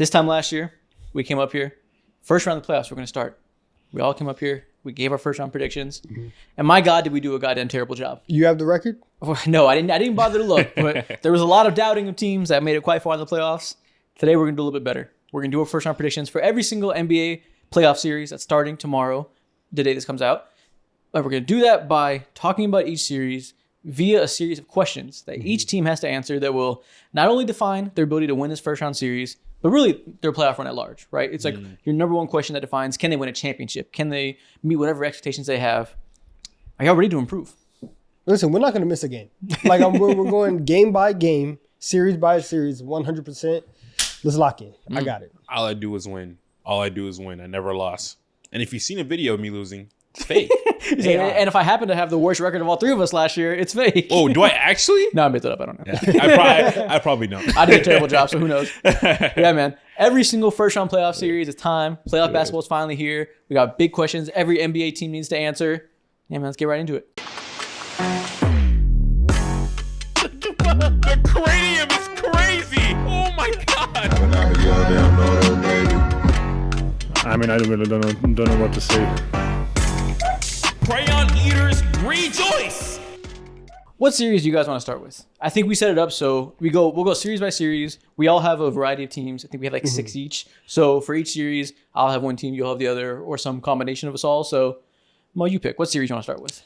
This time last year, we came up here. First round of the playoffs, we're going to start. We all came up here. We gave our first round predictions. Mm-hmm. And my God, did we do a goddamn terrible job. You have the record? No, I didn't bother to look. But there was a lot of doubting of teams that made it quite far in the playoffs. Today, we're going to do a little bit better. We're going to do our first round predictions for every single NBA playoff series that's starting tomorrow, the day this comes out. But we're going to do that by talking about each series via a series of questions that each team has to answer that will not only define their ability to win this first round series, but really their playoff run at large, right? It's like your number one question that defines, can they win a championship? Can they meet whatever expectations they have? Are y'all ready to improve? Listen, we're not going to miss a game. Like we're going game by game, series by series, 100%. Let's lock in. I got it. All I do is win. I never lost. And if you've seen a video of me losing, it's fake. And if I happen to have the worst record of all three of us last year, it's fake. Oh, do I actually? No, I made that up. I don't know. Yeah, I probably don't. I did a terrible job, so who knows? Yeah, man. Every single first round playoff series, it's time. Playoff basketball is finally here. We got big questions every NBA team needs to answer. Yeah, man, let's get right into it. The cranium is crazy. Oh my God. I mean, I really don't know what to say. Crayon eaters, rejoice! What series do you guys want to start with? I think we set it up so we'll go series by series. We all have a variety of teams. I think we have like 6 each. So for each series, I'll have one team, you'll have the other, or some combination of us all. So Mo, you pick. What series you want to start with?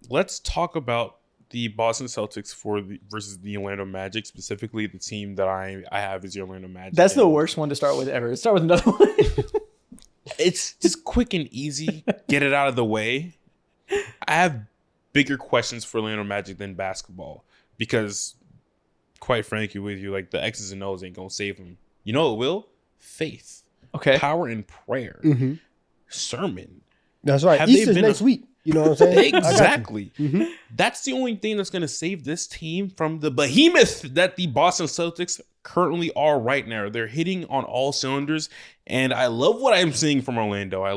Let's talk about the Boston Celtics versus the Orlando Magic, specifically the team that I have is the Orlando Magic. That's the worst one to start with ever. Let's start with another one. It's just quick and easy. Get it out of the way. I have bigger questions for Orlando Magic than basketball because, quite frankly, with you, like the X's and O's ain't gonna save them. You know what will? Faith. Okay. Power and prayer. Sermon. That's right. Easter's next week. You know what I'm saying? Exactly. That's the only thing that's going to save this team from the behemoth that the Boston Celtics currently are right now. They're hitting on all cylinders, and I love what I'm seeing from Orlando. I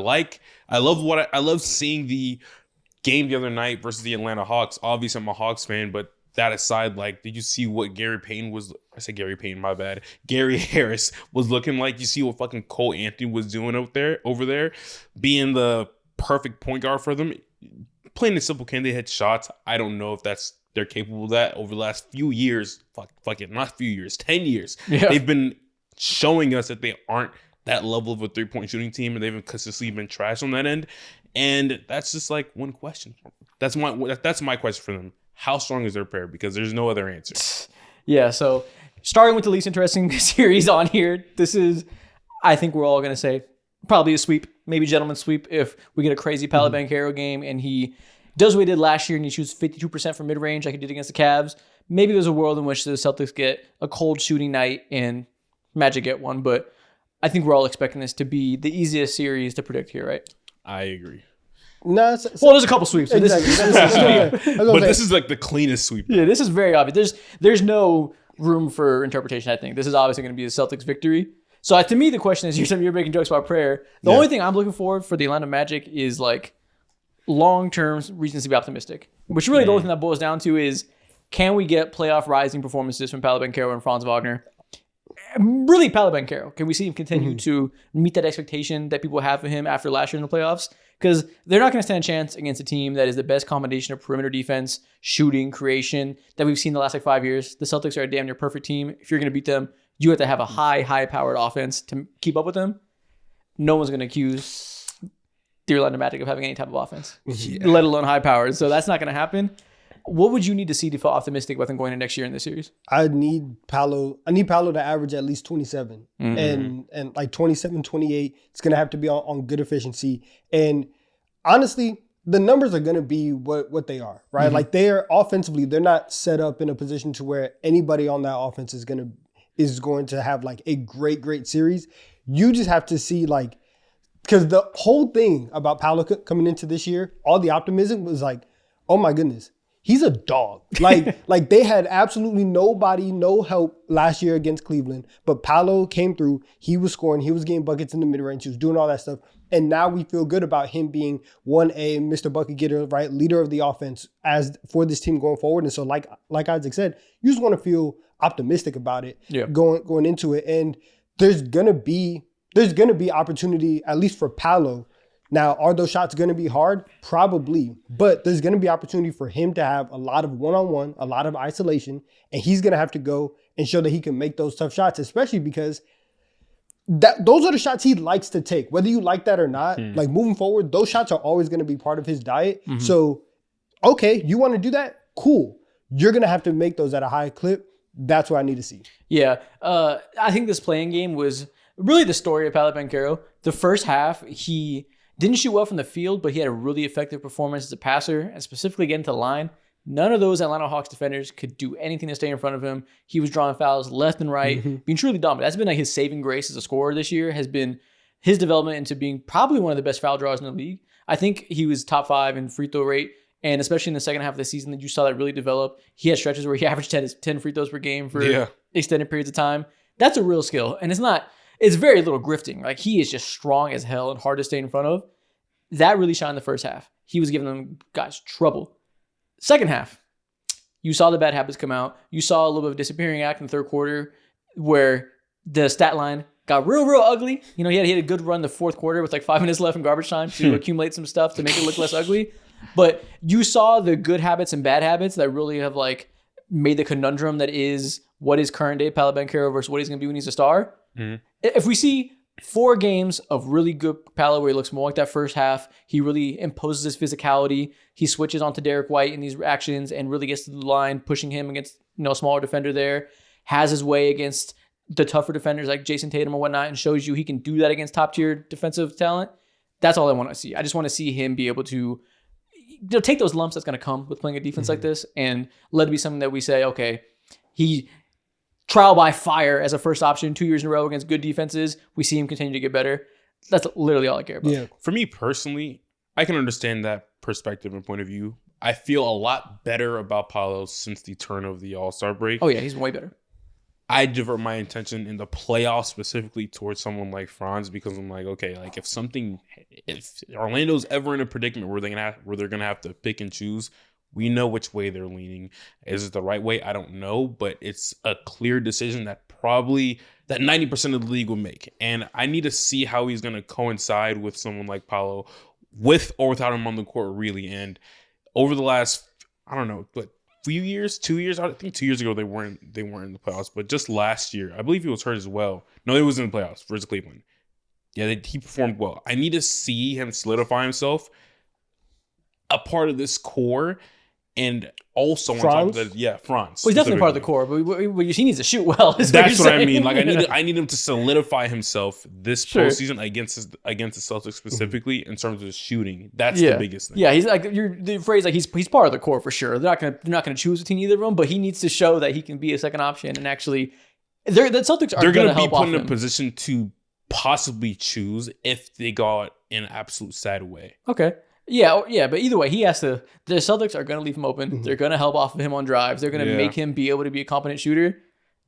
love seeing the game the other night versus the Atlanta Hawks. Obviously, I'm a Hawks fan, but that aside, like, did you see what Gary Harris was looking like? You see what fucking Cole Anthony was doing over there, being the perfect point guard for them. Plain and simple, can they hit shots? I don't know if they're capable of that over the last few years. Fuck it, not few years, 10 years. Yeah. They've been showing us that they aren't that level of a 3-point shooting team, and they've consistently been trash on that end. And that's just like one question. That's my question for them. How strong is their prayer? Because there's no other answer. Yeah, so starting with the least interesting series on here, this is, I think we're all going to say, probably a sweep, maybe gentleman's sweep if we get a crazy Paolo Banchero game and he does what he did last year and he shoots 52% from mid-range like he did against the Cavs. Maybe there's a world in which the Celtics get a cold shooting night and Magic get one, but I think we're all expecting this to be the easiest series to predict here, right? I agree. No, well, there's a couple sweeps. So exactly. This is like the cleanest sweep. Yeah, this is very obvious. There's no room for interpretation, I think. This is obviously going to be a Celtics victory. So to me, the question is, you're making jokes about prayer. The only thing I'm looking for the Atlanta Magic is like long-term reasons to be optimistic, which really the only thing that boils down to is, can we get playoff rising performances from Paolo Banchero and Franz Wagner? Really, Paolo Banchero. Can we see him continue to meet that expectation that people have for him after last year in the playoffs? Because they're not going to stand a chance against a team that is the best combination of perimeter defense, shooting, creation that we've seen the last 5 years. The Celtics are a damn near perfect team. If you're going to beat them, you have to have a high-powered offense to keep up with them. No one's going to accuse the Orlando Magic of having any type of offense, let alone high-powered. So that's not going to happen. What would you need to see to feel optimistic about them going into next year in this series? I need Paolo to average at least 27 and like 27, 28. It's going to have to be on good efficiency. And honestly, the numbers are going to be what they are, right? Like they're offensively, they're not set up in a position to where anybody on that offense is going to have like a great series. You just have to see like, because the whole thing about Paolo coming into this year, all the optimism was like, oh my goodness, he's a dog. Like they had absolutely nobody, no help last year against Cleveland, but Paolo came through. He was scoring. He was getting buckets in the mid-range. He was doing all that stuff. And now we feel good about him being 1A, Mr. Bucket Getter, right? Leader of the offense as for this team going forward. And so like Isaac said, you just want to feel optimistic about it Yeah. going into it. And there's gonna be opportunity, at least for Paolo. Now, are those shots gonna be hard? Probably, but there's gonna be opportunity for him to have a lot of one-on-one, a lot of isolation, and he's gonna have to go and show that he can make those tough shots, especially because those are the shots he likes to take, whether you like that or not. Like moving forward, those shots are always going to be part of his diet. So, okay, you want to do that? Cool. You're going to have to make those at a high clip. That's what I need to see. Yeah. I think this playing game was really the story of Paolo Banchero. The first half, he didn't shoot well from the field, but he had a really effective performance as a passer and specifically getting to the line. None of those Atlanta Hawks defenders could do anything to stay in front of him. He was drawing fouls left and right, being truly dominant. That's been like his saving grace as a scorer this year, has been his development into being probably one of the best foul drawers in the league. I think he was top 5 in free throw rate, and especially in the second half of the season that you saw that really develop. He had stretches where he averaged 10 free throws per game for extended periods of time. That's a real skill, and it's very little grifting. Like, he is just strong as hell and hard to stay in front of. That really shined the first half. He was giving them guys trouble. Second half, you saw the bad habits come out. You saw a little bit of a disappearing act in the third quarter where the stat line got real ugly. You know, he had a good run the fourth quarter with like 5 minutes left in garbage time to accumulate some stuff to make it look less ugly. But you saw the good habits and bad habits that really have like made the conundrum that is what is current day Paolo Banchero versus what he's going to be when he's a star. If we see 4 games of really good Paolo where he looks more like that first half, he really imposes his physicality. He switches onto Derek White in these actions and really gets to the line, pushing him against a smaller defender there, has his way against the tougher defenders like Jason Tatum and whatnot, and shows you he can do that against top tier defensive talent. That's all I want to see. I just want to see him be able to take those lumps that's going to come with playing a defense like this and let it be something that we say, okay, he trial by fire as a first option 2 years in a row against good defenses. We see him continue to get better. That's literally all I care about. Yeah. For me personally, I can understand that perspective and point of view. I feel a lot better about Paolo since the turn of the All-Star break. Oh, yeah, he's way better. I divert my attention in the playoffs specifically towards someone like Franz because I'm like, okay, like if Orlando's ever in a predicament where they're gonna have to pick and choose, we know which way they're leaning. Is it the right way? I don't know, but it's a clear decision that 90% of the league will make. And I need to see how he's gonna coincide with someone like Paolo, with or without him on the court, really. And over the last, I don't know, but few years, 2 years, I think 2 years ago they weren't in the playoffs, but just last year, I believe he was hurt as well. No, he was in the playoffs versus Cleveland. Yeah, he performed well. I need to see him solidify himself a part of this core. And also on top of that, Franz. Well, he's definitely part of the core, but he needs to shoot well. That's what I mean. Like I need him to solidify himself this postseason against the Celtics specifically in terms of his shooting. That's the biggest thing. Yeah, he's like the phrase like he's part of the core for sure. They're not gonna choose between either of them, but he needs to show that he can be a second option and actually the Celtics are going to be put in a position to possibly choose if they go out in an absolute sad way. Okay. Yeah, but either way, he has to. The Celtics are going to leave him open. They're going to help off of him on drives. They're going to make him be able to be a competent shooter.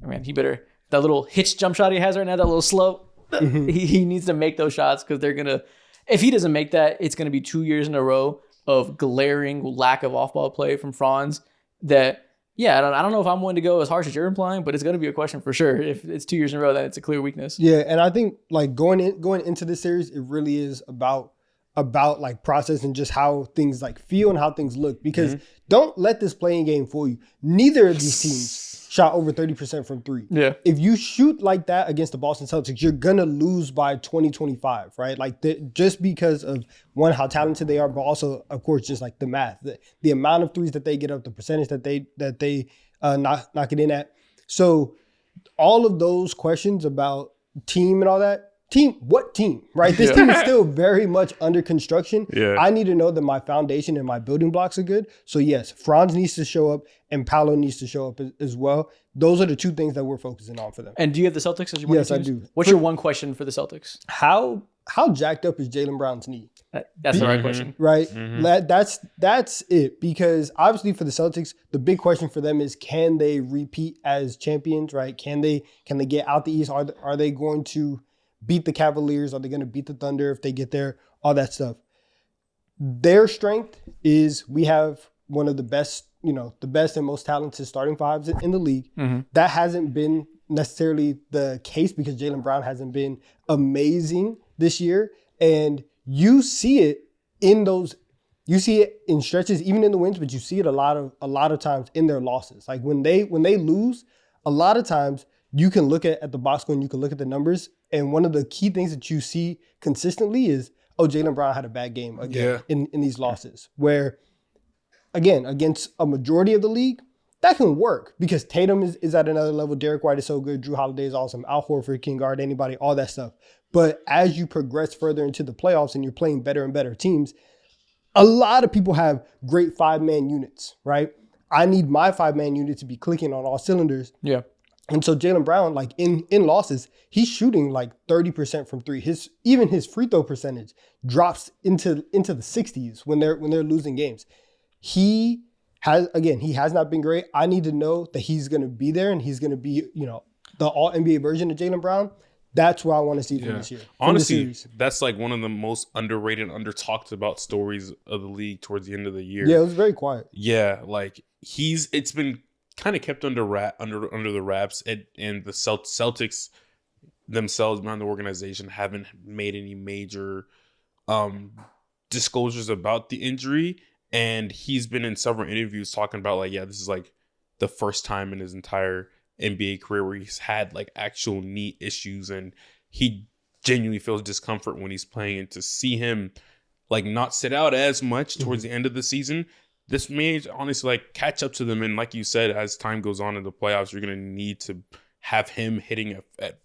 I mean, he better, that little hitch jump shot he has right now, that little slow, he needs to make those shots because they're going to, if he doesn't make that, it's going to be 2 years in a row of glaring lack of off-ball play from Franz that, I don't know if I'm willing to go as harsh as you're implying, but it's going to be a question for sure. If it's 2 years in a row, then it's a clear weakness. Yeah, and I think like going into this series, it really is about like process and just how things like feel and how things look, because don't let this playing game fool you. Neither of these teams shot over 30% from 3. Yeah. If you shoot like that against the Boston Celtics, you're going to lose by 2025, right? Like just because of one, how talented they are, but also of course, just like the math, the amount of threes that they get up, the percentage that they knock it in at. So all of those questions about team and all that, what team, right? This team is still very much under construction. Yeah. I need to know that my foundation and my building blocks are good. So yes, Franz needs to show up and Paolo needs to show up as well. Those are the 2 things that we're focusing on for them. And do you have the Celtics as your one? Yes, I do. What's your one question for the Celtics? How jacked up is Jaylen Brown's knee? That's the right question. Right? That's it. Because obviously for the Celtics, the big question for them is, can they repeat as champions, right? Can they get out the East? Are they going to beat the Cavaliers? Are they going to beat the Thunder if they get there? All that stuff. Their strength is we have one of the best, the best and most talented starting fives in the league. Mm-hmm. That hasn't been necessarily the case because Jaylen Brown hasn't been amazing this year. And you see it you see it in stretches, even in the wins, but you see it a lot of times in their losses. Like when they lose, a lot of times you can look at the box score and you can look at the numbers. And one of the key things that you see consistently is, Jaylen Brown had a bad game again in these losses. Where, again, against a majority of the league, that can work because Tatum is at another level. Derek White is so good. Drew Holiday is awesome. Al Horford can guard anybody, all that stuff. But as you progress further into the playoffs and you're playing better and better teams, a lot of people have great 5-man units, right? I need my 5-man unit to be clicking on all cylinders. Yeah. And so Jaylen Brown, like in losses, he's shooting like 30% from three. Even his free throw percentage drops into the 60s when they're losing games. He has not been great. I need to know that he's going to be there and he's going to be, the all NBA version of Jaylen Brown. That's what I want to see from this year. Honestly, that's like one of the most underrated, under talked about stories of the league towards the end of the year. Yeah, it was very quiet. Yeah, like it's been kind of kept under the wraps, and the Celtics themselves behind the organization haven't made any major disclosures about the injury. And he's been in several interviews talking about like, this is like the first time in his entire NBA career where he's had like actual knee issues, and he genuinely feels discomfort when he's playing. And to see him like not sit out as much towards the end of the season, this may honestly like catch up to them. And like you said, as time goes on in the playoffs, you're going to need to have him hitting at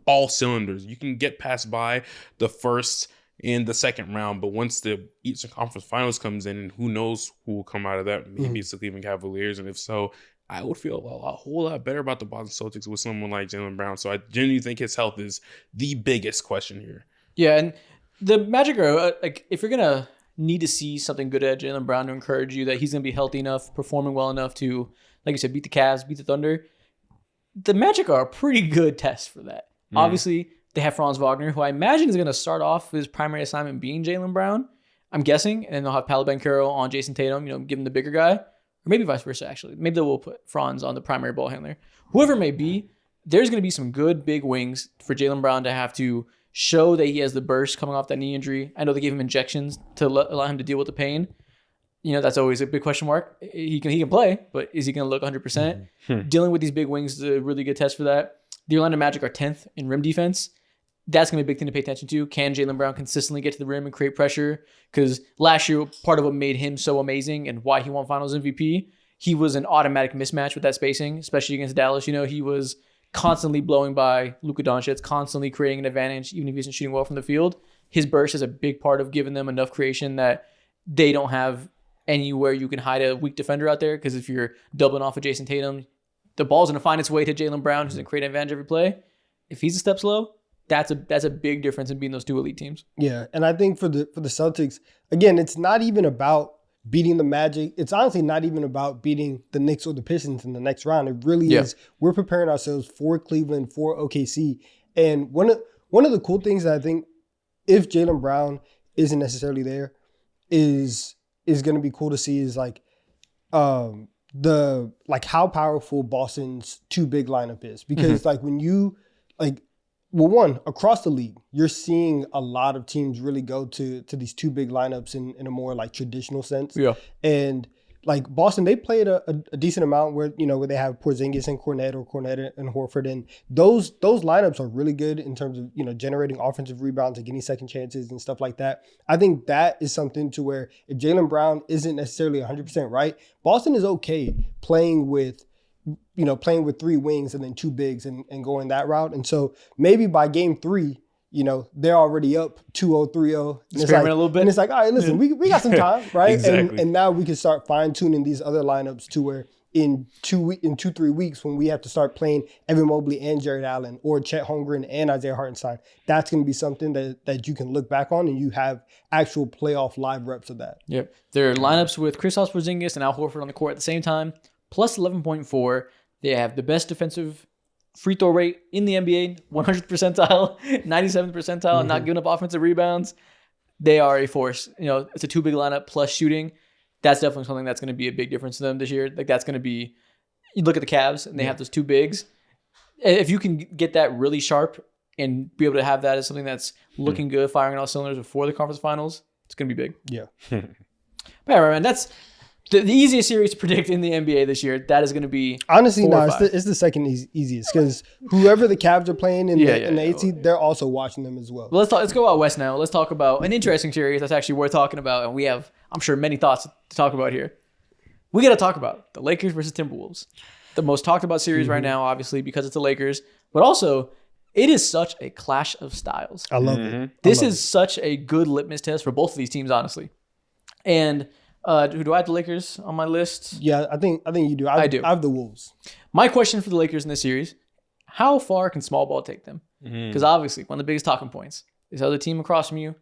all cylinders. You can get past by the first and the second round, but once the Eastern Conference Finals comes in, and who knows who will come out of that, maybe it's the Cleveland Cavaliers. And if so, I would feel a whole lot better about the Boston Celtics with someone like Jaylen Brown. So I genuinely think his health is the biggest question here. Yeah, and the Magic are like, if you're gonna need to see something good at Jaylen Brown to encourage you that he's gonna be healthy enough, performing well enough to, like you said, beat the Cavs, beat the Thunder, the Magic are a pretty good test for that. Obviously, they have Franz Wagner, who I imagine is gonna start off his primary assignment being Jaylen Brown. I'm guessing, and then they'll have Paolo Banchero on Jason Tatum, give him the bigger guy. Or maybe vice versa, actually. Maybe they will put Franz on the primary ball handler. Whoever it may be, there's going to be some good big wings for Jaylen Brown to have to show that he has the burst coming off that knee injury. I know they gave him injections to allow him to deal with the pain. That's always a big question mark. He can play, but is he going to look 100%? Dealing with these big wings is a really good test for that. The Orlando Magic are 10th in rim defense. That's going to be a big thing to pay attention to. Can Jaylen Brown consistently get to the rim and create pressure? Because last year, part of what made him so amazing and why he won Finals MVP, he was an automatic mismatch with that spacing, especially against Dallas. He was constantly blowing by Luka Doncic, constantly creating an advantage, even if he isn't shooting well from the field. His burst is a big part of giving them enough creation that they don't have anywhere you can hide a weak defender out there. Because if you're doubling off of Jason Tatum, the ball's going to find its way to Jaylen Brown, who's going to create an advantage every play. If he's a step slow, that's a big difference in beating those two elite teams. Yeah, and I think for the Celtics, again, it's not even about beating the Magic. It's honestly not even about beating the Knicks or the Pistons in the next round. It really is. We're preparing ourselves for Cleveland, for OKC. And one of the cool things that I think, if Jaylen Brown isn't necessarily there, is going to be cool to see is like how powerful Boston's two big lineup is. Because like when you across the league, you're seeing a lot of teams really go to these two big lineups in a more like traditional sense. Yeah. And like Boston, they played a decent amount where they have Porzingis and Cornet and Horford, and those lineups are really good in terms of generating offensive rebounds and getting second chances and stuff like that. I think that is something to where if Jaylen Brown isn't necessarily 100% right, Boston is okay playing with three wings and then two bigs and going that route. And so maybe by game 3, they're already up 2-0, 3-0. Experiment a little bit. And it's like, all right, listen, we got some time, right? Exactly. And now we can start fine-tuning these other lineups to where in 2-3 weeks when we have to start playing Evan Mobley and Jared Allen or Chet Holmgren and Isaiah Hartenstein, that's going to be something that you can look back on and you have actual playoff live reps of that. Yep. Their lineups with Kristaps Porzingis and Al Horford on the court at the same time, plus 11.4. They have the best defensive free throw rate in the NBA, 100th percentile, 97th percentile, and not giving up offensive rebounds. They are a force. It's a two big lineup plus shooting. that's definitely something that's going to be a big difference to them this year. Like that's going to be, you look at the Cavs and they have those two bigs. If you can get that really sharp and be able to have that as something that's looking good, firing on all cylinders before the conference finals, it's going to be big. Yeah. But yeah, man, that's the easiest series to predict in the NBA this year. That is going to be honestly, no, it's the second easiest because whoever the Cavs are playing in the 8 seed, they're also watching them as well. Let's go out west now. Let's talk about an interesting series that's actually worth talking about, and we have, I'm sure, many thoughts to talk about here. We got to talk about the Lakers versus Timberwolves, the most talked about series right now, obviously because it's the Lakers, but also it is such a clash of styles. I love it. This is such a good litmus test for both of these teams, honestly. And do I have the Lakers on my list? Yeah, I think you do. I do. I have the Wolves. My question for the Lakers in this series: how far can small ball take them? Because obviously, one of the biggest talking points: this other team across from you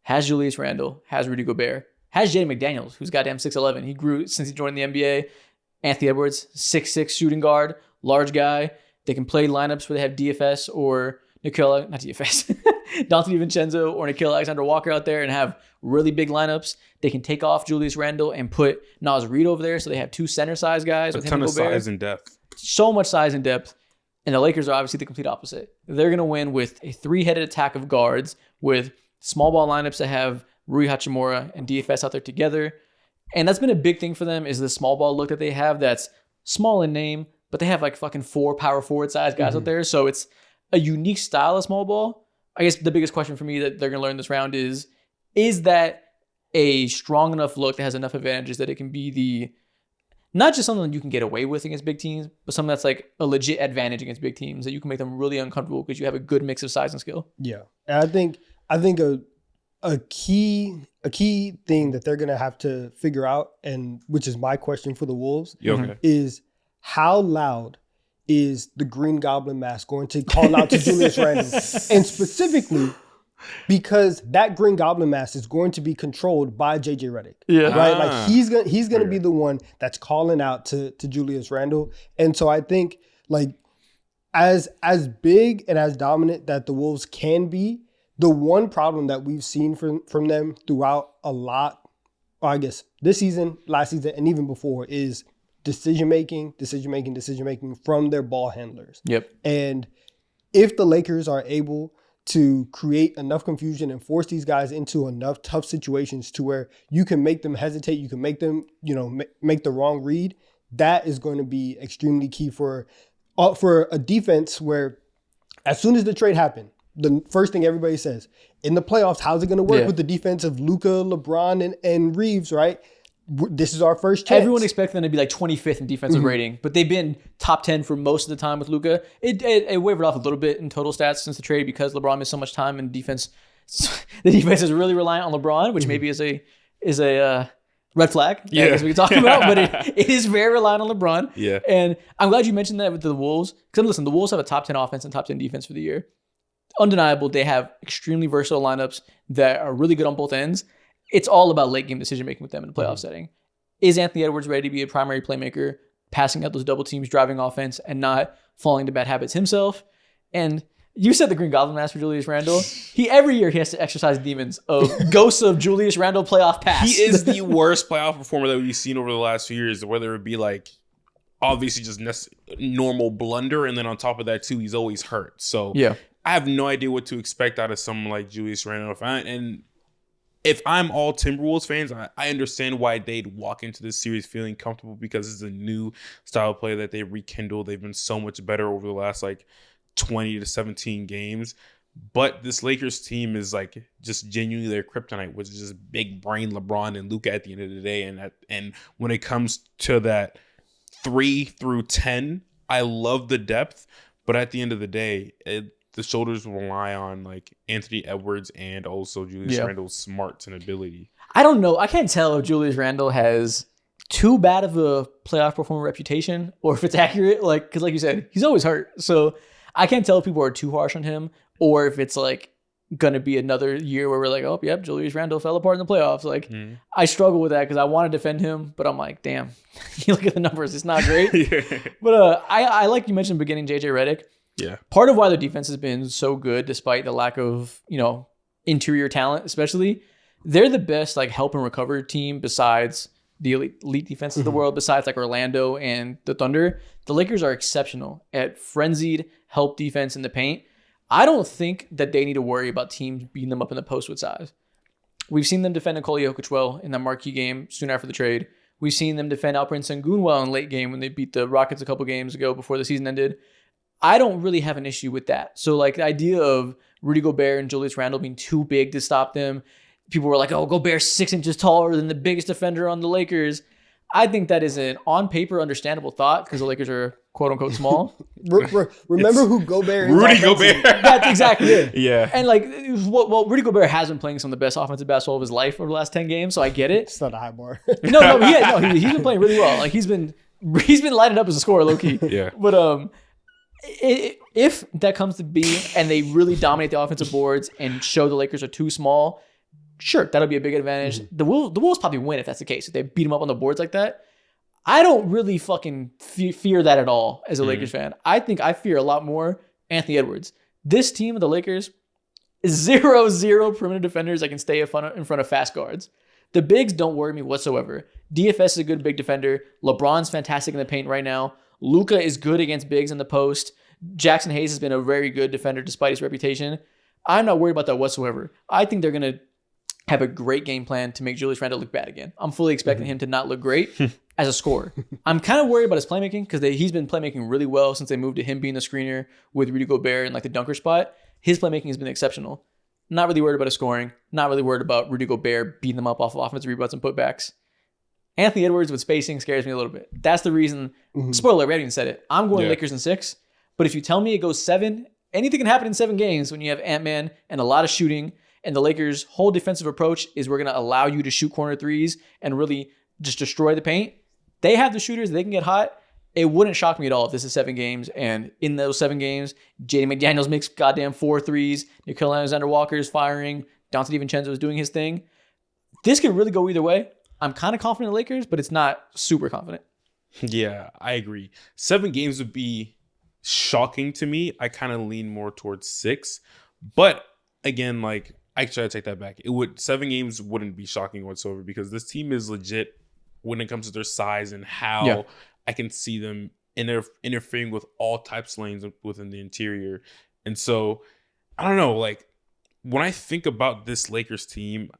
has Julius Randle, has Rudy Gobert, has Jaden McDaniels, who's goddamn 6'11". He grew since he joined the NBA. Anthony Edwards, 6'6" shooting guard, large guy. They can play lineups where they have DFS or Dante DiVincenzo or Nickeil Alexander-Walker out there and have really big lineups. They can take off Julius Randle and put Naz Reid over there, so they have two center-size guys. A ton of size and depth. So much size and depth. And the Lakers are obviously the complete opposite. They're going to win with a three-headed attack of guards with small ball lineups that have Rui Hachimura and DFS out there together. And that's been a big thing for them is the small ball look that they have that's small in name, but they have like fucking 4 power forward size guys out there. So it's a unique style of small ball. I guess the biggest question for me that they're going to learn this round is that a strong enough look that has enough advantages that it can be not just something that you can get away with against big teams, but something that's like a legit advantage against big teams that you can make them really uncomfortable because you have a good mix of size and skill. Yeah. And I think a key thing that they're going to have to figure out, and which is my question for the Wolves, is how loud is the Green Goblin mask going to call out to Julius Randle? And specifically, because that Green Goblin mask is going to be controlled by JJ Redick. Yeah. Right? Like he's gonna be the one that's calling out to Julius Randle. And so I think like as big and as dominant that the Wolves can be, the one problem that we've seen from them throughout a lot, or I guess this season, last season, and even before is decision making from their ball handlers. Yep. And if the Lakers are able to create enough confusion and force these guys into enough tough situations to where you can make them hesitate, you can make them, make the wrong read, that is going to be extremely key for a defense where as soon as the trade happened, the first thing everybody says, in the playoffs, how's it going to work with the defense of Luka, LeBron, and Reeves, right? This is our first chance. Everyone expects them to be like 25th in defensive rating, but they've been top 10 for most of the time with Luka. It wavered off a little bit in total stats since the trade because LeBron missed so much time in defense. The defense is really reliant on LeBron, which maybe is a red flag. Yeah, I guess we can talk about, but it is very reliant on LeBron. Yeah, and I'm glad you mentioned that with the Wolves because listen, the Wolves have a top 10 offense and top 10 defense for the year. Undeniable, they have extremely versatile lineups that are really good on both ends. It's all about late game decision making with them in a playoff setting. Is Anthony Edwards ready to be a primary playmaker, passing out those double teams, driving offense, and not falling into bad habits himself? And you said the Green Goblin mask for Julius Randle. Every year he has to exercise demons of ghosts of Julius Randle playoff pass. He is the worst playoff performer that we've seen over the last few years, whether it be like obviously just normal blunder, and then on top of that too, he's always hurt. So yeah, I have no idea what to expect out of someone like Julius Randle. If I'm all Timberwolves fans, I understand why they'd walk into this series feeling comfortable because it's a new style of play that they rekindled. They've been so much better over the last 20 to 17 games. But this Lakers team is just genuinely their kryptonite, which is just big brain LeBron and Luka at the end of the day. And when it comes to that 3 through 10, I love the depth. But at the end of the day, the shoulders rely on Anthony Edwards and also Julius Randle's smarts and ability. I don't know. I can't tell if Julius Randle has too bad of a playoff performer reputation or if it's accurate. Because like you said, he's always hurt. So I can't tell if people are too harsh on him or if it's going to be another year where we're like, oh, yep, Julius Randle fell apart in the playoffs. I struggle with that because I want to defend him, but I'm like, damn, you look at the numbers, it's not great. But I like you mentioned in the beginning, JJ Redick. Yeah. Part of why their defense has been so good, despite the lack of, interior talent, especially, they're the best help and recover team besides the elite defenses of the world, besides like Orlando and the Thunder. The Lakers are exceptional at frenzied help defense in the paint. I don't think that they need to worry about teams beating them up in the post with size. We've seen them defend Nikola Jokic well in that marquee game soon after the trade. We've seen them defend Alperen Sengun well in late game when they beat the Rockets a couple games ago before the season ended. I don't really have an issue with that. So like the idea of Rudy Gobert and Julius Randle being too big to stop them. People were like, oh, Gobert's 6 inches taller than the biggest defender on the Lakers. I think that is an on paper understandable thought because the Lakers are quote unquote small. Remember who Gobert is? Rudy Gobert. That's exactly it. Yeah. And like, well, Rudy Gobert has been playing some of the best offensive basketball of his life over the last 10 games, so I get it. It's not a high bar. He's been playing really well. Like he's been lighting up as a scorer, low key. Yeah. But if that comes to be and they really dominate the offensive boards and show the Lakers are too small, sure, that'll be a big advantage. The Wolves probably win if that's the case. If they beat them up on the boards like that, I don't really fucking fear that at all as a Lakers fan. I think I fear a lot more Anthony Edwards. This team of the Lakers is 0-0 perimeter defenders that can stay in front of fast guards. The bigs don't worry me whatsoever. DFS is a good big defender. LeBron's fantastic in the paint right now. Luka is good against bigs in the post. Jackson Hayes has been a very good defender despite his reputation. I'm not worried about that whatsoever. I think they're going to have a great game plan to make Julius Randle look bad again. I'm fully expecting him to not look great as a scorer. I'm kind of worried about his playmaking because he's been playmaking really well since they moved to him being the screener with Rudy Gobert in like the dunker spot. His playmaking has been exceptional. Not really worried about his scoring. Not really worried about Rudy Gobert beating them up off of offensive rebounds and putbacks. Anthony Edwards with spacing scares me a little bit. That's the reason. Spoiler, we haven't even said it. I'm going Lakers in 6. But if you tell me it goes 7, anything can happen in 7 games when you have Ant-Man and a lot of shooting. And the Lakers' whole defensive approach is we're going to allow you to shoot corner threes and really just destroy the paint. They have the shooters. They can get hot. It wouldn't shock me at all if this is 7 games. And in those 7 games, Jaden McDaniels makes goddamn 4 threes. Nickeil Alexander-Walker is firing. Dante DiVincenzo is doing his thing. This could really go either way. I'm kind of confident in the Lakers, but it's not super confident. Yeah, I agree. 7 games would be shocking to me. I kind of lean more towards 6. But again, like, actually, I take that back. 7 games wouldn't be shocking whatsoever because this team is legit when it comes to their size and how I can see them interfering with all types of lanes within the interior. And so, I don't know, like, when I think about this Lakers team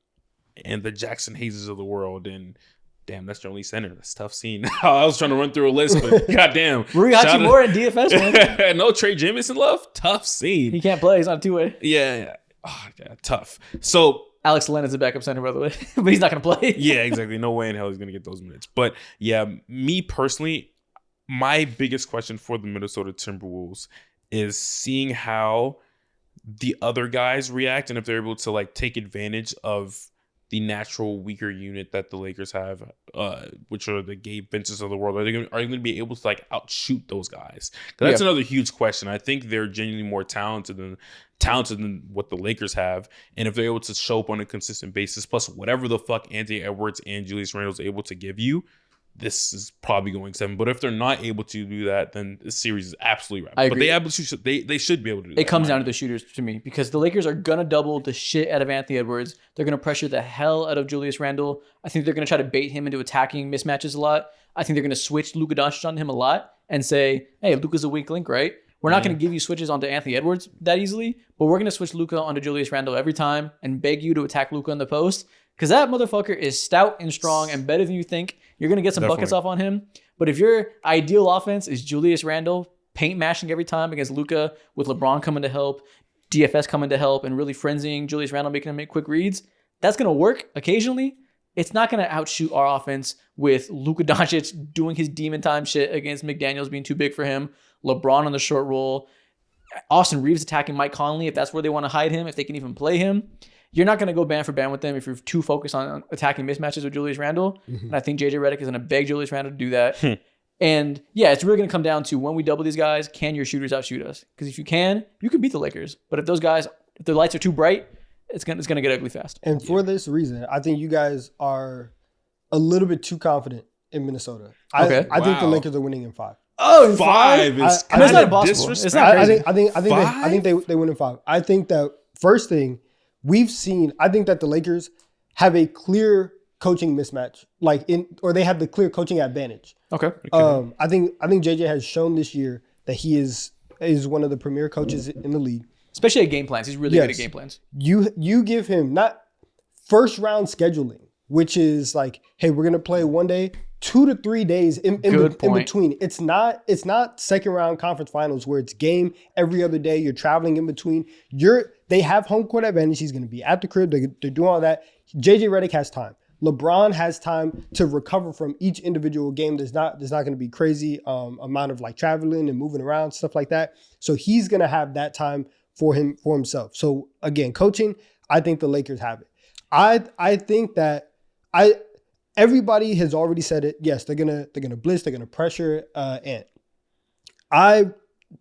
and the Jackson Hayes of the world, and damn, that's their only center. That's a tough scene. I was trying to run through a list, but goddamn. Rui Hachimura in DFS, man. No Trey Jamison love? Tough scene. He can't play. He's not a two-way. Yeah. Oh, yeah, tough. So Alex Len is a backup center, by the way, but he's not going to play. Yeah, exactly. No way in hell he's going to get those minutes. But yeah, me personally, my biggest question for the Minnesota Timberwolves is seeing how the other guys react and if they're able to like take advantage of the natural weaker unit that the Lakers have, which are the Gabe Vinces of the world. Are they going to be able to like outshoot those guys? That's another huge question. I think they're genuinely more talented than what the Lakers have. And if they're able to show up on a consistent basis, plus whatever the fuck Anthony Edwards and Julius Randle is able to give you, this is probably going 7. But if they're not able to do that, then the series is absolutely right. I agree. But they should be able to do that. It comes down to the shooters to me because the Lakers are going to double the shit out of Anthony Edwards. They're going to pressure the hell out of Julius Randle. I think they're going to try to bait him into attacking mismatches a lot. I think they're going to switch Luka Doncic on him a lot and say, hey, Luka's a weak link, right? We're not going to give you switches onto Anthony Edwards that easily, but we're going to switch Luka onto Julius Randle every time and beg you to attack Luka in the post because that motherfucker is stout and strong and better than you think. You're going to get some buckets off on him. But if your ideal offense is Julius Randle paint mashing every time against Luka with LeBron coming to help, DFS coming to help, and really frenzying Julius Randle, making him make quick reads, that's going to work occasionally. It's not going to outshoot our offense with Luka Doncic doing his demon time shit against McDaniels being too big for him, LeBron on the short roll, Austin Reeves attacking Mike Conley if that's where they want to hide him, if they can even play him. You're not going to go band for band with them if you're too focused on attacking mismatches with Julius Randle. And I think JJ Redick is going to beg Julius Randle to do that. And yeah, it's really going to come down to when we double these guys, can your shooters outshoot us? Because if you can beat the Lakers. But if those guys, if their lights are too bright, it's going to get ugly fast. And for this reason, I think you guys are a little bit too confident in Minnesota. I think the Lakers are winning in 5. Oh, in 5 is kind it's not of impossible. It's not crazy. I think they win in 5. I think that first thing we've seen, I think that the Lakers have a clear coaching mismatch, or they have the clear coaching advantage. Okay. I think JJ has shown this year that he is one of the premier coaches in the league. Especially at game plans. He's really good at game plans. You give him not first round scheduling, which is like, hey, we're gonna play one day, 2 to 3 days in between. It's not second round conference finals where it's game every other day. You're traveling in between. They have home court advantage. He's gonna be at the crib. They're doing all that. JJ Redick has time. LeBron has time to recover from each individual game. There's not going to be crazy amount of like traveling and moving around, stuff like that. So he's going to have that time for himself. So again, coaching, I think the Lakers have it. I think that everybody has already said it. Yes, they're gonna blitz, they're gonna pressure Ant. I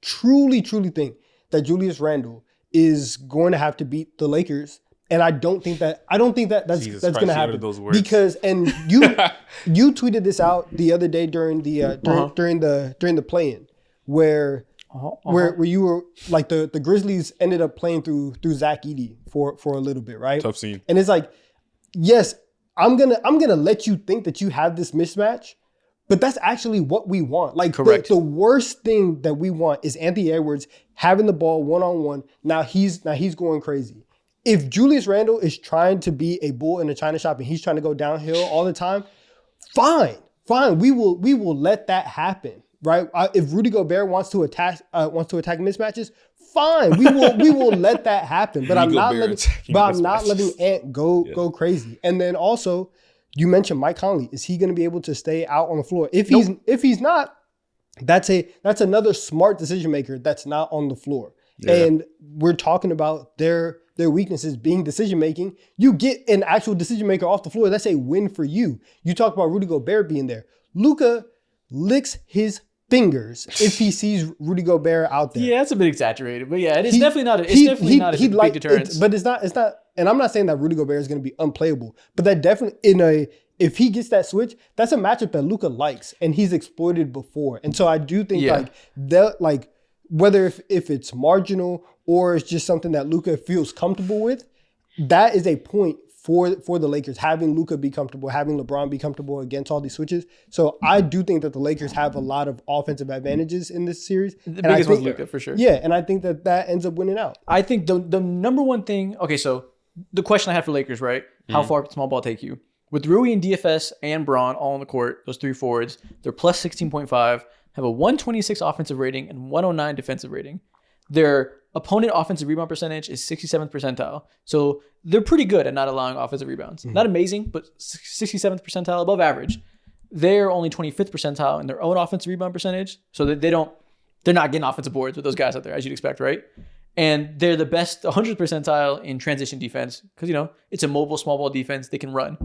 truly think that Julius Randle is going to have to beat the Lakers. And I don't think that's going to happen because you tweeted this out the other day during the play-in where you were like the Grizzlies ended up playing through Zach Edey for a little bit, right? Tough scene. And it's like, yes, I'm gonna let you think that you have this mismatch, but that's actually what we want. Like correct. The worst thing that we want is Anthony Edwards having the ball one-on-one. Now he's going crazy. If Julius Randle is trying to be a bull in a china shop and he's trying to go downhill all the time, fine. We will let that happen, right? If Rudy Gobert wants to attack mismatches, fine. We will let that happen. But I'm not letting Ant go crazy. And then also, you mentioned Mike Conley. Is he going to be able to stay out on the floor? If he's not, that's another smart decision maker that's not on the floor. Yeah. And we're talking about their weaknesses being decision making. You get an actual decision maker off the floor. That's a win for you. You talk about Rudy Gobert being there. Luka licks his fingers if he sees Rudy Gobert out there. Yeah, that's a bit exaggerated, but yeah, it's definitely not a big deterrent. But it's not. And I'm not saying that Rudy Gobert is going to be unplayable, but that definitely if he gets that switch, that's a matchup that Luka likes and he's exploited before. And so I do think whether if it's marginal or it's just something that Luka feels comfortable with, that is a point for the Lakers, having Luka be comfortable, having LeBron be comfortable against all these switches. So I do think that the Lakers have a lot of offensive advantages in this series. The biggest one's Luka, for sure. Yeah, and I think that ends up winning out. I think the number one thing, okay, so the question I have for Lakers, right? How far can small ball take you? With Rui and DFS and Braun all on the court, those three forwards, they're plus 16.5, have a 126 offensive rating and 109 defensive rating. Their opponent offensive rebound percentage is 67th percentile. So they're pretty good at not allowing offensive rebounds. Not amazing, but 67th percentile, above average. They're only 25th percentile in their own offensive rebound percentage. So that they're not getting offensive boards with those guys out there, as you'd expect, right? And they're the best 100th percentile in transition defense because, it's a mobile small ball defense. They can run.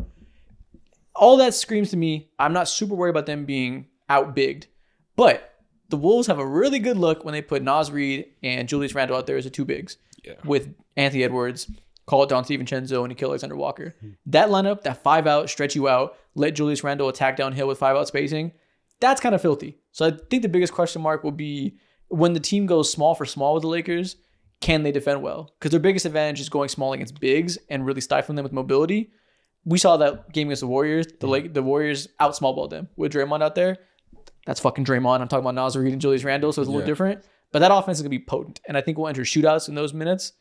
All that screams to me, I'm not super worried about them being outbigged. But the Wolves have a really good look when they put Naz Reid and Julius Randle out there as the two bigs with Anthony Edwards, call it Dante DiVincenzo, and Nickeil Alexander-Walker. That lineup, that 5-out, stretch you out, let Julius Randle attack downhill with 5-out spacing, that's kind of filthy. So I think the biggest question mark will be when the team goes small for small with the Lakers, can they defend well? Because their biggest advantage is going small against bigs and really stifling them with mobility. We saw that game against the Warriors. The Warriors out small balled them with Draymond out there. That's fucking Draymond. I'm talking about Naz Reid and Julius Randle, so it's a little different. But that offense is going to be potent, and I think we'll enter shootouts in those minutes.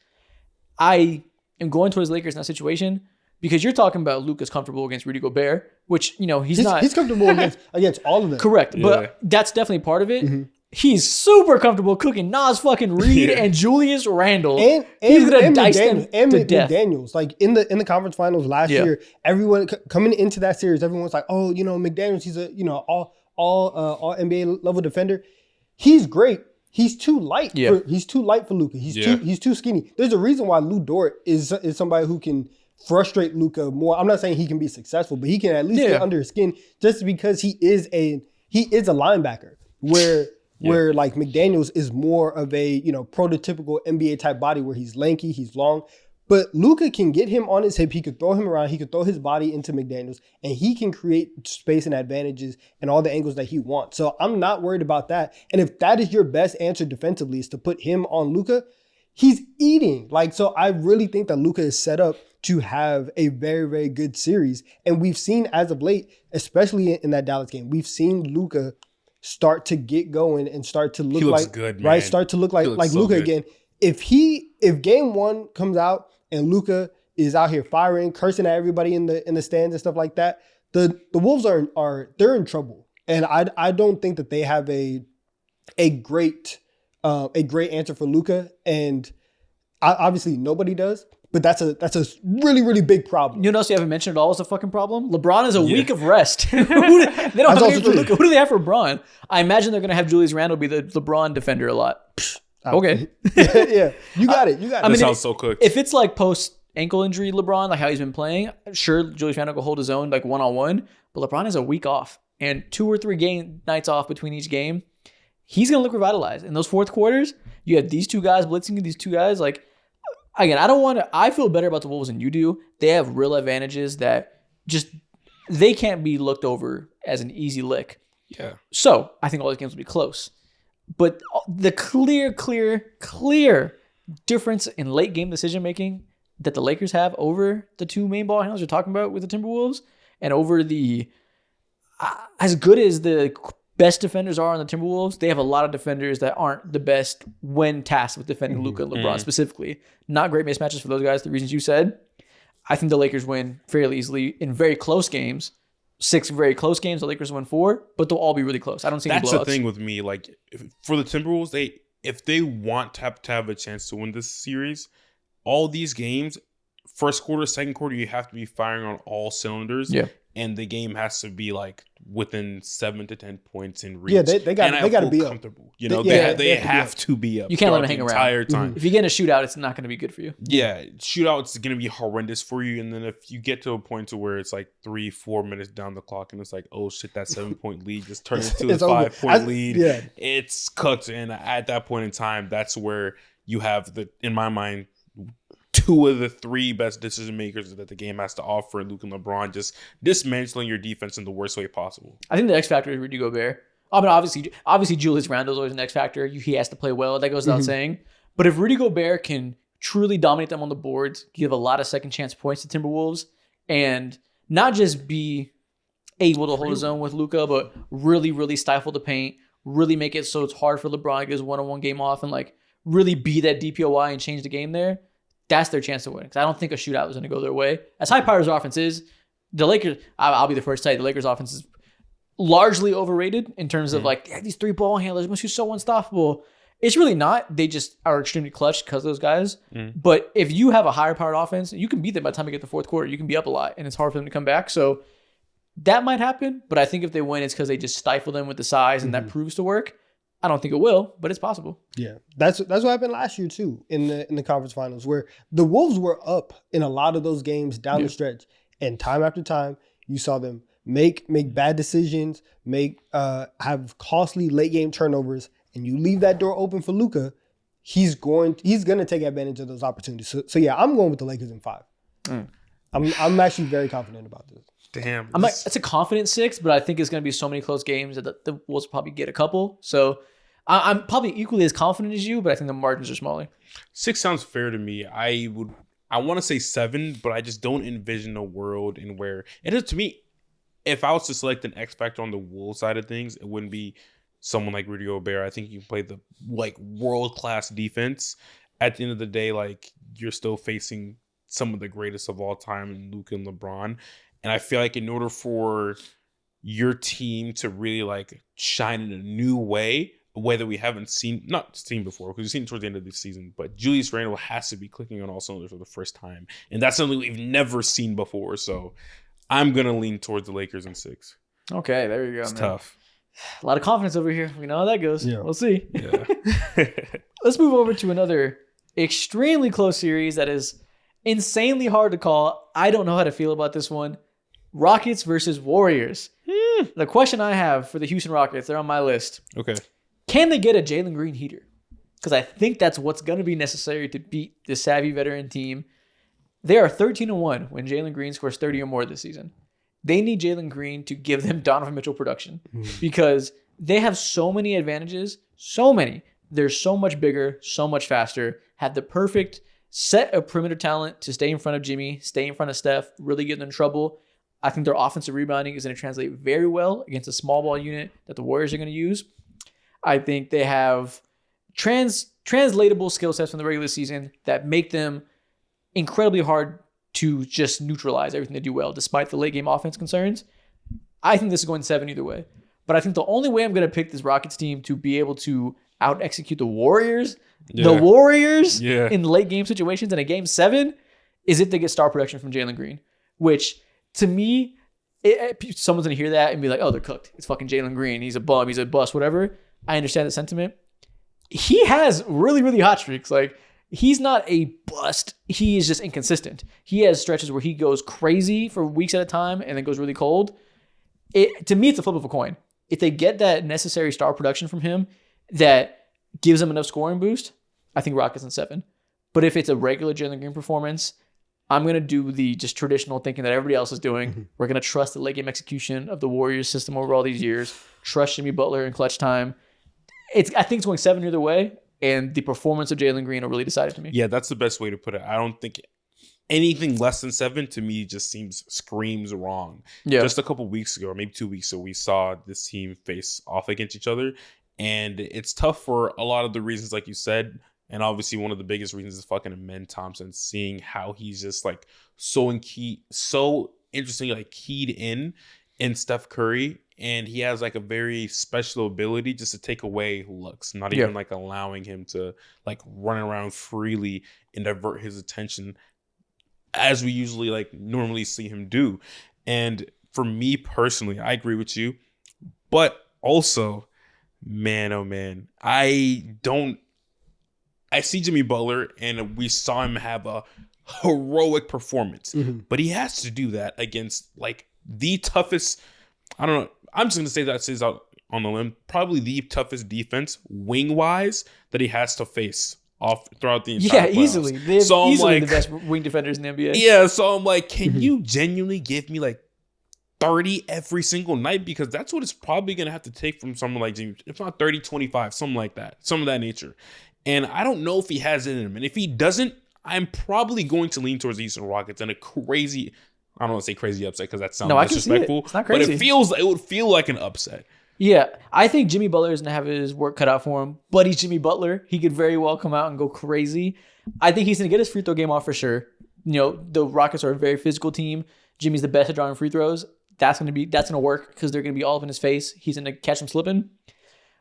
I am going towards Lakers in that situation because you're talking about Luka's comfortable against Rudy Gobert, which, he's not. He's comfortable against all of them. Correct, but that's definitely part of it. Mm-hmm. He's super comfortable cooking Naz fucking Reid and Julius Randle. And he's going to dice them to death. McDaniels. Like in the conference finals last year, everyone coming into that series, everyone's like, oh, McDaniels, he's a, all NBA level defender. He's great. He's too light. He's too light for Luka. He's too skinny. There's a reason why Lou Dort is somebody who can frustrate Luka more. I'm not saying he can be successful, but he can at least get under his skin just because he is a linebacker where like McDaniels is more of a prototypical NBA type body where he's lanky, he's long. But Luka can get him on his hip. He could throw him around. He could throw his body into McDaniels, and he can create space and advantages and all the angles that he wants. So I'm not worried about that. And if that is your best answer defensively is to put him on Luka, he's eating. Like, so I really think that Luka is set up to have a very, very good series. And we've seen as of late, especially in that Dallas game, we've seen Luka start to get going and start to look like good, right, man. start to look like so Luka good. again. If game one comes out and Luka is out here firing, cursing at everybody in the stands and stuff like that, the Wolves they're in trouble. And I don't think that they have a great answer for Luka, and obviously nobody does. But that's a really, really big problem. You know what else you haven't mentioned at all is a fucking problem? LeBron is a week of rest. They don't have any for Luka. Who do they have for LeBron? I imagine they're going to have Julius Randle be the LeBron defender a lot. Okay. Yeah, you got it. I mean, sounds so cooked. If it's like post ankle injury LeBron, like how he's been playing, sure, Julius Randle will hold his own like one-on-one, but LeBron has a week off and 2 or 3 nights off between each game. He's going to look revitalized. In those fourth quarters, you have these two guys blitzing, these two guys. Like, again, I feel better about the Wolves than you do. They have real advantages that just, they can't be looked over as an easy lick. Yeah. So I think all these games will be close. But the clear difference in late game decision making that the Lakers have over the 2 main ball handlers you're talking about with the Timberwolves, and over the as good as the best defenders are on the Timberwolves, they have a lot of defenders that aren't the best when tasked with defending Luka and LeBron specifically. Not great mismatches for those guys, the reasons you said. I think the Lakers win fairly easily in very close games. 6 very close games, the Lakers win 4, but they'll all be really close. I don't see any blowouts. That's the thing with me. Like, for the Timberwolves, if they want to have a chance to win this series, all these games, first quarter, second quarter, you have to be firing on all cylinders. Yeah. And the game has to be like within 7 to 10 points in reach. Yeah, they got to be comfortable. You know, Yeah, they have to be up. You can't let them the hang around. entire time. If you get in a shootout, it's not going to be good for you. Yeah, shootout's going to be horrendous for you. And then if you get to a point to where it's like 3-4 minutes down the clock and it's like, oh shit, that 7-point lead just turned into a 5-point lead. Yeah. It's cooked. And at that point in time, that's where you have in my mind, 2 of the 3 best decision makers that the game has to offer, Luke and LeBron, just dismantling your defense in the worst way possible. I think the X factor is Rudy Gobert. I mean, obviously Julius Randle is always an X factor. He has to play well. That goes without saying. But if Rudy Gobert can truly dominate them on the boards, give a lot of second chance points to Timberwolves, and not just be able to hold his own with Luka, but really, really stifle the paint, really make it so it's hard for LeBron to get his one-on-one game off, and like really be that DPOY and change the game there. That's their chance to win. Because I don't think a shootout is going to go their way. As high-powered as offense is, the Lakers, I'll be the first to say, the Lakers offense is largely overrated in terms of like, these 3 ball handlers must be so unstoppable. It's really not. They just are extremely clutch because of those guys. But if you have a higher-powered offense, you can beat them by the time you get to the fourth quarter. You can be up a lot, and it's hard for them to come back. So that might happen. But I think if they win, it's because they just stifle them with the size, and that proves to work. I don't think it will, but it's possible. Yeah, that's what happened last year too in the conference finals, where the Wolves were up in a lot of those games down the stretch, and time after time you saw them make bad decisions, have costly late game turnovers, and you leave that door open for Luka, he's gonna take advantage of those opportunities. So yeah, I'm going with the Lakers in 5. I'm actually very confident about this. Damn. I'm like, it's a confident 6, but I think it's going to be so many close games that the Wolves will probably get a couple. So I'm probably equally as confident as you, but I think the margins are smaller. 6 sounds fair to me. I want to say 7, but I just don't envision a world in where it is. To me, if I was to select an X factor on the Wolves side of things, it wouldn't be someone like Rudy Gobert. I think you can play the like world-class defense. At the end of the day, like you're still facing some of the greatest of all time in Luka and LeBron. And I feel like in order for your team to really like shine in a new way that we haven't not seen before, because we've seen it towards the end of the season, but Julius Randle has to be clicking on all cylinders for the first time. And that's something we've never seen before. So I'm going to lean towards the Lakers in 6. Okay, there you go. It's man. tough. A lot of confidence over here. We know how that goes. Yeah. We'll see. Yeah. Let's move over to another extremely close series that is insanely hard to call. I don't know how to feel about this one. Rockets versus Warriors. The question I have for the Houston Rockets, they're on my list. Okay. Can they get a Jalen Green heater? Because I think that's what's going to be necessary to beat the savvy veteran team. They are 13-1 when Jalen Green scores 30 or more this season. They need Jalen Green to give them Donovan Mitchell production because they have so many advantages. So many. They're so much bigger, so much faster, had the perfect set of perimeter talent to stay in front of Jimmy, stay in front of Steph, really get them in trouble. I think their offensive rebounding is going to translate very well against a small ball unit that the Warriors are going to use. I think they have translatable skill sets from the regular season that make them incredibly hard to just neutralize everything they do well, despite the late game offense concerns. I think this is going 7 either way. But I think the only way I'm going to pick this Rockets team to be able to out-execute the Warriors, in late game situations in a game 7 is if they get star production from Jalen Green, which to me, someone's going to hear that and be like, oh, they're cooked. It's fucking Jalen Green. He's a bum. He's a bust, whatever. I understand the sentiment. He has really, really hot streaks. Like, he's not a bust. He is just inconsistent. He has stretches where he goes crazy for weeks at a time and then goes really cold. To me, it's a flip of a coin. If they get that necessary star production from him that gives them enough scoring boost, I think Rockets in 7. But if it's a regular Jalen Green performance, I'm going to do the just traditional thinking that everybody else is doing. Mm-hmm. We're going to trust the late game execution of the Warriors system over all these years. Trust Jimmy Butler in clutch time. I think it's going 7 either way, and the performance of Jalen Green will really decide it to me. Yeah, that's the best way to put it. I don't think anything less than 7 to me just screams wrong. Yeah. Just a couple weeks ago, or maybe 2 weeks ago, we saw this team face off against each other, and it's tough for a lot of the reasons, like you said. And obviously, one of the biggest reasons is fucking Amen Thompson, seeing how he's just like so interesting, like keyed in Steph Curry. And he has like a very special ability just to take away looks, not even like allowing him to like run around freely and divert his attention as we usually like normally see him do. And for me personally, I agree with you. But also, man, oh man, I see Jimmy Butler and we saw him have a heroic performance, but he has to do that against like the toughest, I don't know, I'm just going to say that says out on the limb, probably the toughest defense wing-wise that he has to face off throughout the entire playoffs. Easily. They're easily the best wing defenders in the NBA. Yeah, so I'm like, can you genuinely give me like 30 every single night? Because that's what it's probably going to have to take from someone like Jimmy. If not 30, 25, something like that. Some of that nature. And I don't know if he has it in him. And if he doesn't, I'm probably going to lean towards the Houston Rockets and a crazy, I don't want to say crazy upset because that sounds disrespectful. It's not crazy. But it would feel like an upset. Yeah, I think Jimmy Butler is going to have his work cut out for him. But he's Jimmy Butler. He could very well come out and go crazy. I think he's going to get his free throw game off for sure. You know, the Rockets are a very physical team. Jimmy's the best at drawing free throws. That's going to work because they're going to be all up in his face. He's going to catch him slipping.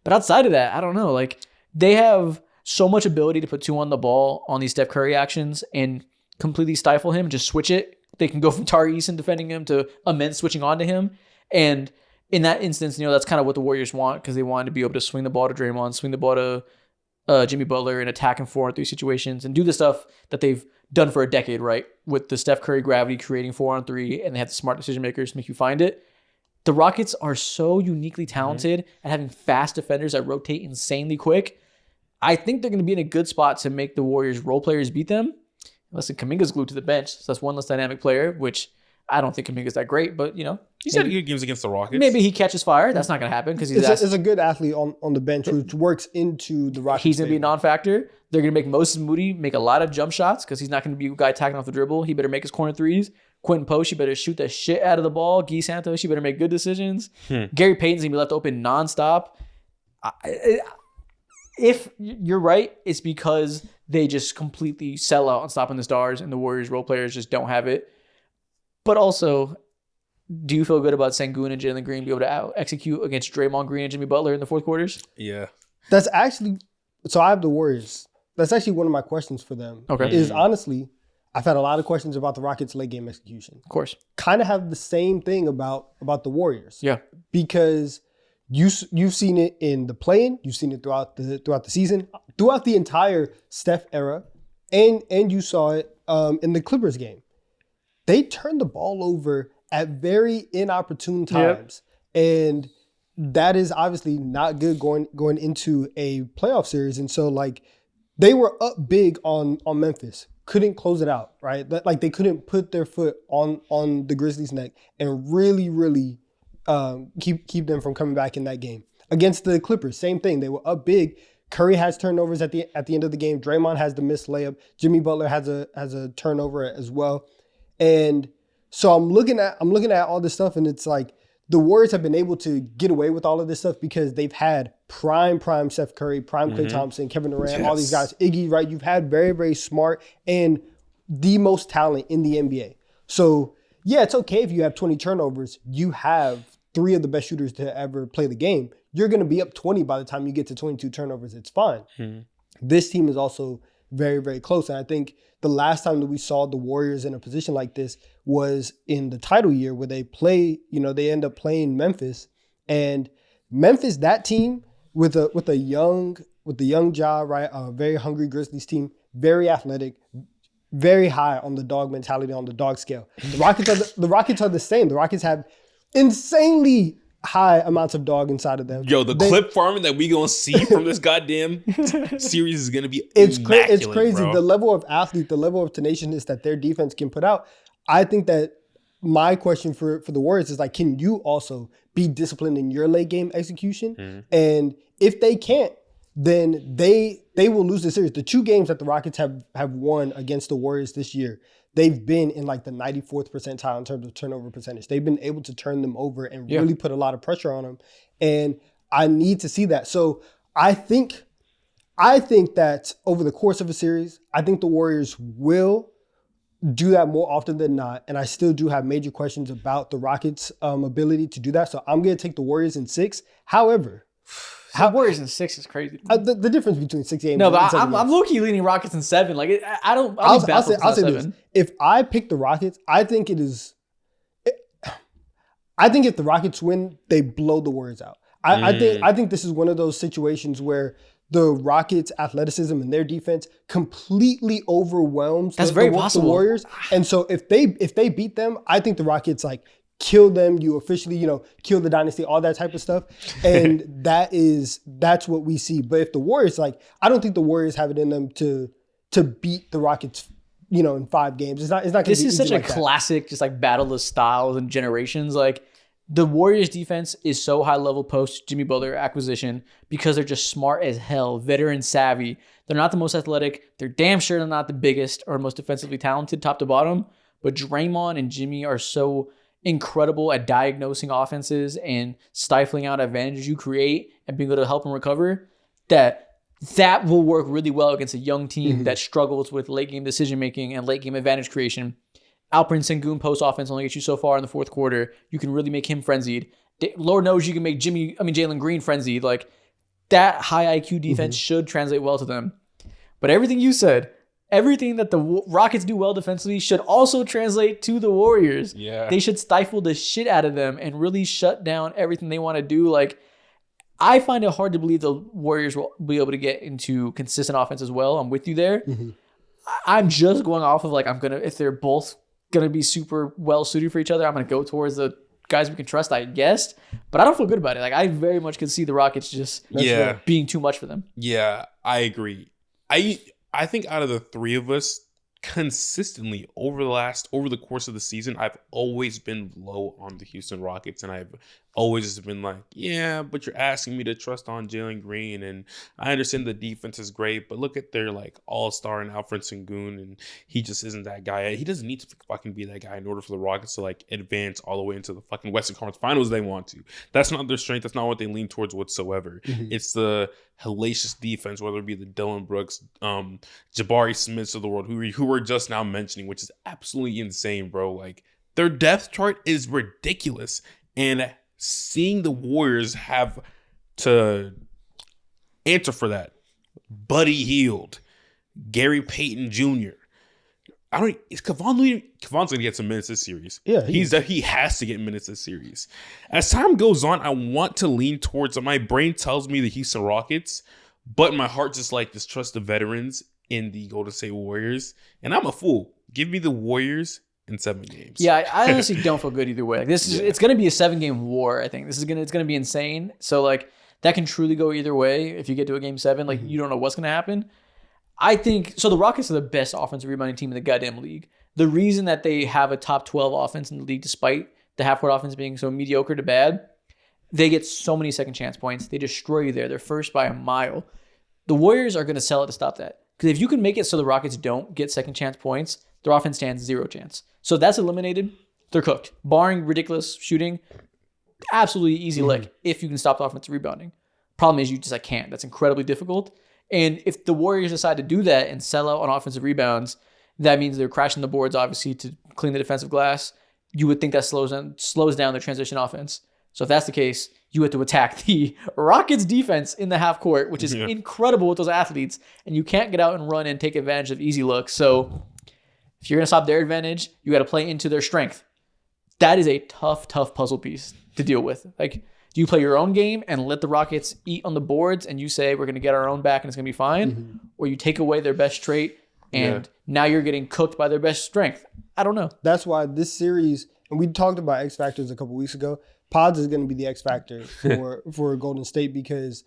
But outside of that, I don't know. Like, they have so much ability to put 2 on the ball on these Steph Curry actions and completely stifle him and just switch it. They can go from Tari Eason defending him to Amen switching on to him. And in that instance, you know, that's kind of what the Warriors want because they wanted to be able to swing the ball to Draymond, swing the ball to Jimmy Butler and attack in 4-on-3 situations and do the stuff that they've done for a decade, right? With the Steph Curry gravity creating 4-on-3 and they have the smart decision makers to make you find it. The Rockets are so uniquely talented at having fast defenders that rotate insanely quick. I think they're going to be in a good spot to make the Warriors role players beat them. Listen, Kuminga's glued to the bench, so that's one less dynamic player, which I don't think Kuminga's that great, but, you know. He's had good games against the Rockets. Maybe he catches fire. That's not going to happen because he's a good athlete on the bench, which works into the Rockets. He's going to be a non-factor. They're going to make Moses Moody make a lot of jump shots because he's not going to be a guy attacking off the dribble. He better make his corner threes. Quentin Post, you better shoot the shit out of the ball. Guy Santos, you better make good decisions. Gary Payton's going to be left open nonstop. If you're right, it's because they just completely sell out on stopping the stars and the Warriors role players just don't have it. But also, do you feel good about Sengun and Jalen Green be able to execute against Draymond Green and Jimmy Butler in the fourth quarters? Yeah. That's actually, so I have the Warriors. That's actually one of my questions for them. Okay. Is honestly, I've had a lot of questions about the Rockets' late game execution. Of course. Kind of have the same thing about the Warriors. Yeah. Because you've seen it in the play-in, you've seen it throughout the season, throughout the entire Steph era, and you saw it in the Clippers game. They turned the ball over at very inopportune times, and that is obviously not good going into a playoff series. And so, like, they were up big on Memphis, couldn't close it out, right? Like, they couldn't put their foot on the Grizzlies' neck and really keep them from coming back in that game. Against the Clippers, same thing. They were up big, Curry has turnovers at the end of the game. Draymond has the missed layup. Jimmy Butler has a turnover as well. And so I'm looking at all this stuff, and it's like the Warriors have been able to get away with all of this stuff because they've had prime Steph Curry, prime Klay Thompson, Kevin Durant, all these guys, Iggy, right? You've had very, very smart and the most talent in the NBA. So yeah, it's okay if you have 20 turnovers. You have 3 of the best shooters to ever play the game. You're going to be up 20 by the time you get to 22 turnovers. It's fine. This team is also very, very close. And I think the last time that we saw the Warriors in a position like this was in the title year where they end up playing Memphis. And Memphis, that team with a young Ja, right? A very hungry Grizzlies team, very athletic, very high on the dog mentality, on the dog scale. The Rockets are the same. The Rockets have insanely high amounts of dog inside of them. Yo, clip farming that we gonna see from this goddamn series is gonna be it's crazy. Bro. The level of athlete, the level of tenaciousness that their defense can put out. I think that my question for the Warriors is like, can you also be disciplined in your late game execution? And if they can't, then they will lose the series. The 2 games that the Rockets have won against the Warriors this year, they've been in like the 94th percentile in terms of turnover percentage. They've been able to turn them over and really put a lot of pressure on them. And I need to see that. So I think that over the course of a series, I think the Warriors will do that more often than not. And I still do have major questions about the Rockets' ability to do that. So I'm going to take the Warriors in 6. However, Warriors in 6 is crazy. The difference between 6 games. No, but I'm low-key leaning Rockets in 7. Like I'll say this. If I pick the Rockets, I think if the Rockets win, they blow the Warriors out. I think this is one of those situations where the Rockets' athleticism and their defense completely overwhelms the Warriors. And so if they beat them, I think the Rockets kill them, you officially, kill the dynasty, all that type of stuff. And that's what we see. But if the Warriors, I don't think the Warriors have it in them to beat the Rockets, in 5 games. It's not going to be easy. This is such a classic, just battle of styles and generations. The Warriors defense is so high level post Jimmy Butler acquisition because they're just smart as hell, veteran savvy. They're not the most athletic. They're damn sure they're not the biggest or most defensively talented top to bottom. But Draymond and Jimmy are so incredible at diagnosing offenses and stifling out advantages you create and being able to help them recover, that will work really well against a young team that struggles with late game decision making and late game advantage creation. Alperen Sengun post offense only gets you so far in the fourth quarter. You can really make him frenzied. Lord knows you can make Jalen Green frenzied. That high IQ defense should translate well to them. But everything you said, everything that the Rockets do well defensively should also translate to the Warriors. Yeah. They should stifle the shit out of them and really shut down everything they want to do. I find it hard to believe the Warriors will be able to get into consistent offense as well. I'm with you there. I'm just going off of if they're both going to be super well suited for each other, I'm going to go towards the guys we can trust, I guess. But I don't feel good about it. I very much can see the Rockets just being too much for them. Yeah, I agree. I think out of the 3 of us, consistently over the course of the season, I've always been low on the Houston Rockets, and I've always been like, yeah, but you're asking me to trust on Jalen Green, and I understand the defense is great, but look at their all-star and Alfred Sengun, and he just isn't that guy. He doesn't need to fucking be that guy in order for the Rockets to advance all the way into the fucking Western Conference Finals they want to. That's not their strength. That's not what they lean towards whatsoever. It's the hellacious defense, whether it be the Dylan Brooks, Jabari Smiths of the world, who we're just now mentioning, which is absolutely insane, bro. Their depth chart is ridiculous, and seeing the Warriors have to answer for that, Buddy Hield, Gary Payton Jr. Is Kevon's gonna get some minutes this series. Yeah, he has to get minutes this series. As time goes on, I want to lean towards. My brain tells me the Houston Rockets, but my heart just trust the veterans in the Golden State Warriors, and I'm a fool. Give me the Warriors in 7 games. Yeah, I honestly don't feel good either way. It's going to be a 7-game war. I think it's going to be insane. So that can truly go either way. If you get to a game 7, you don't know what's going to happen. I think so. The Rockets are the best offensive rebounding team in the goddamn league. The reason that they have a top 12 offense in the league, despite the half-court offense being so mediocre to bad, they get so many second chance points. They destroy you there. They're first by a mile. The Warriors are going to sell it to stop that. Because if you can make it so the Rockets don't get second chance points, their offense stands 0 chance. So if that's eliminated, they're cooked. Barring ridiculous shooting, absolutely easy lick if you can stop the offensive rebounding. Problem is you just can't. That's incredibly difficult. And if the Warriors decide to do that and sell out on offensive rebounds, that means they're crashing the boards, obviously, to clean the defensive glass. You would think that slows down the transition offense. So if that's the case, you have to attack the Rockets defense in the half court, which is incredible with those athletes. And you can't get out and run and take advantage of easy looks. So if you're going to stop their advantage, you got to play into their strength. That is a tough puzzle piece to deal with. Like, do you play your own game and let the Rockets eat on the boards and you say we're going to get our own back and it's going to be fine? Or you take away their best trait and now you're getting cooked by their best strength? I don't know. That's why this series, and we talked about X Factors a couple weeks ago, Pods is going to be the X Factor for Golden State because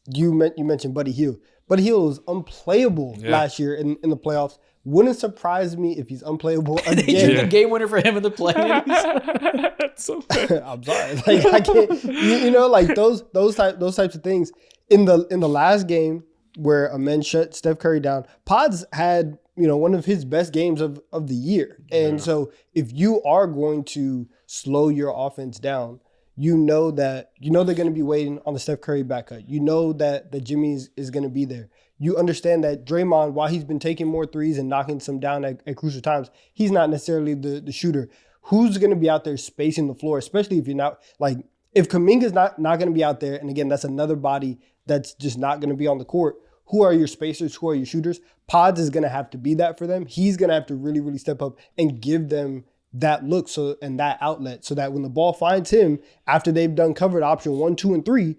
you mentioned Buddy Hield. Buddy Hield was unplayable last year in the playoffs. Wouldn't surprise me if he's unplayable again. They drew the game winner for him in the playoffs. That's so bad. I'm sorry. Like I can't. Like those types of things. In the last game where a man shut Steph Curry down, Pods had one of his best games of the year. And so if you are going to slow your offense down, they're going to be waiting on the Steph Curry back cut. You know that Jimmy is going to be there. You understand that Draymond, while he's been taking more threes and knocking some down at crucial times, he's not necessarily the shooter. Who's going to be out there spacing the floor, especially if you're not, like, if Kuminga's not going to be out there, and again, that's another body that's just not going to be on the court, who are your spacers? Who are your shooters? Pods is going to have to be that for them. He's going to have to really, really step up and give them that look and that outlet so that when the ball finds him, after they've done covered option 1, 2, and 3,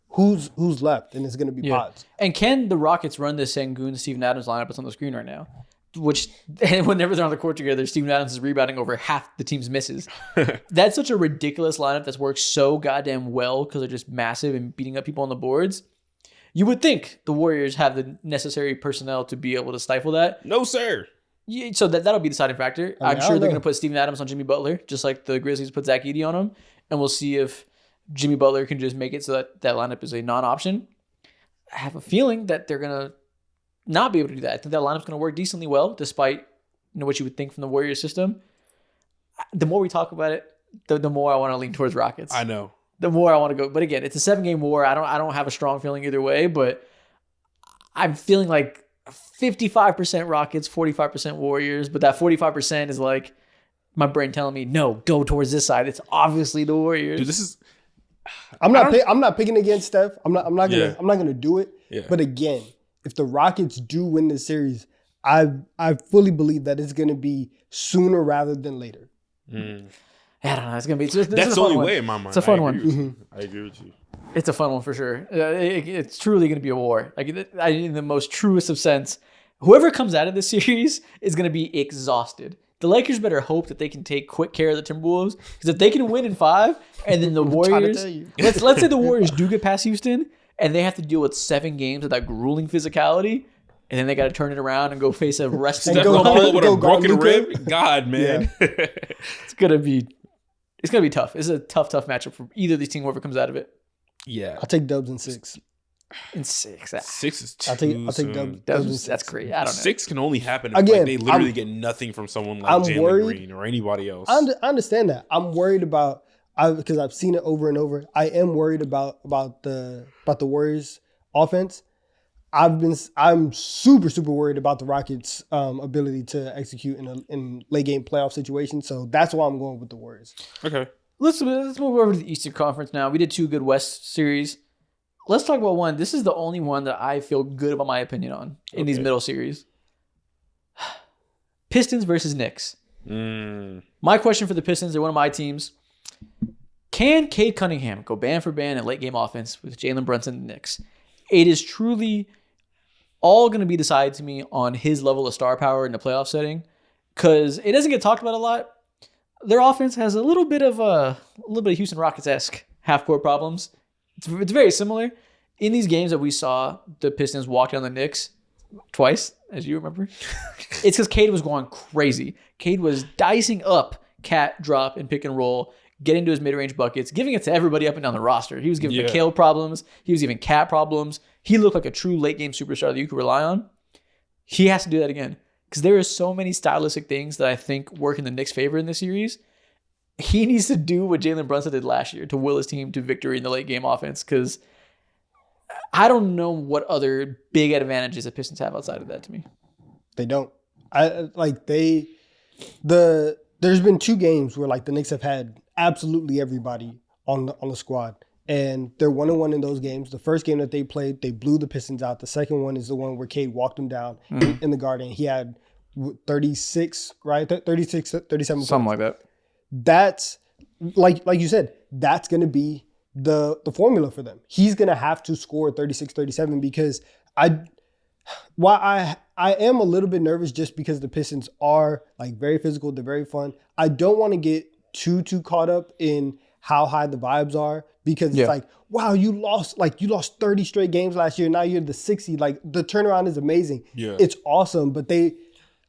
who's left? And it's going to be Pods. And can the Rockets run this Sengun, Steven Adams lineup that's on the screen right now? Which, whenever they're on the court together, Steven Adams is rebounding over half the team's misses. That's such a ridiculous lineup that's worked so goddamn well because they're just massive and beating up people on the boards. You would think the Warriors have the necessary personnel to be able to stifle that. No, sir. Yeah, so that'll be the deciding factor. I'm sure they're going to put Steven Adams on Jimmy Butler, just like the Grizzlies put Zach Edey on him. And we'll see if Jimmy Butler can just make it so that lineup is a non-option. I have a feeling that they're going to not be able to do that. I think that lineup's going to work decently well, despite what you would think from the Warriors system. The more we talk about it, the more I want to lean towards Rockets. I know. The more I want to go. But again, it's a 7-game war. I don't have a strong feeling either way, but I'm feeling like 55% Rockets, 45% Warriors, but that 45% is like my brain telling me, no, go towards this side. It's obviously the Warriors. Dude, this is. I'm not picking against Steph. I'm not gonna do it. Yeah. But again, if the Rockets do win this series, I fully believe that it's gonna be sooner rather than later. I don't know. It's gonna be. That's the only way in my mind. It's a fun one. I agree with you. It's a fun one for sure. It's truly going to be a war. Like in the most truest of sense, whoever comes out of this series is going to be exhausted. The Lakers better hope that they can take quick care of the Timberwolves, because if they can win in 5, and then the Warriors, let's say the Warriors do get past Houston, and they have to deal with 7 games of that grueling physicality, and then they got to turn it around and go face a rest. Step on with a broken rib. God, man, it's gonna be tough. It's a tough matchup for either of these teams, whoever comes out of it. Yeah, I'll take Dubs in 6. In 6, 6 is too. I'll take Dubs. That's great. I don't know. 6 can only happen if they literally get nothing from someone like Jalen Green or anybody else. I understand that. I'm worried about because I've seen it over and over. I am worried about the Warriors offense. I'm super worried about the Rockets' ability to execute in late game playoff situations. So that's why I'm going with the Warriors. Okay. Let's move over to the Eastern Conference now. We did 2 good West series. Let's talk about one. This is the only one that I feel good about my opinion on in these middle series. Pistons versus Knicks. My question for the Pistons, they're one of my teams. Can Cade Cunningham go band for band in late game offense with Jalen Brunson and the Knicks? It is truly all going to be decided to me on his level of star power in the playoff setting, because it doesn't get talked about a lot. Their offense has a little bit of Houston Rockets-esque half-court problems. It's very similar. In these games that we saw the Pistons walk down the Knicks twice, as you remember, it's because Cade was going crazy. Cade was dicing up cat, drop, and pick and roll, getting to his mid-range buckets, giving it to everybody up and down the roster. He was giving Mikal problems. He was giving Cat problems. he looked like a true late game superstar that you could rely on. He has to do that again because there are so many stylistic things that I think work in the Knicks' favor in this series. He needs to do what Jalen Brunson did last year to will his team to victory in the late game offense because I don't know what other big advantages the Pistons have outside of that to me. They don't. There's been 2 games where like the Knicks have had absolutely everybody on the squad. And they're 1-1 in those games. The first game that they played, they blew the Pistons out. The second one is the one where Cade walked them down in the Garden. He had 36, right? 36, 37 Something points. like that. That's like you said, that's going to be the formula for them. He's going to have to score 36, 37 because I am a little bit nervous just because the Pistons are like very physical. They're very fun. I don't want to get too caught up in how high the vibes are because it's like, wow, you lost 30 straight games last year. Now you're the 60. Like the turnaround is amazing. Yeah. It's awesome. But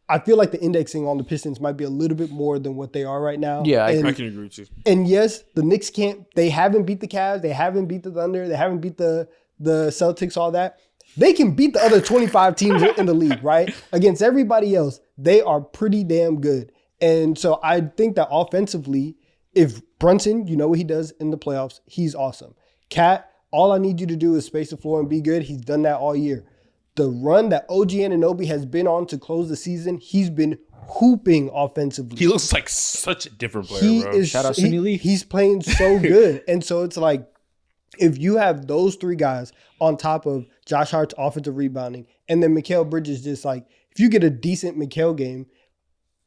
I feel like the indexing on the Pistons might be a little bit more than what they are right now. Yeah, I can agree with you. And yes, the Knicks they haven't beat the Cavs. They haven't beat the Thunder. They haven't beat the Celtics, all that. They can beat the other 25 teams in the league, right? Against everybody else, they are pretty damn good. And so I think that offensively, if Brunson, you know what he does in the playoffs, he's awesome. Cat, all I need you to do is space the floor and be good. He's done that all year. The run that OG Anunoby has been on to close the season, he's been hooping offensively. He looks like such a different player, bro. Shout out Sydney Lee. He's playing so good. And so it's like, if you have those 3 guys on top of Josh Hart's offensive rebounding, and then Mikal Bridges just like, if you get a decent Mikal game,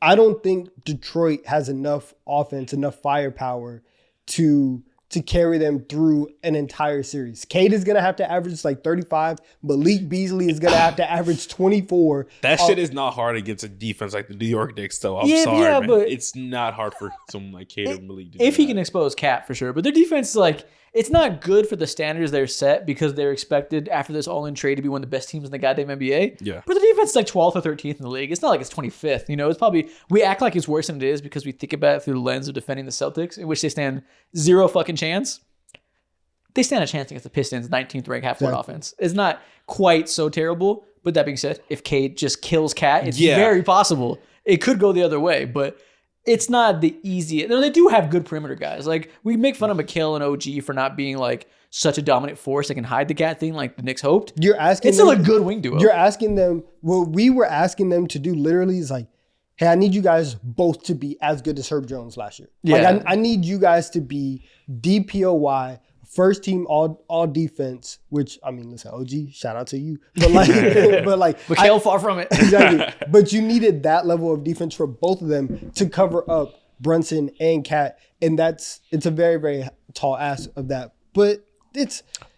I don't think Detroit has enough offense, enough firepower to carry them through an entire series. Cade is going to have to average like 35. Malik Beasley is going to have to average 24. That shit is not hard against a defense like the New York Knicks, though. I'm sorry, man. But it's not hard for someone like Cade or Malik to do if he that. can expose Cat, for sure. But their defense is like, it's not good for the standards they're set because they're expected after this all-in trade to be one of the best teams in the goddamn NBA. Yeah. But the defense is like 12th or 13th in the league. It's not like it's 25th. You know, it's probably, we act like it's worse than it is because we think about it through the lens of defending the Celtics, in which they stand 0 fucking chance. They stand a chance against the Pistons' 19th ranked half-court offense. It's not quite so terrible. But that being said, if Cade just kills Cat, it's very possible. It could go the other way, but it's not the easiest. They do have good perimeter guys. Like, we make fun of Mikal and OG for not being like such a dominant force that can hide the Cat thing like the Knicks hoped. It's still a good wing duo. You're asking them, what we were asking them to do literally is like, hey, I need you guys both to be as good as Herb Jones last year. Yeah. Like, I need you guys to be DPOY, first team all defense, which, I mean, listen, OG, shout out to you. But like, Mikal far from it. Exactly. But you needed that level of defense for both of them to cover up Brunson and Cat. And it's a very, very tall ask of that. But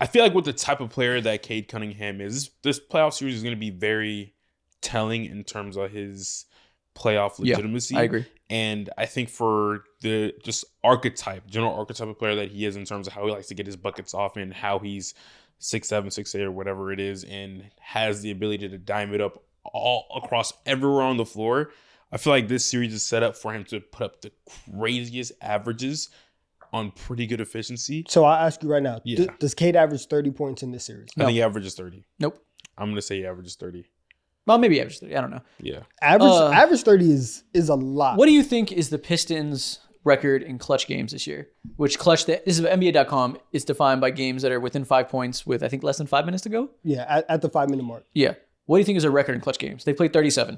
I feel like with the type of player that Cade Cunningham is, this playoff series is going to be very telling in terms of his playoff legitimacy. I agree. And I think for the just general archetype of player that he is in terms of how he likes to get his buckets off and how he's 6'7", 6'8", or whatever it is, and has the ability to dime it up all across everywhere on the floor, I feel like this series is set up for him to put up the craziest averages on pretty good efficiency. So I'll ask you right now, does Cade average 30 points in this series? I think he averages 30. Nope. I'm going to say he averages 30. Well, maybe average 30. I don't know. Yeah. Average 30 is a lot. What do you think is the Pistons' record in clutch games this year? Which clutch, this is NBA.com, is defined by games that are within 5 points with, I think, less than 5 minutes to go? Yeah, at the 5-minute mark. Yeah. What do you think is their record in clutch games? They played 37.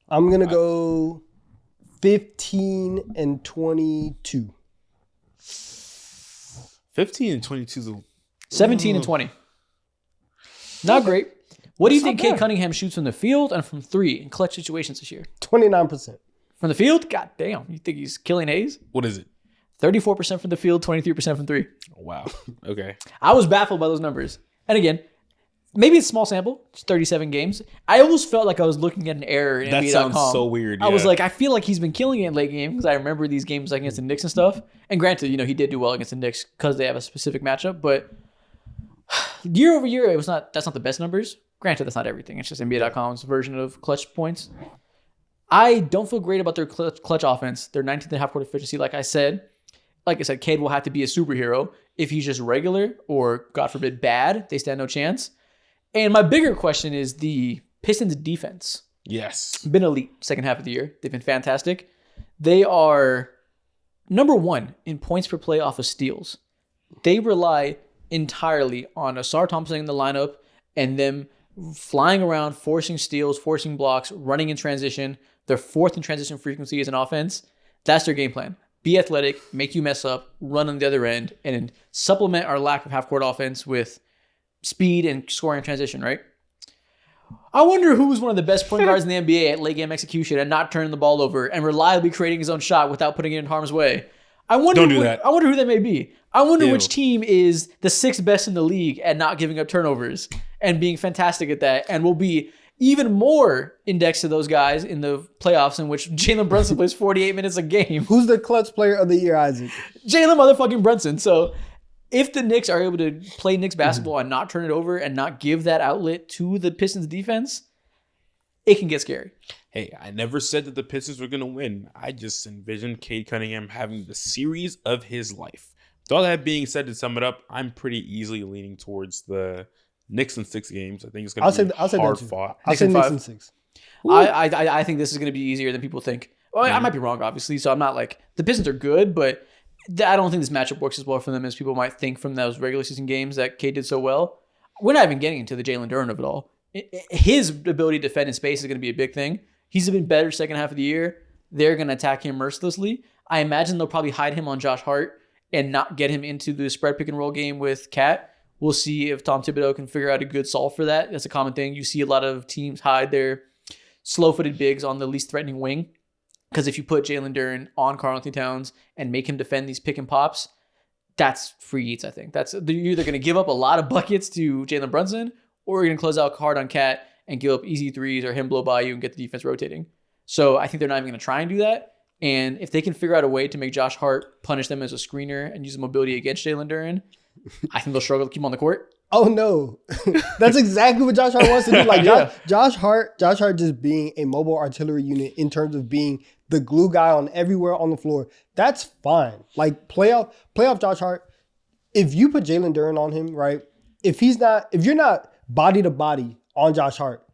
I'm going to go 15-22. 15-22 is 17-20. Not great. What do you think not bad. Cade Cunningham shoots from the field and from 3 in clutch situations this year? 29%. From the field? God damn. You think he's killing Hayes? What is it? 34% from the field, 23% from 3. Wow. Okay. I was baffled by those numbers. And again, maybe it's small sample. It's 37 games. I almost felt like I was looking at an error in That NBA.com. sounds so weird. I was like, I feel like he's been killing it in late game because I remember these games against the Knicks and stuff. And granted, he did do well against the Knicks because they have a specific matchup. But year over year, that's not the best numbers. Granted, that's not everything. It's just NBA.com's version of clutch points. I don't feel great about their clutch offense. Their 19th and half court efficiency, like I said, Cade will have to be a superhero If he's just regular or, God forbid, bad, they stand no chance. And my bigger question is the Pistons defense. Yes. Been elite second half of the year. They've been fantastic. They are number 1 in points per play off of steals. They rely entirely on Asar Thompson in the lineup and them flying around, forcing steals, forcing blocks, running in transition. They're 4th in transition frequency as an offense. That's their game plan. Be athletic, make you mess up, run on the other end, and supplement our lack of half-court offense with speed and scoring in transition, right? I wonder who was one of the best point guards in the NBA at late game execution and not turning the ball over and reliably creating his own shot without putting it in harm's way. I wonder Don't do that. I wonder who that may be. I wonder Ew. which team is the 6th best in the league at not giving up turnovers and being fantastic at that, and will be even more indexed to those guys in the playoffs in which Jalen Brunson plays 48 minutes a game. Who's the clutch player of the year, Isaac? Jalen motherfucking Brunson. So if the Knicks are able to play Knicks basketball and not turn it over and not give that outlet to the Pistons defense, it can get scary. Hey, I never said that the Pistons were going to win. I just envisioned Cade Cunningham having the series of his life. With all that being said, to sum it up, I'm pretty easily leaning towards the Knicks in 6 games. I think it's going to be hard fought. I'll say in Knicks 5. in 6. I think this is going to be easier than people think. Well, I might be wrong, obviously. So I'm not like the Pistons are good, but I don't think this matchup works as well for them as people might think from those regular season games that Cade did so well. We're not even getting into the Jalen Duren of it all. His ability to defend in space is going to be a big thing. He's been better second half of the year. They're going to attack him mercilessly. I imagine they'll probably hide him on Josh Hart and not get him into the spread pick and roll game with Cat. We'll see if Tom Thibodeau can figure out a good solve for that. That's a common thing. You see a lot of teams hide their slow-footed bigs on the least threatening wing. Because if you put Jalen Duren on Karl-Anthony Towns and make him defend these pick and pops, that's free eats, I think. You're either going to give up a lot of buckets to Jalen Brunson, or you're going to close out hard on Cat and give up easy threes or him blow by you and get the defense rotating. So I think they're not even going to try and do that. And if they can figure out a way to make Josh Hart punish them as a screener and use the mobility against Jalen Duren, I think they'll struggle to keep him on the court. Oh no, that's exactly what Josh Hart wants to do. Like Josh Hart just being a mobile artillery unit in terms of being the glue guy on everywhere on the floor. That's fine. Like playoff Josh Hart. If you put Jalen Duren on him, right? If you're not body to body on Josh Hart,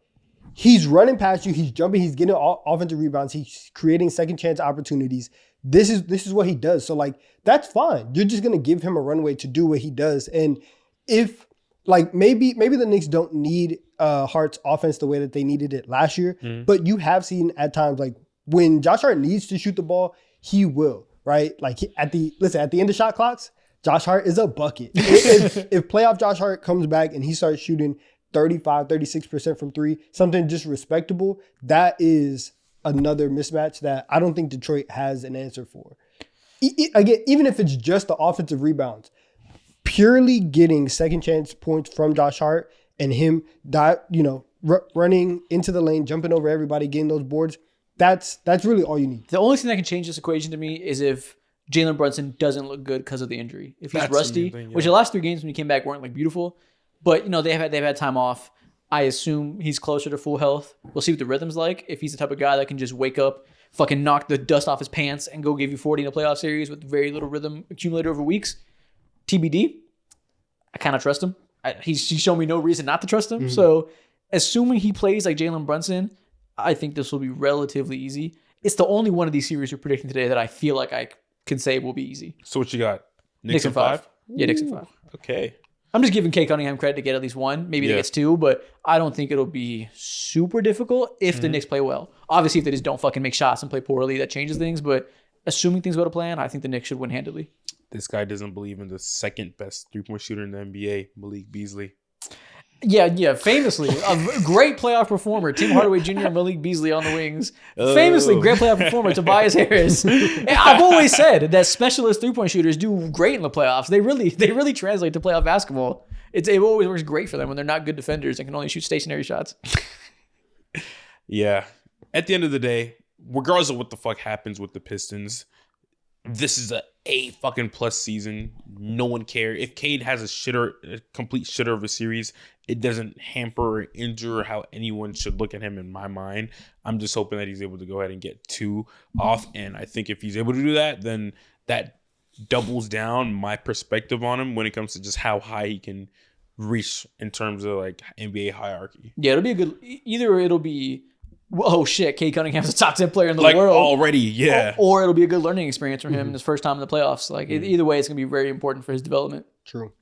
he's running past you. He's jumping. He's getting offensive rebounds. He's creating second chance opportunities. This is what he does. So like that's fine. You're just gonna give him a runway to do what he does. And if like maybe the Knicks don't need Hart's offense the way that they needed it last year, but you have seen at times like when Josh Hart needs to shoot the ball, he will, right? Like at the end of shot clocks, Josh Hart is a bucket. if playoff Josh Hart comes back and he starts shooting 35, 36% from 3, something just respectable, that is another mismatch that I don't think Detroit has an answer for. Again, even if it's just the offensive rebounds, purely getting second chance points from Josh Hart and him, running into the lane, jumping over everybody, getting those boards, that's really all you need. The only thing that can change this equation to me is if Jalen Brunson doesn't look good because of the injury. If he's rusty, which the last 3 games when he came back weren't like beautiful, but they've had time off. I assume he's closer to full health. We'll see what the rhythm's like. If he's the type of guy that can just wake up, fucking knock the dust off his pants and go give you 40 in a playoff series with very little rhythm accumulated over weeks, TBD. I kind of trust him. He's shown me no reason not to trust him. So assuming he plays like Jalen Brunson, I think this will be relatively easy. It's the only one of these series we're predicting today that I feel like I can say will be easy. So what you got? Knicks in 5? Yeah, Knicks in 5. Okay. I'm just giving Cade Cunningham credit to get at least 1. Maybe they gets 2, but I don't think it'll be super difficult if the Knicks play well. Obviously, if they just don't fucking make shots and play poorly, that changes things. But assuming things go to plan, I think the Knicks should win handily. This guy doesn't believe in the second best 3-point shooter in the NBA, Malik Beasley. Yeah, famously, a great playoff performer, Tim Hardaway Jr. and Malik Beasley on the wings. Famously, great playoff performer, Tobias Harris. I've always said that specialist 3-point shooters do great in the playoffs. They really translate to playoff basketball. It always works great for them when they're not good defenders and can only shoot stationary shots. Yeah. At the end of the day, regardless of what the fuck happens with the Pistons, this is a fucking plus season. No one cares. If Cade has a complete shitter of a series, it doesn't hamper or injure how anyone should look at him in my mind. I'm just hoping that he's able to go ahead and get 2 off. And I think if he's able to do that, then that doubles down my perspective on him when it comes to just how high he can reach in terms of like NBA hierarchy. Yeah, it'll be a good. Either it'll be, oh shit, Cade Cunningham's a top 10 player in the Like world already, yeah. or it'll be a good learning experience for him in his first time in the playoffs. Like either way, it's gonna be very important for his development. True.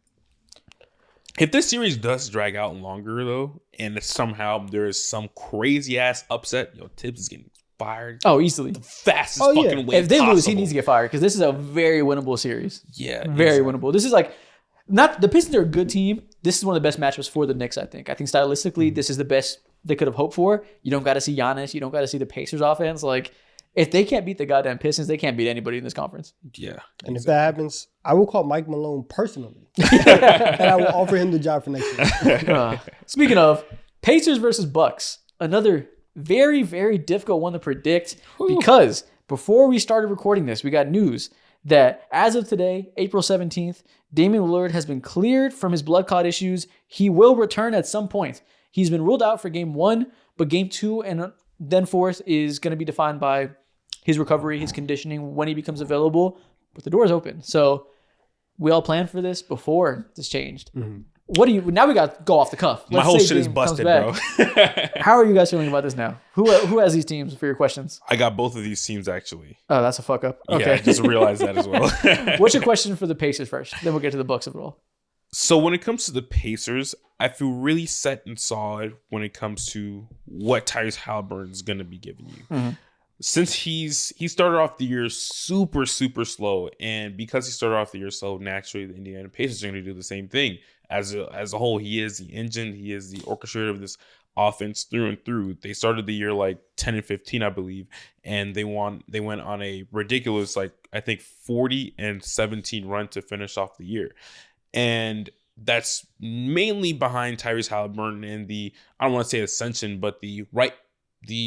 If this series does drag out longer though, and if somehow there is some crazy ass upset, Tibbs is getting fired. Oh, easily. The fastest Oh, yeah. fucking way If they possible. lose, he needs to get fired because this is a very winnable series. Yeah, Very exactly. winnable. This is like not the Pistons are a good team. This is one of the best matchups for the Knicks, I think. I think stylistically, this is the best they could have hoped for. You don't got to see Giannis. You don't got to see the Pacers offense. Like, if they can't beat the goddamn Pistons, they can't beat anybody in this conference. Yeah. And if that happens, I will call Mike Malone personally. And I will offer him the job for next year. Speaking of Pacers versus Bucks, another very, very difficult one to predict because before we started recording this, we got news that as of today, April 17th, Damian Lillard has been cleared from his blood clot issues. He will return at some point. He's been ruled out for game 1, but game 2 and then forth is going to be defined by his recovery, his conditioning, when he becomes available. But the door is open. So we all planned for this before this changed. What do you, now we got to go off the cuff. My Let's whole say shit is Dame comes busted, back. bro. How are you guys feeling about this now? Who has these teams for your questions? I got both of these teams actually. Oh, that's a fuck up. Yeah, Okay. I just realized that as well. What's your question for the Pacers first? Then we'll get to the Bucks of it all. So when it comes to the Pacers, I feel really set and solid when it comes to what Tyrese Halliburton is going to be giving you. Since he started off the year super, super slow, and because he started off the year slow, naturally the Indiana Pacers are going to do the same thing. As a whole, he is the engine, he is the orchestrator of this offense through and through. They started the year like 10-15, I believe, and they went on a ridiculous, like I think 40-17 run to finish off the year. And that's mainly behind Tyrese Halliburton and the, I don't want to say ascension, but the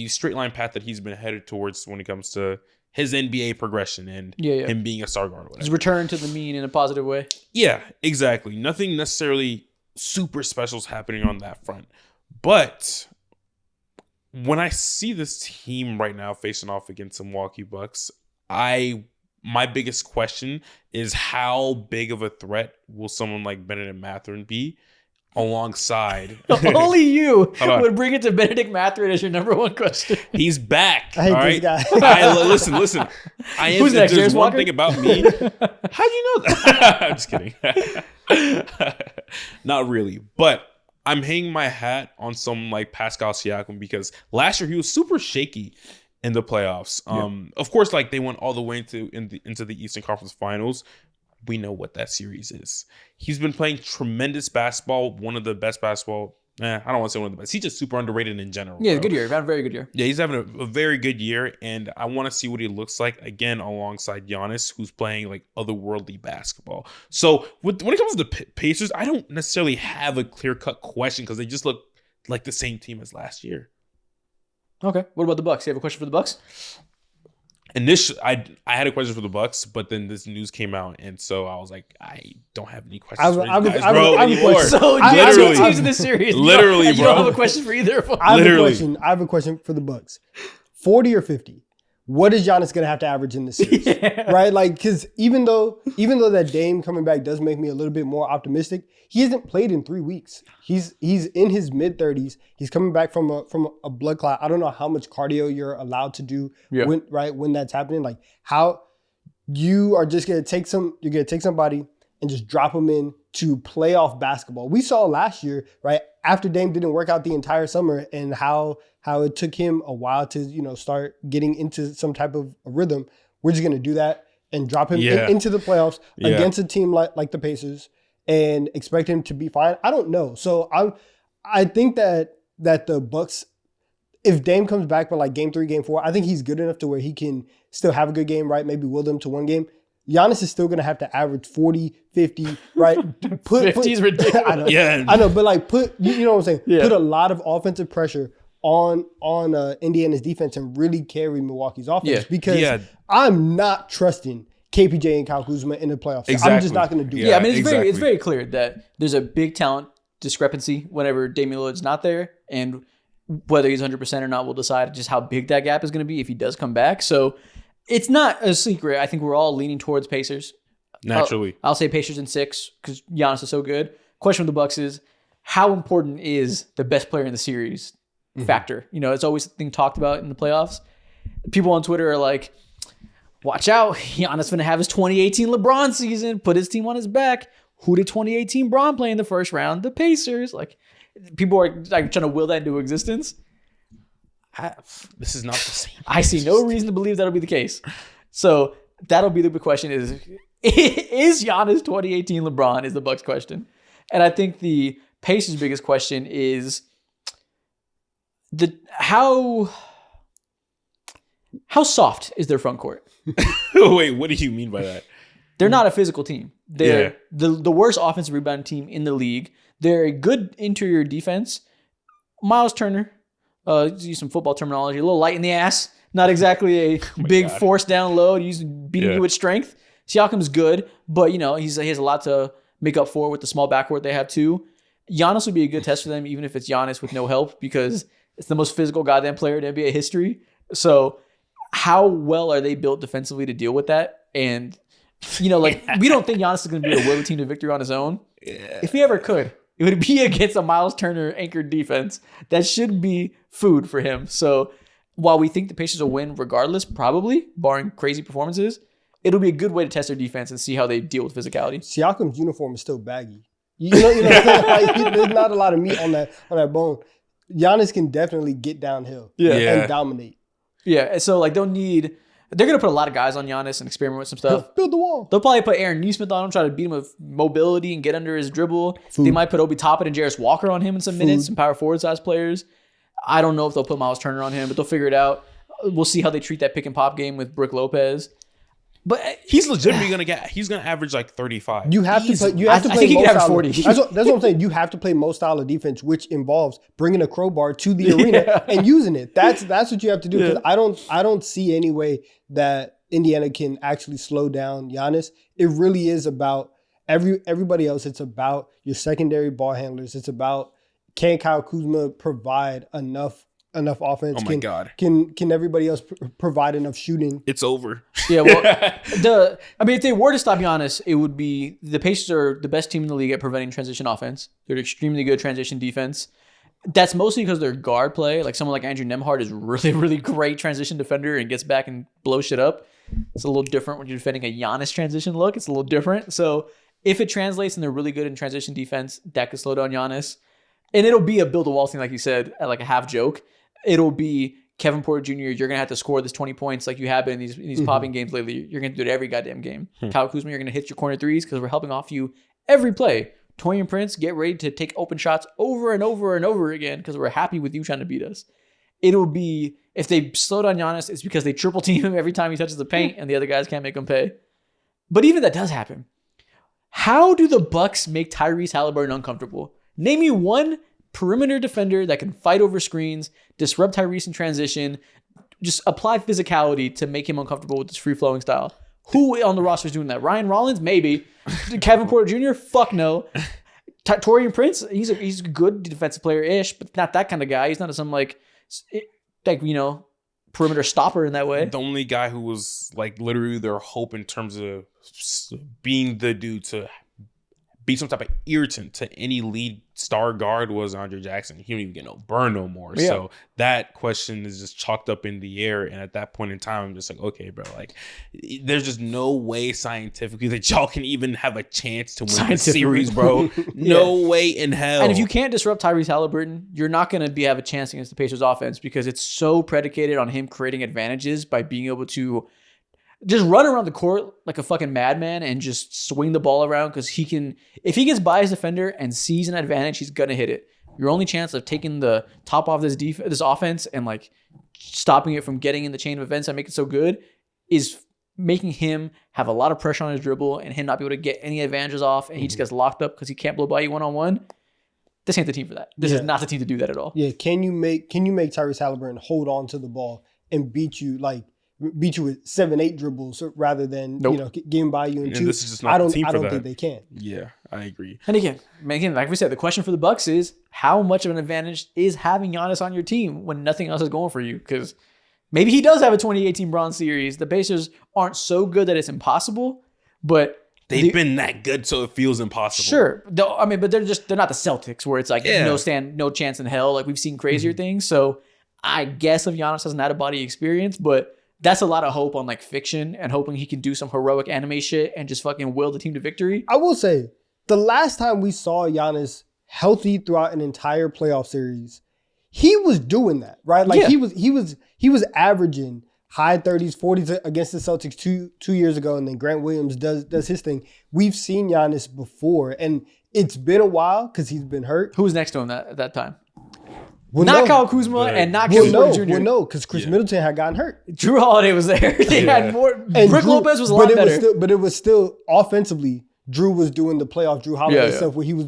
straight line path that he's been headed towards when it comes to his NBA progression and him being a star guard or whatever. His return to the mean in a positive way. Yeah, exactly. Nothing necessarily super special is happening on that front. But when I see this team right now facing off against the Milwaukee Bucks, my biggest question is how big of a threat will someone like Benedict Mathurin be alongside? Only you Hold on. would bring it to Benedict Mathurin as your number one question. He's back. I hate all this right? guy. Listen. I am. Who's next, There's Darius one Walker? thing about me. How'd you know that? I'm just kidding. Not really, but I'm hanging my hat on someone like Pascal Siakam because last year he was super shaky in the playoffs. Of course, like they went all the way into the Eastern Conference Finals. We know what that series is. He's been playing tremendous basketball, one of the best basketball. I don't want to say one of the best. He's just super underrated in general. Yeah, bro. good year. He's had a very good year. Yeah, he's having a very good year, and I want to see what he looks like again alongside Giannis, who's playing like otherworldly basketball. So when it comes to the Pacers, I don't necessarily have a clear-cut question because they just look like the same team as last year. Okay. What about the Bucks? You have a question for the Bucks? Initially, I had a question for the Bucks, but then this news came out, and so I was like, I don't have any questions for you guys, bro, anymore. So I- you have two literally. teams in this series. Literally, and you don't bro. have a question for either of them. I Literally. have a question for the Bucks. 40 or 50? What is Giannis gonna have to average in this series? Right? Like, because even though that Dame coming back does make me a little bit more optimistic, he hasn't played in 3 weeks. He's in his mid-30s. He's coming back from a blood clot. I don't know how much cardio you're allowed to do when that's happening. Like how you are just gonna take somebody and just drop them in to playoff basketball. We saw last year, right, after Dame didn't work out the entire summer and how it took him a while to, start getting into some type of a rhythm. We're just going to do that and drop him into the playoffs against a team like the Pacers and expect him to be fine. I don't know. So I think that the Bucks, if Dame comes back by like game 3, game 4, I think he's good enough to where he can still have a good game, right? Maybe will them to one game. Giannis is still going to have to average 40, 50, right? 50 is ridiculous. I know, Yeah. I know, but like you know what I'm saying? Yeah. Put a lot of offensive pressure on Indiana's defense and really carry Milwaukee's offense because I'm not trusting KPJ and Kyle Kuzma in the playoffs. Exactly. I'm just not going to do Yeah, that. I mean, exactly. it's very clear that there's a big talent discrepancy whenever Damian Lillard's not there, and whether he's 100% or not will decide just how big that gap is going to be if he does come back. So it's not a secret. I think we're all leaning towards Pacers. Naturally. I'll say Pacers in 6 because Giannis is so good. Question for the Bucks is, how important is the best player in the series factor? You know, it's always a thing talked about in the playoffs. People on Twitter are like, watch out, Giannis going to have his 2018 LeBron season, put his team on his back. Who did 2018 Bron play in the first round? The Pacers. Like, people are like trying to will that into existence. This is not the same. I see no reason to believe that'll be the case. So that'll be the big question: is Giannis 2018 LeBron? Is the Bucks question, and I think the Pacers' biggest question is how soft is their front court? Wait, what do you mean by that? They're not a physical team. They're the worst offensive rebounding team in the league. They're a good interior defense. Miles Turner, use some football terminology, a little light in the ass. Not exactly a big force down low, beating you with strength. Siakam's good, but he has a lot to make up for with the small backcourt they have too. Giannis would be a good test for them, even if it's Giannis with no help, because it's the most physical goddamn player in NBA history. So how well are they built defensively to deal with that? And we don't think Giannis is going to be able to will the team to victory on his own. Yeah. If he ever could, it would be against a Miles Turner anchored defense. That should be food for him. So while we think the Pacers will win regardless, probably, barring crazy performances, it'll be a good way to test their defense and see how they deal with physicality. Siakam's uniform is still baggy. There's not a lot of meat on that bone. Giannis can definitely get downhill and dominate. Yeah, so they're going to put a lot of guys on Giannis and experiment with some stuff. Build the wall. They'll probably put Aaron Nesmith on him, try to beat him with mobility and get under his dribble. They might put Obi Toppin and Jarris Walker on him in some minutes, some power forward size players. I don't know if they'll put Miles Turner on him, but they'll figure it out. We'll see how they treat that pick and pop game with Brook Lopez. But he's legitimately gonna average like 35. You have to play. I think he can average 40. That's what I'm saying. You have to play most style of defense, which involves bringing a crowbar to the arena and using it. That's what you have to do. Because I don't see any way that Indiana can actually slow down Giannis. It really is about everybody else. It's about your secondary ball handlers. It's about, can Kyle Kuzma provide enough offense? Oh my God. Can everybody else provide enough shooting? It's over. Yeah, well, if they were to stop Giannis, it would be the Pacers are the best team in the league at preventing transition offense. They're extremely good transition defense. That's mostly because their guard play. Like someone like Andrew Nembhard is really, really great transition defender and gets back and blows shit up. It's a little different when you're defending a Giannis transition look. It's a little different. So if it translates and they're really good in transition defense, that could slow down Giannis. And it'll be a build a wall thing, like you said, like a half joke. It'll be Kevin Porter Jr., you're going to have to score this 20 points like you have been in these popping games lately. You're going to do it every goddamn game. Kyle Kuzma, you're going to hit your corner threes because we're helping off you every play. Torian Prince, get ready to take open shots over and over and over again because we're happy with you trying to beat us. It'll be, if they slow down Giannis, it's because they triple team him every time he touches the paint and the other guys can't make him pay. But even that does happen. How do the Bucks make Tyrese Halliburton uncomfortable? Name me one perimeter defender that can fight over screens, disrupt Tyrese in transition, just apply physicality to make him uncomfortable with this free-flowing style. Who on the roster is doing that? Ryan Rollins? Maybe. Kevin Porter Jr.? Fuck no. Torian Prince? He's a good defensive player-ish, but not that kind of guy. He's not some perimeter stopper in that way. The only guy who was like literally their hope in terms of being the dude to be some type of irritant to any lead star guard was Andre Jackson. He don't even get no burn no more. Yeah. So that question is just chalked up in the air. And at that point in time, I'm just like, okay, bro, like there's just no way scientifically that y'all can even have a chance to win the series, bro. No way in hell. And if you can't disrupt Tyrese Halliburton, you're not going to have a chance against the Pacers offense because it's so predicated on him creating advantages by being able to just run around the court like a fucking madman and just swing the ball around because he can. If he gets by his defender and sees an advantage, he's gonna hit it. Your only chance of taking the top off this offense and like stopping it from getting in the chain of events that make it so good is making him have a lot of pressure on his dribble and him not be able to get any advantages off, and he just gets locked up because he can't blow by you one-on-one. This ain't the team for that. This is not the team to do that at all. Yeah, can you make Tyrese Halliburton hold on to the ball and beat you with 7-8 dribbles rather than getting by you in two? This is just not the team for that. I don't think they can. Yeah, I agree. And again, like we said, the question for the Bucks is how much of an advantage is having Giannis on your team when nothing else is going for you? Because maybe he does have a 2018 Bron series. The Pacers aren't so good that it's impossible, but they've been that good, so it feels impossible. Sure. I mean, but they're not the Celtics where it's like no chance in hell. Like we've seen crazier things. So I guess if Giannis has an out-of-body experience, but that's a lot of hope on like fiction and hoping he can do some heroic anime shit and just fucking will the team to victory. I will say, the last time we saw Giannis healthy throughout an entire playoff series, he was doing that, right? Like he was averaging high 30s, 40s against the Celtics two years ago, and then Grant Williams does his thing. We've seen Giannis before, and it's been a while because he's been hurt. Who was next to him at that time? Well, not Kyle Kuzma and not Kevin Porter Jr. Well, no, because Chris Middleton had gotten hurt. Drew Holiday was there. They had more. And Brook Lopez was a lot better. But it was still offensively. Drew was doing the playoff Drew Holiday stuff where he was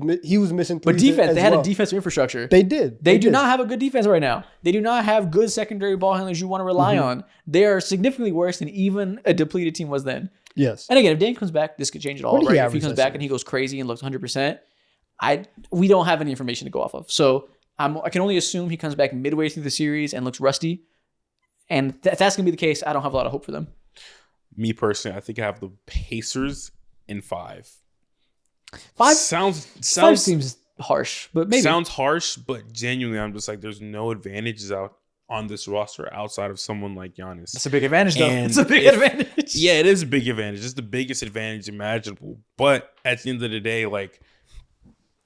missing threes. But defense, they had a defensive infrastructure. They did. They do not have a good defense right now. They do not have good secondary ball handlers you want to rely on. They are significantly worse than even a depleted team was then. Yes. And again, if Dame comes back, this could change it all, right? If he comes back and he goes crazy and looks 100%, we don't have any information to go off of. So I can only assume he comes back midway through the series and looks rusty. And if that's going to be the case, I don't have a lot of hope for them. Me personally, I think I have the Pacers in 5. 5 sounds seems harsh, but maybe. Sounds harsh, but genuinely, I'm just like, there's no advantages out on this roster outside of someone like Giannis. That's a big advantage, though. And it's a big advantage. Yeah, it is a big advantage. It's the biggest advantage imaginable. But at the end of the day, like,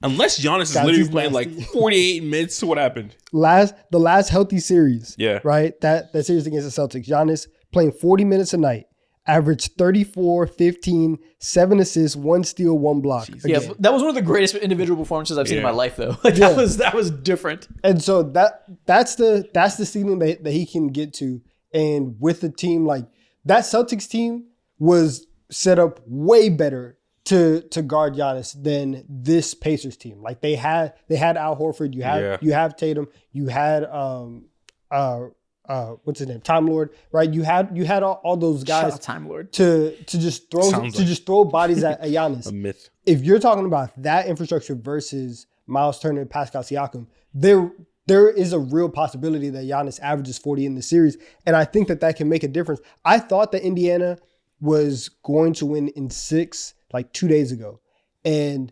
unless Giannis is literally playing like 48 minutes, what happened? The last healthy series. Yeah. Right? That series against the Celtics. Giannis playing 40 minutes a night. Averaged 34, 15, 7 assists, 1 steal, 1 block. Yeah, that was one of the greatest individual performances I've seen in my life, though. Like that was different. And so that's the ceiling that he can get to. And with the team, like that Celtics team was set up way better to guard Giannis than this Pacers team. Like they had Al Horford, you have Tatum, you had what's his name? Time Lord, right? You had all those guys Time Lord to just throw bodies at Giannis. A myth. If you're talking about that infrastructure versus Miles Turner and Pascal Siakam, there is a real possibility that Giannis averages 40 in the series, and I think that can make a difference. I thought that Indiana was going to win in 6 like 2 days ago, and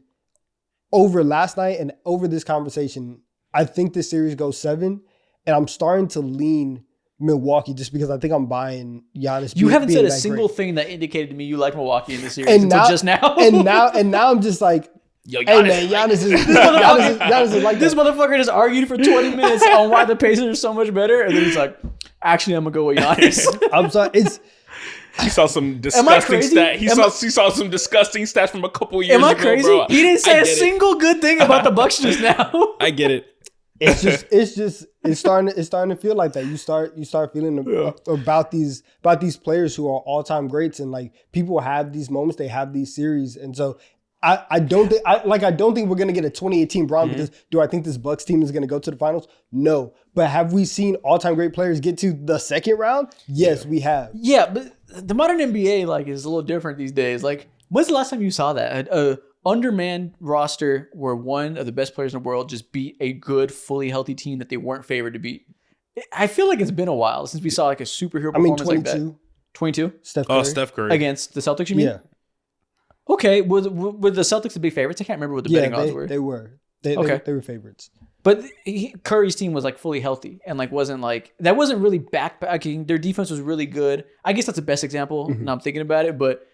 over last night and over this conversation, I think this series goes 7. And I'm starting to lean Milwaukee just because I think I'm buying Giannis. You haven't said a single thing that indicated to me you like Milwaukee in this series until just now. and now I'm just like, yo, hey man, Giannis is like this motherfucker just argued for 20 minutes on why the Pacers are so much better, and then he's like, actually, I'm gonna go with Giannis. I'm sorry, He saw some disgusting stats. He saw some disgusting stats from a couple years ago. Am I crazy? Bro. He didn't say a single good thing about the Bucks just now. I get it. It's starting to feel like that. You start feeling about these players who are all-time greats, and like people have these moments, they have these series, and so I don't think we're gonna get a 2018 Bron because do I think this Bucks team is gonna go to the finals? No, but have we seen all-time great players get to the second round? Yes, we have. Yeah, but the modern NBA like is a little different these days. Like, when's the last time you saw that? Undermanned roster where one of the best players in the world just beat a good, fully healthy team that they weren't favored to beat. I feel like it's been a while since we saw like a superhero performance like that. 22? Steph Curry. Steph Curry. Against the Celtics, you mean? Yeah. Okay, were the Celtics the big favorites? I can't remember what the betting odds were. They were. They were favorites. But Curry's team was like fully healthy and like wasn't really backpacking. Their defense was really good. I guess that's the best example. Now I'm thinking about it, but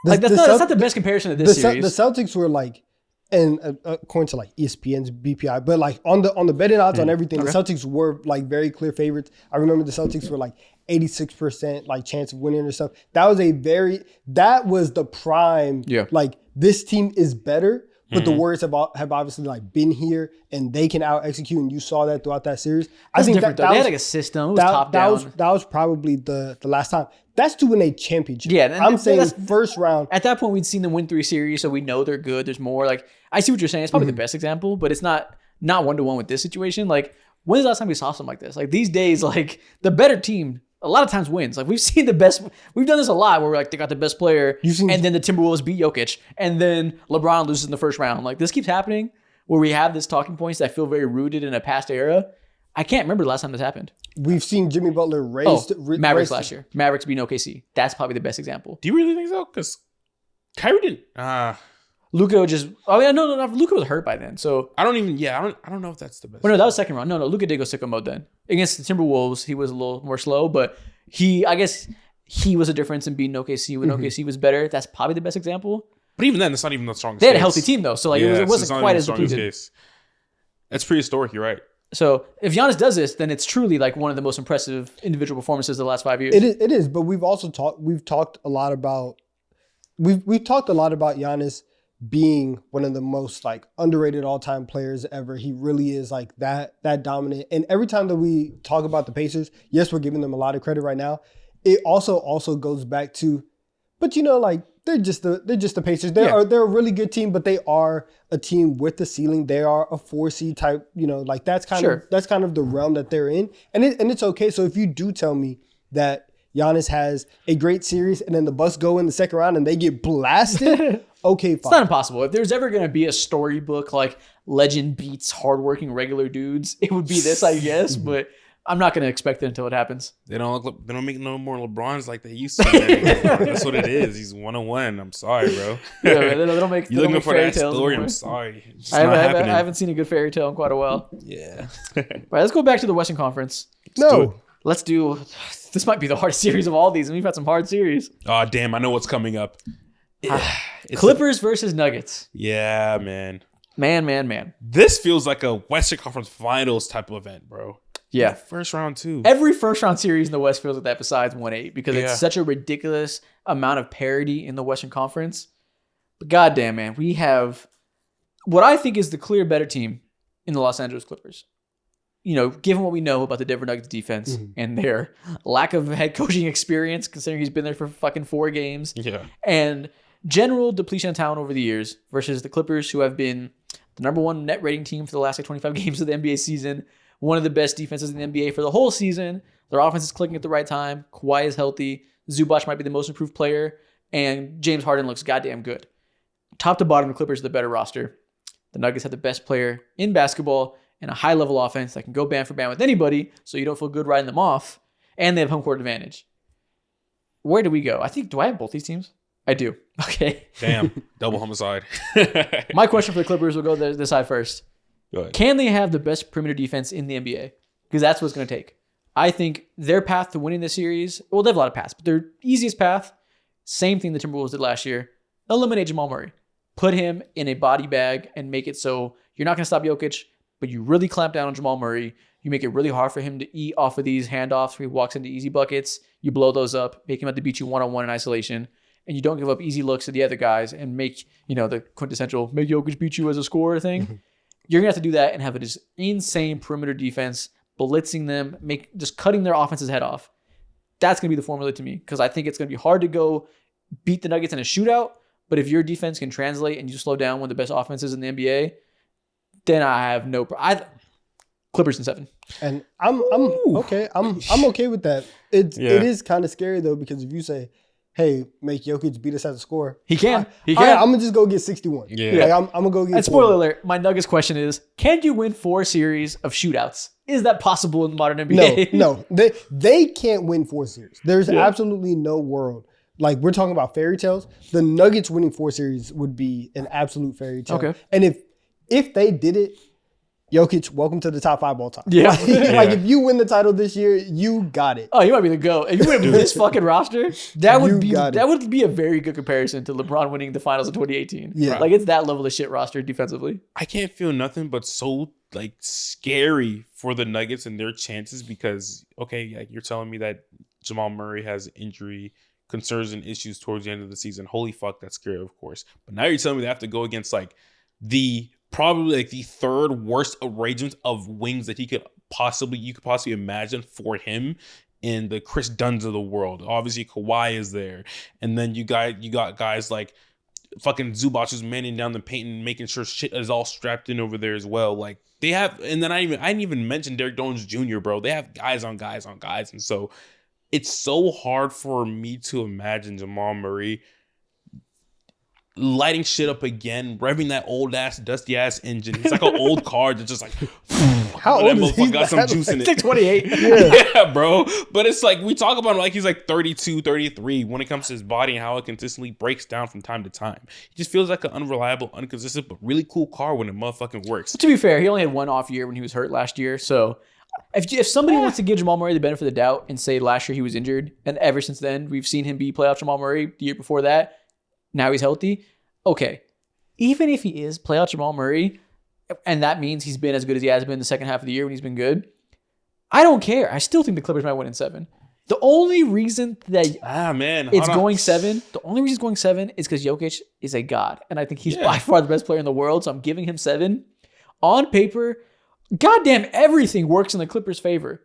that's not the best comparison to this series. The Celtics were like, and according to like ESPN's BPI, but like on the betting odds on everything, the Celtics were like very clear favorites. I remember the Celtics were like 86% like chance of winning or stuff. That was the prime. Yeah. Like this team is better, but the Warriors have obviously like been here and they can out execute, and you saw that throughout that series. I think that they had like a system. It was top down. That was probably the last time. That's to win a championship. Yeah, I'm saying first round. At that point, we'd seen them win 3 series, so we know they're good. There's more. Like, I see what you're saying. It's probably the best example, but it's not 1-to-1 with this situation. Like, when's the last time we saw something like this? Like these days, like the better team a lot of times wins. Like we've seen the best. We've done this a lot where we're like they got the best player, and then the Timberwolves beat Jokic, and then LeBron loses in the first round. Like this keeps happening where we have this talking points that feel very rooted in a past era. I can't remember the last time this happened. We've seen Jimmy Butler raised Mavericks last year. Mavericks beat OKC. That's probably the best example. Do you really think so? Because Kyrie didn't. Luka just. Oh yeah, no. Luka was hurt by then. So I don't even. Yeah, I don't know if that's the best. Well, no, that was second round. No, Luka did go sicko mode then against the Timberwolves. He was a little more slow, but I guess he was a difference in beating OKC when OKC was better. That's probably the best example. But even then, it's not even the strongest. They had case. a healthy team though, so like it wasn't quite as depleted. Case. That's prehistoric. You're right. So if Giannis does this, then it's truly like one of the most impressive individual performances of the last 5 years. It is, but we've talked a lot about Giannis being one of the most like underrated all-time players ever. He really is like that dominant. And every time that we talk about the Pacers, yes, we're giving them a lot of credit right now. It also goes back to, but like they're just the Pacers. They're a really good team, but they are a team with the ceiling. They are a 4 seed type, like that's kind of the realm that they're in. And it's okay. So if you do tell me that Giannis has a great series and then the Bucks go in the second round and they get blasted, okay, fine. It's not impossible. If there's ever going to be a storybook like legend beats hardworking regular dudes, it would be this, I guess. But I'm not going to expect it until it happens. They don't make no more LeBrons like they used to. Anymore. That's what it is. He's 1-1. I'm sorry, bro. Yeah, man, they don't make. You're looking for that story. anymore. I'm sorry. It's not happening. I haven't seen a good fairy tale in quite a while. Yeah. All right, let's go back to the Western Conference. Let's do. This might be the hardest series of all these, and we've had some hard series. Oh damn! I know what's coming up. Clippers versus Nuggets. Yeah, man. Man. This feels like a Western Conference Finals type of event, bro. Yeah. First round too. Every first round series in the West feels like that besides 1-8 because it's such a ridiculous amount of parity in the Western Conference. But goddamn, man, we have what I think is the clear better team in the Los Angeles Clippers. Given what we know about the Denver Nuggets defense and their lack of head coaching experience, considering he's been there for fucking 4 games. Yeah. And general depletion of talent over the years versus the Clippers, who have been the number 1 net rating team for the last 25 games of the NBA season. One of the best defenses in the NBA for the whole season. Their offense is clicking at the right time. Kawhi is healthy. Zubac might be the most improved player. And James Harden looks goddamn good. Top to bottom, the Clippers are the better roster. The Nuggets have the best player in basketball and a high-level offense that can go band for band with anybody, so you don't feel good writing them off. And they have home court advantage. Where do we go? Do I have both these teams? I do. Okay. Damn. Double homicide. My question for the Clippers will go this side first. Go ahead. Can they have the best perimeter defense in the NBA? Because that's what it's going to take. I think their path to winning the series, well, they have a lot of paths, but their easiest path, same thing the Timberwolves did last year, eliminate Jamal Murray. Put him in a body bag and make it so you're not going to stop Jokic, but you really clamp down on Jamal Murray. You make it really hard for him to eat off of these handoffs where he walks into easy buckets. You blow those up, make him have to beat you one-on-one in isolation, and you don't give up easy looks to the other guys and make, the quintessential make Jokic beat you as a scorer thing. You're going to have to do that and have this insane perimeter defense, blitzing them, just cutting their offense's head off. That's going to be the formula to me because I think it's going to be hard to go beat the Nuggets in a shootout, but if your defense can translate and you slow down one of the best offenses in the NBA, then I have no problem. Clippers in 7. And I'm okay. I'm okay with that. It is kind of scary though because if you say, hey, make Jokic beat us as a scorer. He can. I'm going to just go get 61. Yeah. I'm going to go get And spoiler alert, my Nuggets question is, can you win 4 series of shootouts? Is that possible in the modern NBA? No. They can't win 4 series. There's absolutely no world. Like, we're talking about fairy tales. The Nuggets winning 4 series would be an absolute fairy tale. Okay. And if they did it, Jokic, welcome to the top 5 all time. Yeah. Like if you win the title this year, you got it. Oh, you might be the GOAT. If you win this fucking roster, that would be a very good comparison to LeBron winning the finals in 2018. Yeah. Like it's that level of shit roster defensively. I can't feel nothing but so scary for the Nuggets and their chances because you're telling me that Jamal Murray has injury concerns and issues towards the end of the season. Holy fuck, that's scary, of course. But now you're telling me they have to go against the probably the third worst arrangement of wings that you could possibly imagine for him in the Chris Dunns of the world. Obviously, Kawhi is there, and then you got guys like fucking Zubac who's manning down the paint and making sure shit is all strapped in over there as well. Like they have, and then I didn't even mention Derek Jones Jr., bro. They have guys on guys on guys, and so it's so hard for me to imagine Jamal Murray lighting shit up again, revving that old ass, dusty ass engine. He's like an old car that's just like, How that old is he? motherfucker got some juice in It's it. like 28. Yeah, bro. But it's like, we talk about him like he's like 32, 33 when it comes to his body and how it consistently breaks down from time to time. He just feels like an unreliable, inconsistent, but really cool car when it motherfucking works. To be fair, he only had one off year when he was hurt last year. So if somebody wants to give Jamal Murray the benefit of the doubt and say last year he was injured, and ever since then we've seen him be playoff Jamal Murray, the year before that, now he's healthy. Okay. Even if he is playoff Jamal Murray, and that means he's been as good as he has been the second half of the year when he's been good, I don't care. I still think the Clippers might win in 7. The only reason that it's going 7, the only reason it's going 7 is because Jokic is a god. And I think he's by far the best player in the world. So I'm giving him 7. On paper, goddamn everything works in the Clippers' favor.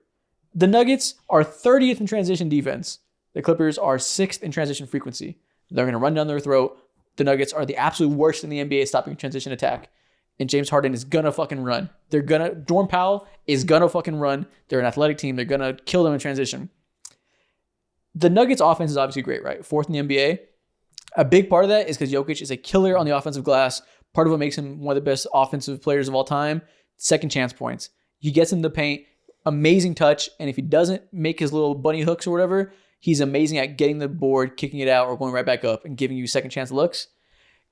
The Nuggets are 30th in transition defense. The Clippers are 6th in transition frequency. They're going to run down their throat. The Nuggets are the absolute worst in the NBA stopping transition attack. And James Harden is going to fucking run. Jordan Powell is going to fucking run. They're an athletic team. They're going to kill them in transition. The Nuggets offense is obviously great, right? 4th in the NBA. A big part of that is because Jokic is a killer on the offensive glass. Part of what makes him one of the best offensive players of all time, second chance points. He gets in the paint, amazing touch, and if he doesn't make his little bunny hooks or whatever, he's amazing at getting the board, kicking it out, or going right back up and giving you second chance looks.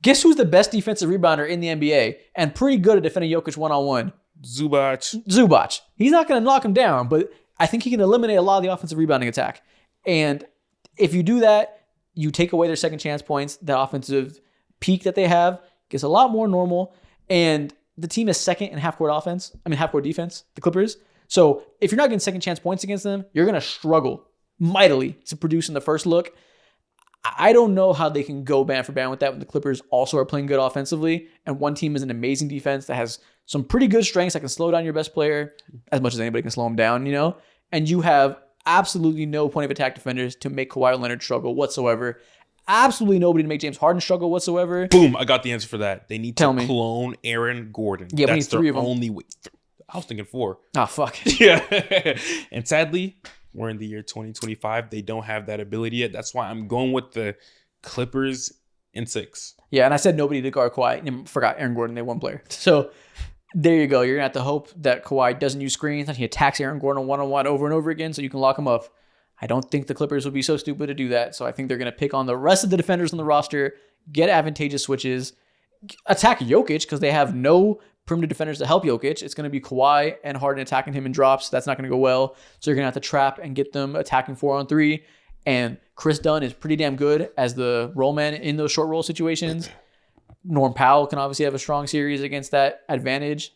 Guess who's the best defensive rebounder in the NBA and pretty good at defending Jokic one-on-one? Zubac. He's not going to knock him down, but I think he can eliminate a lot of the offensive rebounding attack. And if you do that, you take away their second chance points, that offensive peak that they have gets a lot more normal. And the team is second in half-court defense, the Clippers. So if you're not getting second chance points against them, you're going to struggle mightily to produce in the first look. I don't know how they can go band for band with that when the Clippers also are playing good offensively, and one team is an amazing defense that has some pretty good strengths that can slow down your best player as much as anybody can slow him down, and you have absolutely no point of attack defenders to make Kawhi Leonard struggle whatsoever. Absolutely nobody to make James Harden struggle whatsoever. Boom, I got the answer for that. They need to clone Aaron Gordon. Yeah, that's we need 3 of them. Only way. I was thinking 4. Oh, fuck. Yeah. And sadly, we're in the year 2025. They don't have that ability yet. That's why I'm going with the Clippers in 6. Yeah, and I said nobody to guard Kawhi. Forgot Aaron Gordon. They one player. So there you go. You're going to have to hope that Kawhi doesn't use screens, that he attacks Aaron Gordon one-on-one over and over again so you can lock him up. I don't think the Clippers would be so stupid to do that. So I think they're going to pick on the rest of the defenders on the roster, get advantageous switches, attack Jokic because they have no perimeter defenders to help Jokic. It's going to be Kawhi and Harden attacking him in drops. That's not going to go well. So you're going to have to trap and get them attacking 4-on-3. And Chris Dunn is pretty damn good as the roll man in those short roll situations. Norm Powell can obviously have a strong series against that advantage.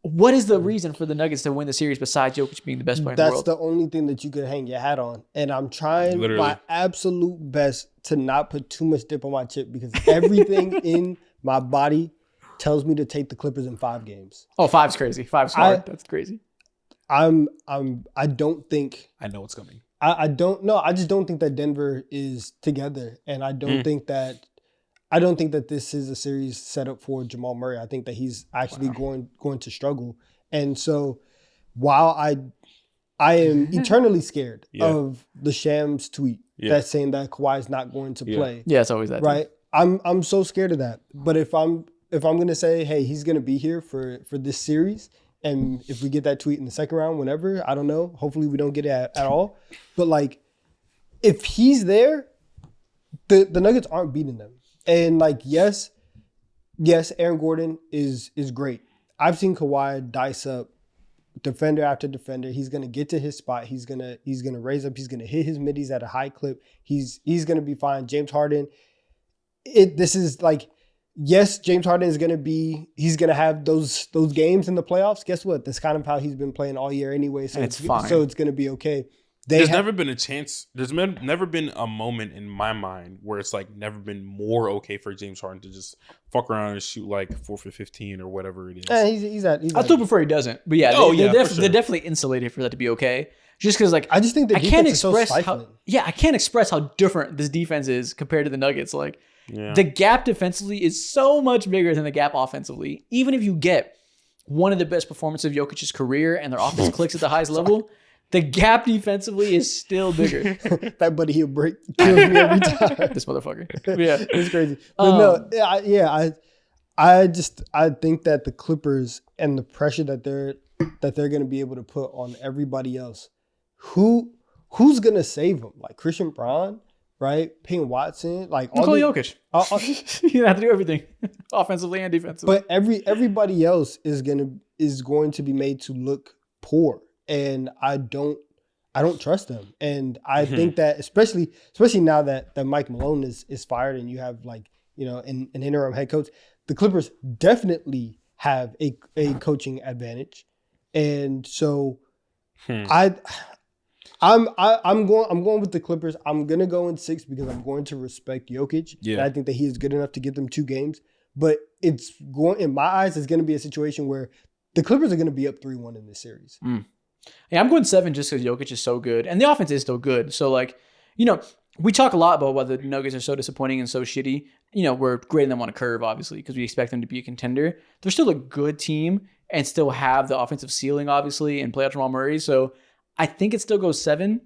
What is the reason for the Nuggets to win the series besides Jokic being the best player in the world? That's the only thing that you could hang your hat on. And I'm trying my absolute best to not put too much dip on my chip because everything in my body tells me to take the Clippers in 5 games. Oh, 5's crazy. 5's hard. That's crazy. I don't think I know what's coming. I don't know. I just don't think that Denver is together. And I don't think that this is a series set up for Jamal Murray. I think that he's actually going to struggle. And so while I am eternally scared of the Shams tweet that's saying that Kawhi is not going to play. Yeah, it's always that. Right? I'm so scared of that. But if I'm going to say, hey, he's going to be here for this series, and if we get that tweet in the second round, whenever, I don't know. Hopefully we don't get it at all. But like, if he's there, the Nuggets aren't beating them. And like, yes, Aaron Gordon is great. I've seen Kawhi dice up defender after defender. He's gonna get to his spot. He's gonna raise up. He's gonna hit his middies at a high clip. He's gonna be fine. James Harden. This is like, yes, James Harden is he's gonna have those games in the playoffs. Guess what? That's kind of how he's been playing all year anyway. So it's fine. So it's gonna be okay. There's never been a chance. There's never been a moment in my mind where it's like never been more okay for James Harden to just fuck around and shoot like 4 for 15 or whatever it is. I still prefer he doesn't, but yeah, they're definitely insulated for that to be okay. Just because, like, I just think I can't express I can't express how different this defense is compared to the Nuggets. Like, the gap defensively is so much bigger than the gap offensively. Even if you get one of the best performances of Jokic's career and their offense clicks at the highest level. The gap defensively is still bigger. That buddy heel break kills me every time. This motherfucker. Yeah. It's crazy. But I think that the Clippers and the pressure that they're going to be able to put on everybody else, who's going to save them? Like Christian Braun, right? Payne Watson, like Nikola Jokic. You have to do everything, offensively and defensively. But everybody else is going to be made to look poor, and I don't trust them. And I think that especially now that Mike Malone is fired and you have like, you know, an interim head coach, the Clippers definitely have a coaching advantage. And so I'm going with the Clippers. I'm gonna go in 6 because I'm going to respect Jokic. Yeah. And I think that he is good enough to get them 2 games. But it's going, in my eyes, it's gonna be a situation where the Clippers are gonna be up 3-1 in this series. Yeah, I'm going 7 just because Jokic is so good. And the offense is still good. So, like, you know, we talk a lot about why the Nuggets are so disappointing and so shitty. You know, we're grading them on a curve, obviously, because we expect them to be a contender. They're still a good team and still have the offensive ceiling, obviously, and play out Jamal Murray. So I think it still goes 7.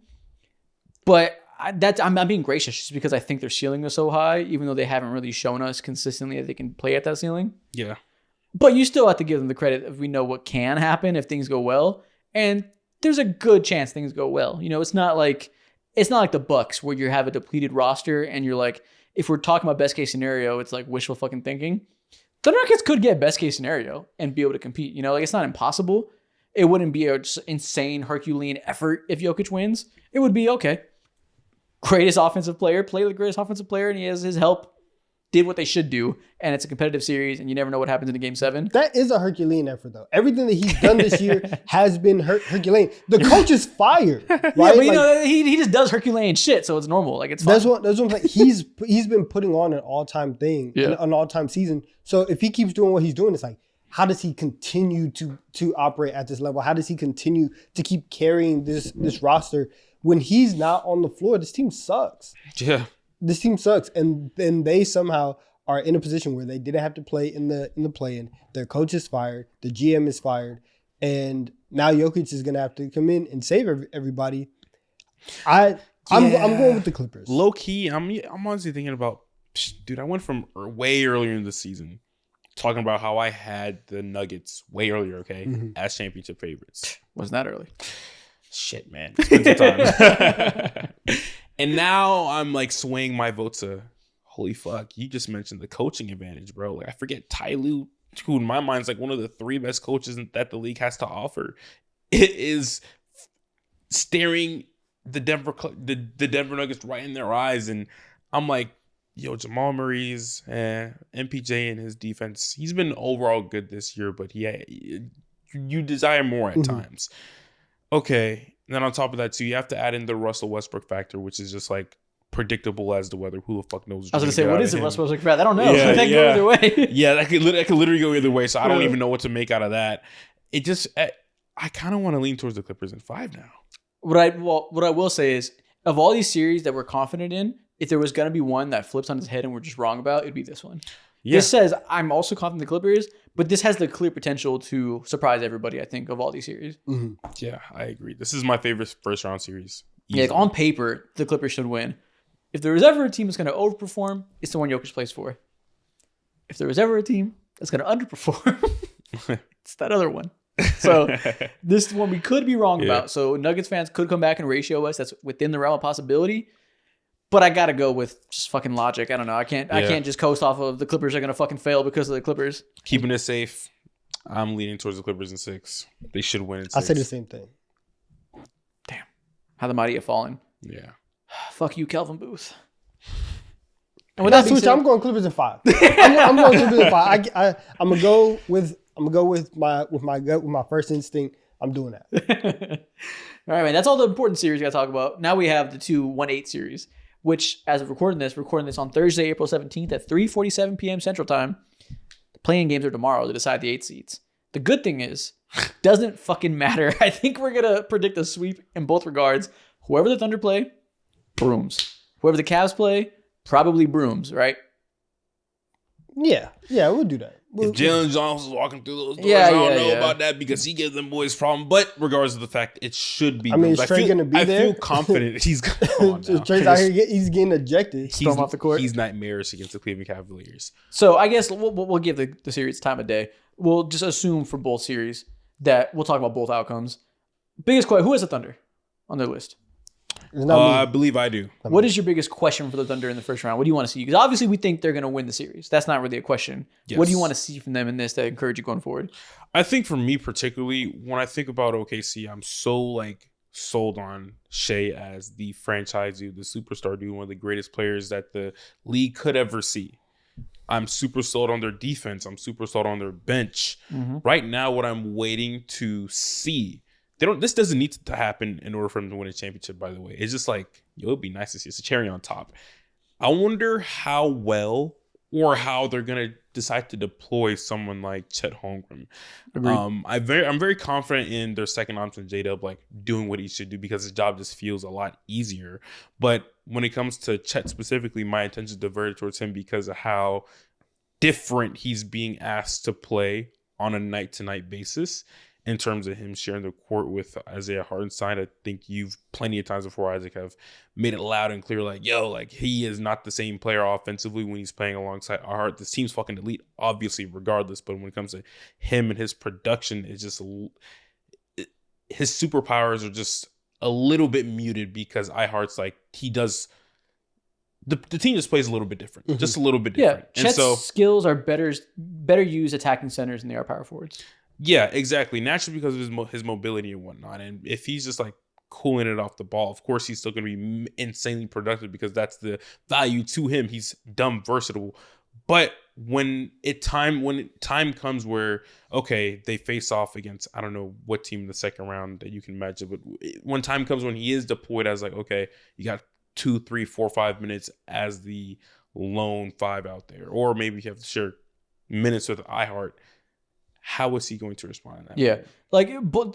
But I'm being gracious just because I think their ceiling is so high, even though they haven't really shown us consistently that they can play at that ceiling. Yeah. But you still have to give them the credit if we know what can happen if things go well. And there's a good chance things go well. You know, it's not like the Bucks where you have a depleted roster and you're like, if we're talking about best case scenario, it's like wishful fucking thinking. The Nuggets could get best case scenario and be able to compete. You know, like it's not impossible. It wouldn't be an insane Herculean effort if Jokic wins. It would be okay. Greatest offensive player, play the greatest offensive player, and he has his help. Did what they should do, and it's a competitive series, and you never know what happens in a game 7. That is a Herculean effort, though. Everything that he's done this year has been Herculean. The coach is fired, right? Yeah, but you know he just does Herculean shit, so it's normal. Like it's fine. That's what I'm saying. He's been putting on an all-time thing, an all-time season. So if he keeps doing what he's doing, it's like, how does he continue to operate at this level? How does he continue to keep carrying this roster when he's not on the floor? This team sucks. Yeah. This team sucks, and then they somehow are in a position where they didn't have to play in the play-in. Their coach is fired, the GM is fired, and now Jokic is gonna have to come in and save everybody. I'm going with the Clippers. Low key, I'm honestly thinking about, dude. I went from way earlier in the season talking about how I had the Nuggets way earlier, okay, as championship favorites. Wasn't that early? Shit, man. Spend some time. And now I'm like swaying my vote to, holy fuck, you just mentioned the coaching advantage, bro. Like I forget Ty Lue, who in my mind is like one of the 3 best coaches that the league has to offer. It is staring the Denver Nuggets right in their eyes. And I'm like, yo, Jamal Murray's MPJ and his defense, he's been overall good this year, but you desire more at times. Okay. And then on top of that, too, you have to add in the Russell Westbrook factor, which is just like predictable as the weather. Who the fuck knows? I was going to say, what is the Russell Westbrook factor? I don't know. Yeah, that could go either way. Yeah, that could literally go either way. So I don't even know what to make out of that. It just, I kind of want to lean towards the Clippers in 5 now. What I will say is, of all these series that we're confident in, if there was going to be one that flips on its head and we're just wrong about, it'd be this one. Yeah. This says, I'm also confident in the Clippers, but this has the clear potential to surprise everybody, I think, of all these series. Mm-hmm. Yeah, I agree. This is my favorite first round series. Yeah, like on paper, the Clippers should win. If there was ever a team that's going to overperform, it's the one Jokic plays for. If there was ever a team that's going to underperform, it's that other one. So this one we could be wrong about. So Nuggets fans could come back and ratio us. That's within the realm of possibility. But I gotta go with just fucking logic. I don't know. I can't just coast off of the Clippers are gonna fucking fail because of the Clippers. Keeping it safe. I'm leaning towards the Clippers in 6. They should win in 6. I say the same thing. Damn. How the mighty have fallen. Yeah. Fuck you, Kelvin Booth. And with that switch, I'm going Clippers in 5. I'm going Clippers in 5. I'm gonna go with my gut, with my first instinct. I'm doing that. All right, man. That's all the important series we gotta talk about. Now we have the 2-1-8 series, which, as of recording this on Thursday, April 17th at 3:47 p.m. Central Time. The playing games are tomorrow to decide the 8 seeds. The good thing is, doesn't fucking matter. I think we're going to predict a sweep in both regards. Whoever the Thunder play, brooms. Whoever the Cavs play, probably brooms, right? Yeah, we'll do that. If Jalen Johnson's walking through those doors, Yeah, I don't yeah, know yeah. about that because he gives them boys problem. But regardless of the fact, it should be. I mean, is I Trey feel, gonna be I there? feel confident he's going come on now. Trey's out here, he's getting ejected. Storm off the court. He's nightmarish against the Cleveland Cavaliers. So I guess we'll give the series time of day. We'll just assume for both series that we'll talk about both outcomes. Biggest question: who has the Thunder on their list? It's not me. I believe I do. What is your biggest question for the Thunder in the first round? What do you want to see? Because obviously we think they're going to win the series. That's not really a question. Yes. What do you want to see from them in this that encourage you going forward? I think for me particularly, when I think about OKC, I'm so like sold on Shea as the franchise dude, the superstar dude, one of the greatest players that the league could ever see. I'm super sold on their defense. I'm super sold on their bench. Right now, what I'm waiting to see, this doesn't need to happen in order for them to win a championship, by the way. It's just like, it would be nice to see. It's a cherry on top. I wonder how well or how they're going to decide to deploy someone like Chet Holmgren. I'm very confident in their second option, J-Dub, like doing what he should do because his job just feels a lot easier. But when it comes to Chet specifically, my attention is diverted towards him because of how different he's being asked to play on a night-to-night basis. In terms of him sharing the court with Isaiah Hartenstein, I think you've plenty of times before, Isaac, have made it loud and clear, like, yo, like, he is not the same player offensively when he's playing alongside Hart. This team's fucking elite, obviously, regardless. But when it comes to him and his production, it's just his superpowers are just a little bit muted because Hart's like, he does. The team just plays a little bit different, just a little bit different. Yeah, Chet's skills are better used attacking centers than they are power forwards. Yeah, exactly. Naturally because of his mobility and whatnot. And if he's just like cooling it off the ball, of course he's still going to be insanely productive because that's the value to him. He's dumb versatile. But when time comes where, okay, they face off against, I don't know what team in the second round that you can imagine, but when time comes when he is deployed as like, okay, you got 2, 3, 4, 5 minutes as the lone 5 out there, or maybe you have to share minutes with iHeart. How is he going to respond to that? Yeah.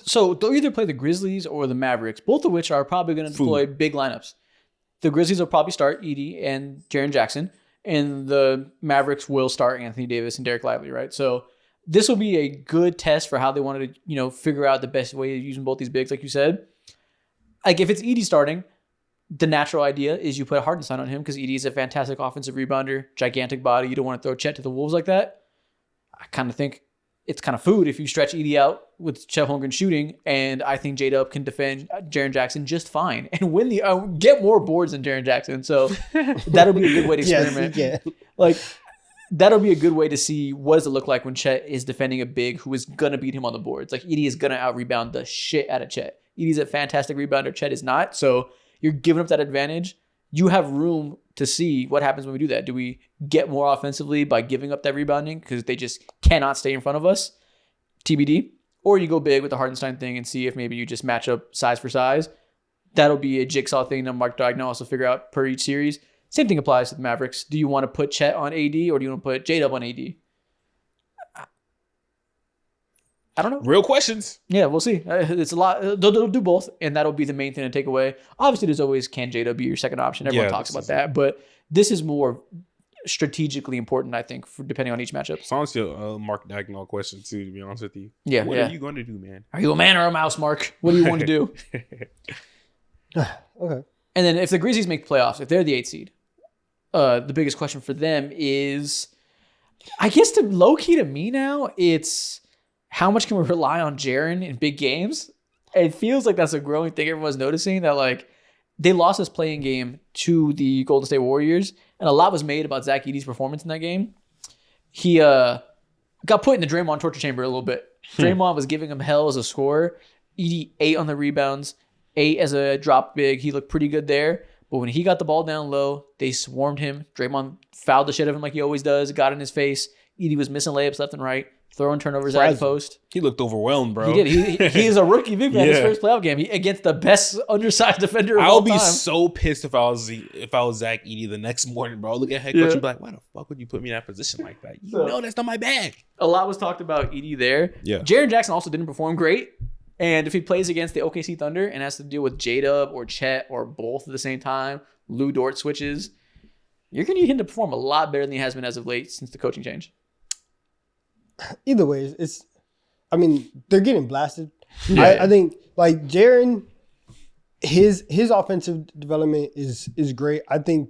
So they'll either play the Grizzlies or the Mavericks, both of which are probably going to deploy big lineups. The Grizzlies will probably start Edey and Jaren Jackson, and the Mavericks will start Anthony Davis and Derek Lively, right? So this will be a good test for how they wanted to, figure out the best way of using both these bigs, like you said. Like if it's Edey starting, the natural idea is you put Hartenstein on him because Edey is a fantastic offensive rebounder, gigantic body. You don't want to throw Chet to the Wolves like that. I kind of think it's kind of food if you stretch Edey out with Chet Holmgren shooting, and I think J-Dub can defend Jaren Jackson just fine and win get more boards than Jaren Jackson. So that'll be a good way to experiment. Yes, Like that'll be a good way to see what does it look like when Chet is defending a big who is gonna beat him on the boards. Like Edey is gonna out rebound the shit out of Chet. Edey's a fantastic rebounder. Chet is not. So you're giving up that advantage. You have room to see what happens when we do that. Do we get more offensively by giving up that rebounding because they just cannot stay in front of us? TBD. Or you go big with the Hartenstein thing and see if maybe you just match up size for size. That'll be a jigsaw thing that Mark Daigneault also figure out per each series. Same thing applies to the Mavericks. Do you want to put Chet on AD or do you want to put J-Dub on AD? I don't know. Real questions. Yeah, we'll see. It's a lot. They'll do both, and that'll be the main thing to take away. Obviously, there's always can J-Dub be your second option. Everyone talks about that, but this is more strategically important, I think, for depending on each matchup. It's honestly a Mark Daigneault question too, to be honest with you. Yeah, What are you going to do, man? Are you a man or a mouse, Mark? What do you want to do? Okay. And then if the Grizzlies make playoffs, if they're the 8th seed, the biggest question for them is, I guess to low key to me now, it's how much can we rely on Jaren in big games? It feels like that's a growing thing. Everyone's noticing that like they lost this playing game to the Golden State Warriors, and a lot was made about Zach Edey's performance in that game. He got put in the Draymond torture chamber a little bit. Draymond was giving him hell as a scorer. Edey 8 on the rebounds, 8 as a drop big. He looked pretty good there. But when he got the ball down low, they swarmed him. Draymond fouled the shit out of him like he always does, got in his face. Edey was missing layups left and right, throwing turnovers at the post. He looked overwhelmed, bro. He did. He is a rookie big man. His first playoff game against the best undersized defender of all time. I'll be so pissed if I was Zach Edey the next morning, bro. Look at head coach and be like, why the fuck would you put me in that position like that? You know that's not my bag. A lot was talked about Edey there. Yeah. Jaren Jackson also didn't perform great. And if he plays against the OKC Thunder and has to deal with J-Dub or Chet or both at the same time, Lou Dort switches, you're going to need him to perform a lot better than he has been as of late since the coaching change. either way, it's. I mean, they're getting blasted. Yeah. I think like Jaren, his offensive development is great. I think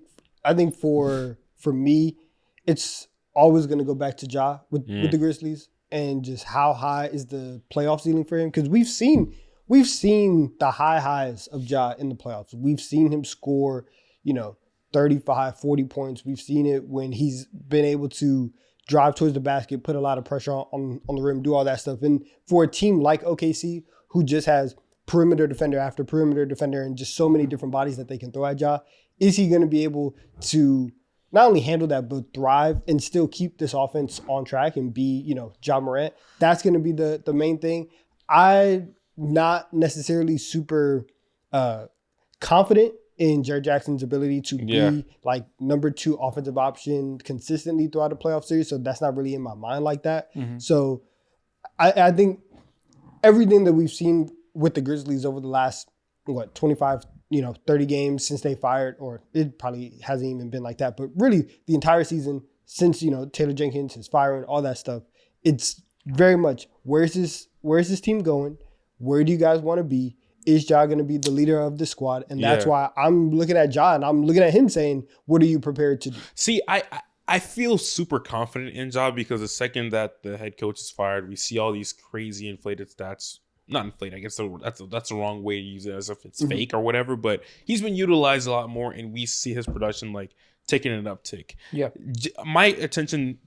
for me, it's always going to go back to Ja with the Grizzlies and just how high is the playoff ceiling for him, because we've seen the highs of Ja in the playoffs. We've seen him score, 35, 40 points. We've seen it when he's been able to drive towards the basket, put a lot of pressure on the rim, do all that stuff. And for a team like OKC, who just has perimeter defender after perimeter defender and just so many different bodies that they can throw at Ja, is he going to be able to not only handle that, but thrive and still keep this offense on track and be, Ja Morant? That's going to be the main thing. I'm not necessarily super confident in Jared Jackson's ability to be like number 2 offensive option consistently throughout the playoff series. So that's not really in my mind like that. Mm-hmm. So I think everything that we've seen with the Grizzlies over the last, 25, 30 games since they fired, or it probably hasn't even been like that, but really the entire season since, Taylor Jenkins, his firing, all that stuff, it's very much, where's this team going? Where do you guys want to be? Is Ja going to be the leader of the squad? And that's why I'm looking at Ja and I'm looking at him saying, what are you prepared to do? See, I feel super confident in Ja because the second that the head coach is fired, we see all these crazy inflated stats. Not inflated, I guess that's the wrong way to use it, as if it's fake or whatever. But he's been utilized a lot more, and we see his production like taking an uptick. Yeah, my attention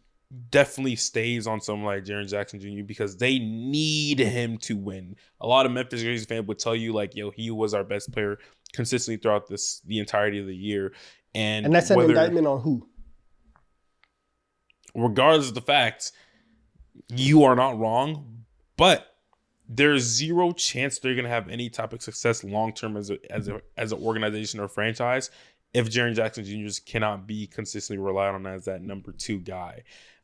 definitely stays on someone like Jaren Jackson Jr. because they need him to win. A lot of Memphis Grizzlies fans would tell you like, yo, he was our best player consistently throughout the entirety of the year. And that's an indictment on who? Regardless of the facts, you are not wrong, but there's zero chance they're going to have any type of success long-term as an organization or franchise if Jaren Jackson Jr. cannot be consistently relied on as that number 2 guy.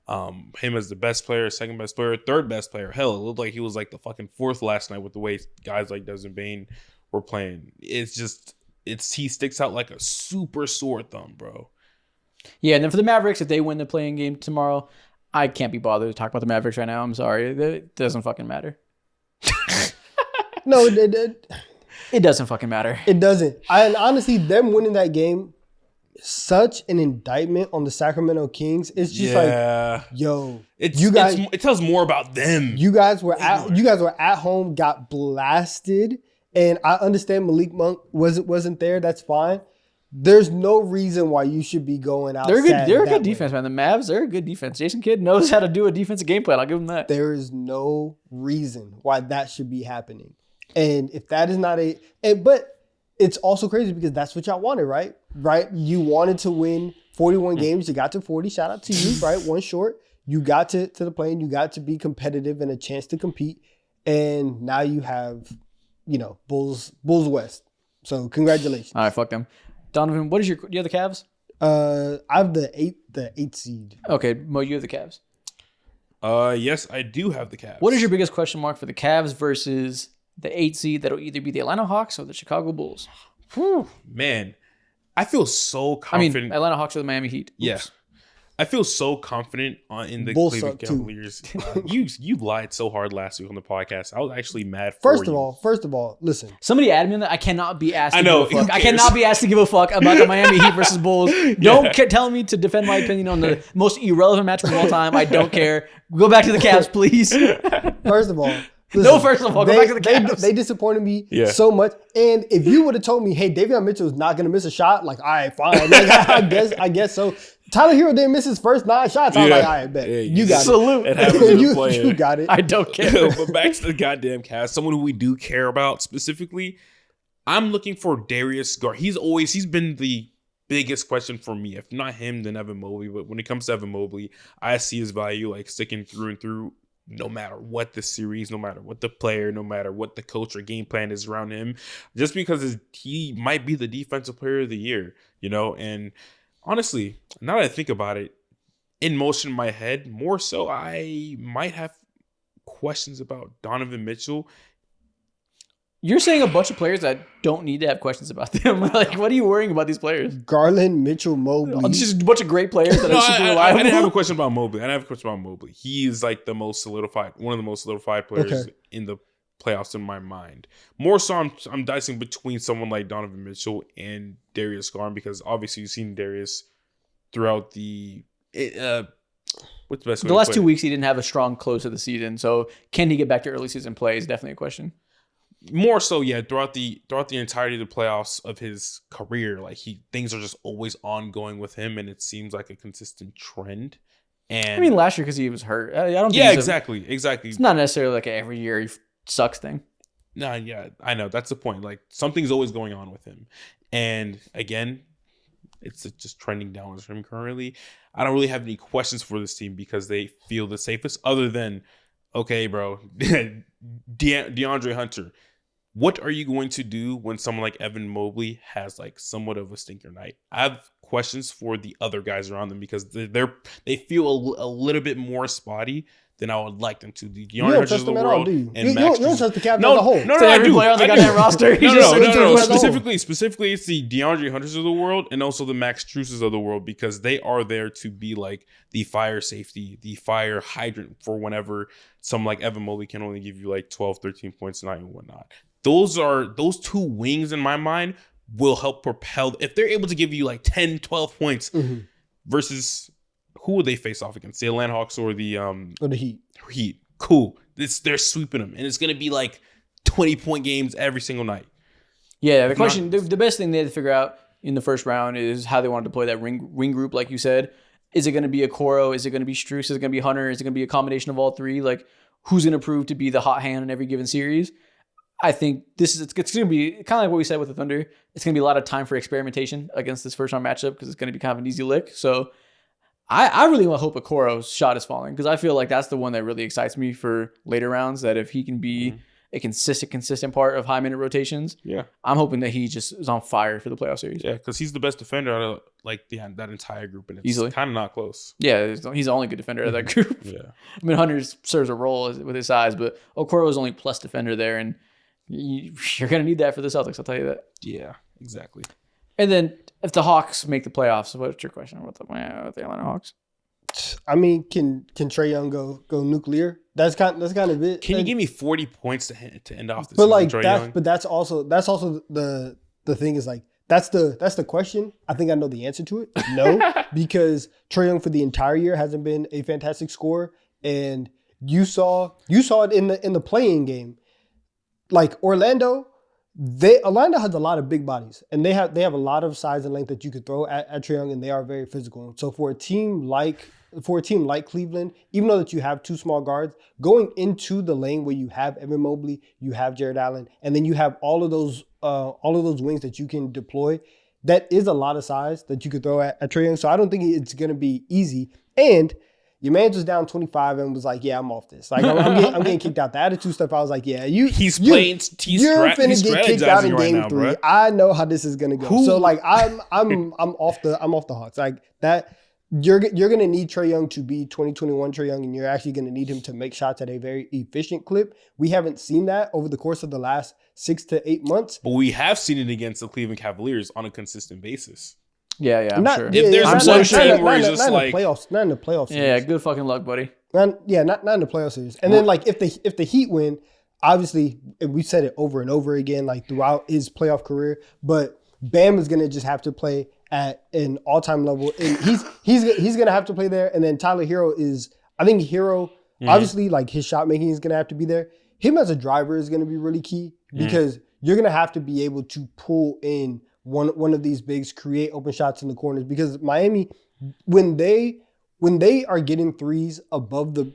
Him as the best player, second best player, third best player. Hell, it looked like he was like the fucking 4th last night with the way guys like Desmond Bane were playing. He sticks out like a super sore thumb, bro. Yeah, and then for the Mavericks, if they win the playing game tomorrow, I can't be bothered to talk about the Mavericks right now. I'm sorry. It doesn't fucking matter. No, it doesn't fucking matter. It doesn't. And honestly, them winning that game, such an indictment on the Sacramento Kings. It's just like, yo, it tells more about them. You guys were at home, got blasted, and I understand Malik Monk wasn't there. That's fine. There's no reason why you should be going out. They're a good defense, man. The Mavs, they're a good defense. Jason Kidd knows how to do a defensive game plan. I'll give him that. There is no reason why that should be happening. And if that is not but it's also crazy because that's what y'all wanted, right? Right? You wanted to win 41 games. You got to 40. Shout out to you, right? One short. You got to the play-in. You got to be competitive and a chance to compete. And now you have, Bulls West. So congratulations. All right, fuck them. Donovan, do you have the Cavs? I have the eighth seed. Okay, Mo, you have the Cavs. Yes, I do have the Cavs. What is your biggest question mark for the Cavs versus the 8th seed that'll either be the Atlanta Hawks or the Chicago Bulls? Whew, man, I feel so confident. Atlanta Hawks or the Miami Heat. Oops. Yeah. I feel so confident in the Bulls Cleveland Cavaliers. You lied so hard last week on the podcast. I was actually mad for First you. of all, listen. Somebody add me on that. I cannot be asked to give a fuck. I cannot be asked to give a fuck about the Miami Heat versus Bulls. Don't tell me to defend my opinion on the most irrelevant matchup of all time. I don't care. Go back to the Cavs, please. First of all. Listen, first of all, go back to the Cavs. They disappointed me so much. And if you would have told me, hey, Davion Mitchell is not going to miss a shot, like, all right, fine. Like, I guess so. Tyler Hero didn't miss his first 9 shots. I was like, all right, bet. You got Salute. It happens to the player. You got it. I don't care. But back to the goddamn Cavs. Someone who we do care about specifically, I'm looking for Darius Gar. He's been the biggest question for me. If not him, then Evan Mobley. But when it comes to Evan Mobley, I see his value like sticking through and through. No matter what the series, no matter what the player, no matter what the coach or game plan is around him, just because he might be the defensive player of the year, and honestly, now that I think about it, in motion in my head, more so, I might have questions about Donovan Mitchell. You're saying a bunch of players that don't need to have questions about them. Like, what are you worrying about these players? Garland, Mitchell, Mobley. It's just a bunch of great players that No, are super I reliable. didn't have a question about Mobley. He is like one of the most solidified players in the playoffs in my mind. More so, I'm dicing between someone like Donovan Mitchell and Darius Garland because obviously you've seen Darius throughout what's the best way The to last put 2 it? weeks, he didn't have a strong close to the season. So can he get back to early season play is definitely a question. More so, yeah. Throughout the entirety of the playoffs of his career, like things are just always ongoing with him, and it seems like a consistent trend. And I mean, last year because he was hurt. I don't think yeah, he's exactly. It's not necessarily like an every year he sucks thing. Nah, yeah, I know that's the point. Like something's always going on with him, and again, it's just trending downwards for him currently. I don't really have any questions for this team because they feel the safest, other than, okay, bro, DeAndre Hunter. What are you going to do when someone like Evan Mobley has like somewhat of a stinker night? I have questions for the other guys around them because they feel a little bit more spotty than I would like them to. The You don't trust them at all, do you? You don't trust the Cavs as a whole. No, So I every do. player on the I goddamn do. roster. No. Specifically, it's the DeAndre Hunters of the world and also the Max Struses of the world because they are there to be like the fire safety, the fire hydrant for whenever someone like Evan Mobley can only give you like 12, 13 points a night and whatnot. Those two wings in my mind will help propel if they're able to give you like 10, 12 points versus who would they face off against? The Atlanta Hawks or the Heat. Heat. Cool. They're sweeping them, and it's gonna be like 20-point games every single night. Yeah, the best thing they had to figure out in the first round is how they wanted to play that wing group, like you said. Is it going to be a Coro? Is it going to be Strus? Is it going to be Hunter? Is it going to be a combination of all three? Like, who's going to prove to be the hot hand in every given series? I think it's going to be kind of like what we said with the Thunder. It's going to be a lot of time for experimentation against this first round matchup because it's going to be kind of an easy lick. So I really hope Okoro's shot is falling because I feel like that's the one that really excites me for later rounds, that if he can be a consistent part of high minute rotations, I'm hoping that he just is on fire for the playoff series. Yeah, because he's the best defender out of like that entire group, and it's Easily. kind of not close. Yeah, he's the only good defender of that group. Yeah, I mean, Hunter serves a role with his size, but Okoro is only plus defender there, and you're going to need that for the Celtics, I'll tell you that. Yeah, exactly. And then if the Hawks make the playoffs, what's your question with the Atlanta Hawks? I mean, can Trae Young go nuclear? That's kind of it. Can you give me 40 points to end off the but season, like Trae that's Young? but that's also the thing is like that's the question. I think I know the answer to it. No, because Trae Young for the entire year hasn't been a fantastic scorer, and you saw it in the playing game. Like Orlando has a lot of big bodies, and they have a lot of size and length that you could throw at Trae Young, and they are very physical. So for a team like Cleveland, even though that you have two small guards, going into the lane where you have Evan Mobley, you have Jared Allen, and then you have all of those wings that you can deploy, that is a lot of size that you could throw at Trae Young. So I don't think it's going to be easy. And your man was down 25 and was like, "Yeah, I'm off this. Like, I'm getting kicked out." The attitude stuff, I was like, "Yeah, you're finna get kicked out in game 3. Bro. I know how this is gonna go." So like, I'm off the Hawks. Like that, you're gonna need Trae Young to be 2021 Trae Young, and you're actually gonna need him to make shots at a very efficient clip. We haven't seen that over the course of the last 6 to 8 months, but we have seen it against the Cleveland Cavaliers on a consistent basis. Yeah, I'm sure. If there's one team where it's just like not in the playoffs. Yeah, good fucking luck, buddy. Not in the playoff series. And then like if the Heat win, obviously, and we said it over and over again, like throughout his playoff career, but Bam is gonna just have to play at an all-time level, and he's gonna have to play there. And then Tyler Hero obviously like his shot making is gonna have to be there. Him as a driver is gonna be really key because you're gonna have to be able to pull in one of these bigs, create open shots in the corners, because Miami, when they are getting threes above the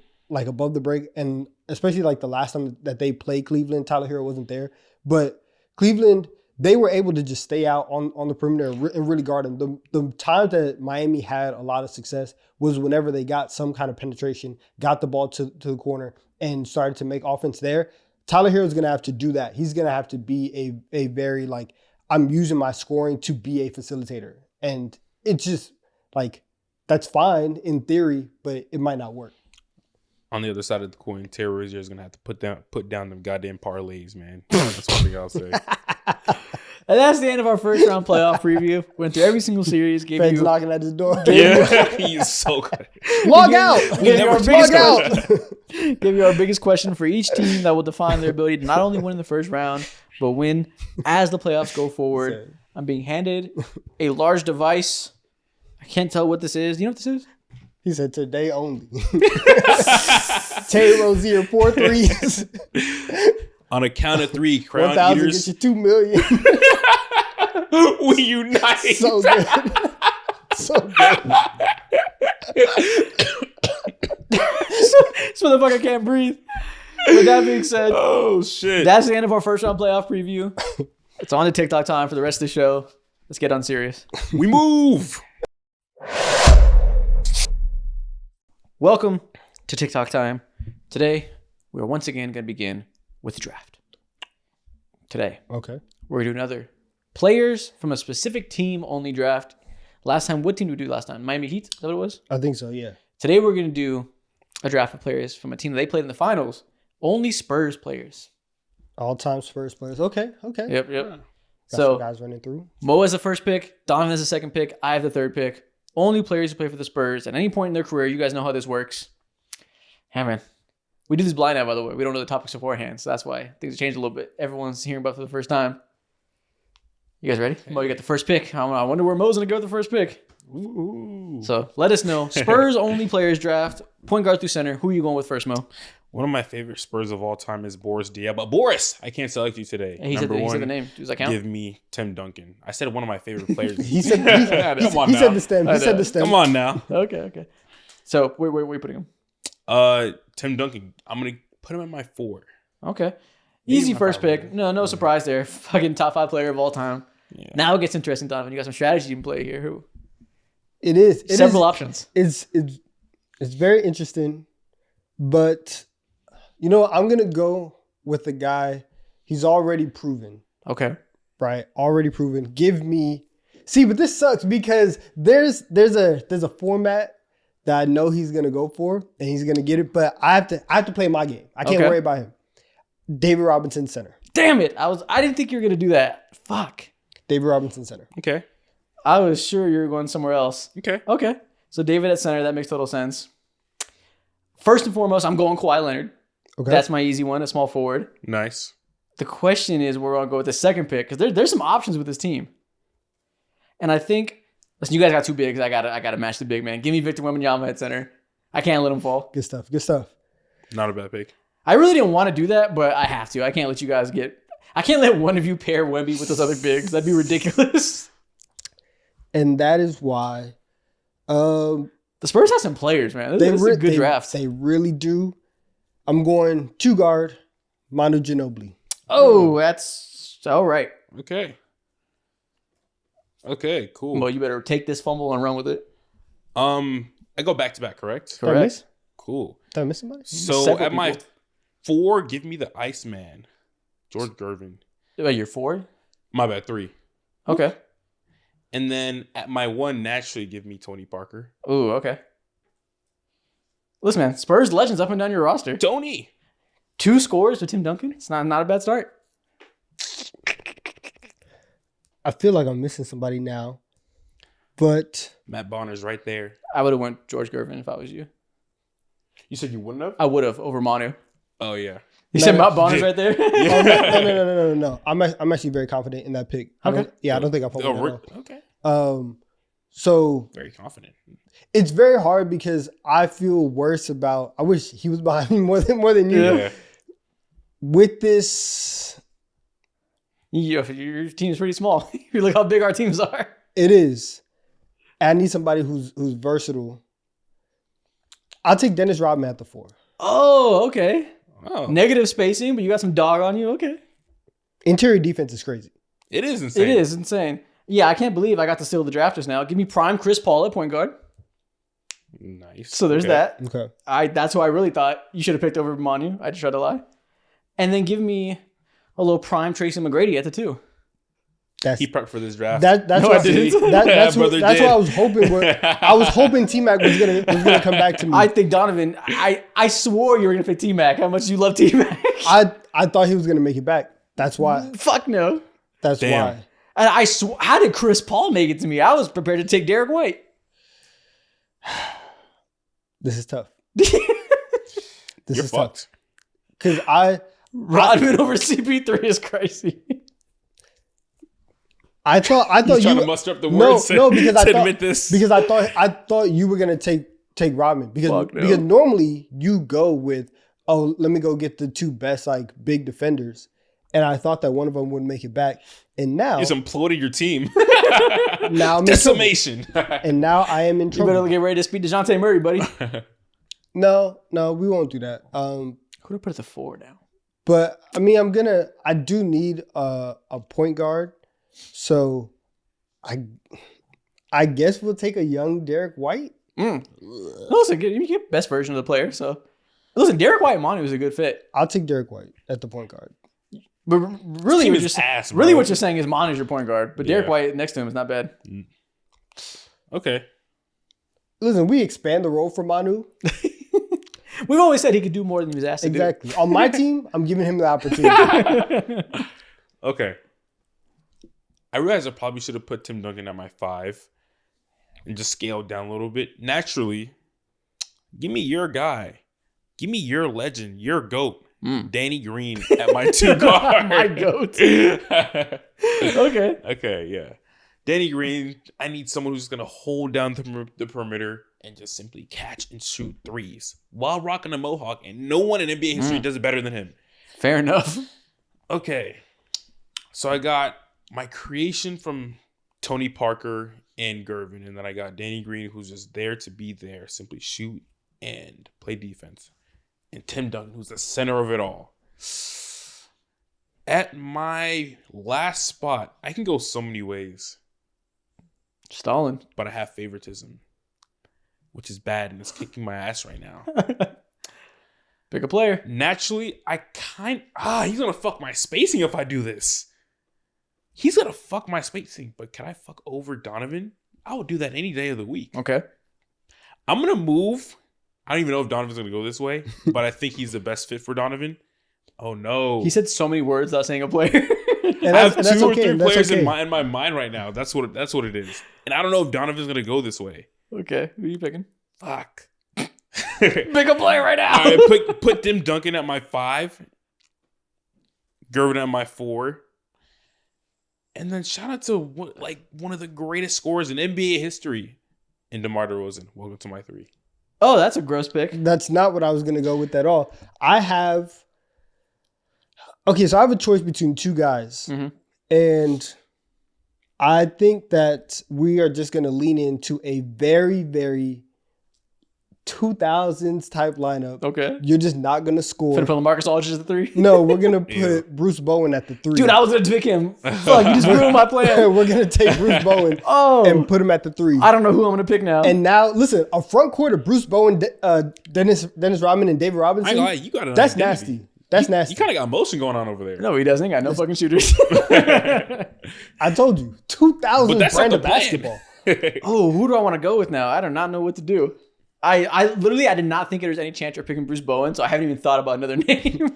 break, and especially like the last time that they played Cleveland, Tyler Hero wasn't there, but Cleveland, they were able to just stay out on the perimeter and really guard him. The time that Miami had a lot of success was whenever they got some kind of penetration, got the ball to the corner, and started to make offense there. Tyler Hero is going to have to do that. He's going to have to be a very like, I'm using my scoring to be a facilitator. And it's just like, that's fine in theory, but it might not work. On the other side of the coin, Terry Rozier is gonna have to put down them goddamn parlays, man. That's one thing I'll say. And that's the end of our first round playoff preview. Went through every single series. Gave Fans you knocking at his door. Yeah, he is so good. Log out. Log out. Give you our biggest question for each team that will define their ability to not only win in the first round, but win as the playoffs go forward. I'm being handed a large device. I can't tell what this is. You know what this is? He said today only. Terry Rozier 4 threes. On a count of 3, Crown 1,000 Eaters. get you $2 million. We unite. So good. So good. This motherfucker can't breathe. With that being said, Oh shit. that's the end of our first round playoff preview. It's on to TikTok time for the rest of the show. Let's get unserious. We move. Welcome to TikTok time. Today, we are once again going to begin with the draft. Today, Okay. we're going to do another players from a specific team only draft. Last time, what team did we do last time? Miami Heat? Is that what it was? I think so, yeah. Today, we're going to do a draft of players from a team that they played in the finals. Only Spurs players. All-time Spurs players. Okay. Yep. Got So, some guys running through. Mo has the first pick. Donovan has the second pick. I have the third pick. Only players who play for the Spurs at any point in their career. You guys know how this works. Yeah, man. We do this blind now, by the way. We don't know the topics beforehand, so that's why things have changed a little bit. Everyone's hearing about it for the first time. You guys ready? Mo, you got the first pick. I wonder where Mo's going to go with the first pick. Ooh. So let us know. Spurs only players draft. Point guard through center. Who are you going with first, Mo? One of my favorite Spurs of all time is Boris Diaw. But Boris, I can't select you today. He said the name. Does that count? Give me Tim Duncan. I said one of my favorite players. He said Come on he now. said the stem. He said the stem. Come on now. Okay. So where are you putting him? Tim Duncan. I'm gonna put him at my 4. Okay. Easy my first 5 pick. maybe. No surprise there. Fucking top 5 player of all time. Yeah. Now it gets interesting, Donovan. You got some strategy you can play here. Who? It is. Several options. It's very interesting, but you know, I'm gonna go with the guy. He's already proven, Okay. right? Already proven. Give me. See, but this sucks because there's a format that I know he's gonna go for and he's gonna get it, but I have to play my game. I can't Okay. worry about him. David Robinson center. Damn it. I didn't think you were gonna do that. Fuck. David Robinson center. Okay. I was sure you were going somewhere else. Okay. So David at center, that makes total sense. First and foremost, I'm going Kawhi Leonard. Okay. That's my easy one, a small forward. Nice. The question is where we're gonna go with the second pick, because there's some options with this team. And I think, listen, you guys got 2 bigs. I gotta match the big man. Give me Victor Wembanyama at center. I can't let him fall. Good stuff. Good stuff. Not a bad pick. I really didn't want to do that, but I have to. I can't let you guys I can't let one of you pair Wemby with those other bigs. That'd be ridiculous. And that is why The Spurs have some players, man. This is a good draft. They really do. I'm going 2 guard, Manu Ginobili. Oh, that's all right. Okay. Okay, cool. Well, you better take this fumble and run with it. I go back to back, correct? Did I miss? Cool. Did I miss somebody? So Several at my people. 4, give me the Iceman, George Gervin. Wait, you're 4? My bad, 3. Okay. And then at my 1, naturally give me Tony Parker. Ooh, okay. Listen, man, Spurs legends up and down your roster. Tony. 2 scores with Tim Duncan. It's not a bad start. I feel like I'm missing somebody now, but Matt Bonner's right there. I would have went George Gervin if I was you. You said you wouldn't have? I would have over Manu. Oh, yeah. You No, said no. Matt Bonner's right there? no. I'm actually very confident in that pick. I don't think I'm Oh, at okay. all. So Very confident. it's very hard because I feel worse about. I wish he was behind me more than you. Yeah. With this, Your team's pretty small. You look how big our teams are. it is. And I need somebody who's versatile. I'll take Dennis Rodman at the 4. Oh, okay. Oh. Negative spacing, but you got some dog on you. Okay. Interior defense is crazy. It is insane. It is insane. Yeah, I can't believe I got to steal the drafters now. Give me prime Chris Paul at point guard. Nice. So there's Okay. that. Okay. That's who I really thought you should have picked over Manu. I just tried to lie. And then give me a little prime Tracy McGrady at the 2. That's He prepped for this draft. that's No, what I didn't. That's what Brother that's did. what I was hoping. I was hoping T-Mac was gonna come back to me. I think Donovan. I swore you were gonna pick T-Mac. How much you love T-Mac? I thought he was gonna make it back. That's why. Fuck no. That's Damn. why. And how did Chris Paul make it to me? I was prepared to take Derek White. This is tough. This You're is fucked. tough. Because Rodman over CP3 is crazy. I thought He's trying you to muster up the words to because I thought admit this. because I thought you were gonna take Rodman Fuck no. because normally you go with let me go get the two best like big defenders, and I thought that one of them would make it back, and now Just imploded your team. now I'm in trouble. Decimation. And now I am in You trouble. better get ready to speed DeJounte Murray, buddy. No, we won't do that. Who do I put at the 4 now? But I mean, I do need a point guard, so I guess we'll take a young Derek White. Listen, you get best version of the player. So listen, Derek White and Manu is a good fit. I'll take Derek White at the point guard. But really, team what is you're, ass, really bro. what you're saying is Manu's your point guard, but Derek Yeah. White next to him is not bad. Okay. Listen, we expand the role for Manu. We've always said he could do more than he was asked to do. Exactly. On my team, I'm giving him the opportunity. Okay. I realize I probably should have put Tim Duncan at my 5 and just scaled down a little bit. Naturally, give me your guy. Give me your legend, your GOAT, Danny Green at my 2 guard. My goat. Okay. Okay, yeah. Danny Green, I need someone who's going to hold down the perimeter and just simply catch and shoot threes while rocking a mohawk, and no one in NBA history does it better than him. Fair enough. Okay. So I got my creation from Tony Parker and Gervin, and then I got Danny Green, who's just there to be there, simply shoot and play defense. And Tim Duncan, who's the center of it all. At my last spot, I can go so many ways, Stalin. but I have favoritism, which is bad, and it's kicking my ass right now. Pick a player. Naturally, he's gonna fuck my spacing if I do this. He's gonna fuck my spacing, but can I fuck over Donovan? I would do that any day of the week. Okay. I'm gonna move. I don't even know if Donovan's gonna go this way, but I think he's the best fit for Donovan. Oh no. He said so many words without saying a player. And I have that's 2 or okay, 3 that's players okay. in my mind right now. That's what it is. And I don't know if Donovan's gonna go this way. Okay. Who are you picking? Fuck. Pick a player right now. All right, put Tim Duncan at my 5, Gervin at my 4, and then shout out to one of the greatest scorers in NBA history, in DeMar DeRozan. Welcome to my 3. Oh, that's a gross pick. That's not what I was going to go with at all. So I have a choice between 2 guys. Mhm. And I think that we are just going to lean into a very, very 2000s type lineup. Okay. You're just not going to score. Finna put LaMarcus Aldridge at the 3. No, we're going to put Yeah. Bruce Bowen at the 3. Dude, I was gonna pick him. Fuck, you just ruined my plan. We're going to take Bruce Bowen Oh, and put him at the 3. I don't know who I'm gonna pick now. And now, listen, a front court of Bruce Bowen, Dennis Rodman, and David I Robinson. ain't gonna lie, you got an That's identity. nasty. That's nasty. You kind of got motion going on over there. no, he doesn't. He got no fucking shooters. I told you, 2000 But that's brand not of the plan. basketball. Oh, who do I want to go with now? I do not know what to do. I literally did not think there was any chance you're picking Bruce Bowen, so I haven't even thought about another name.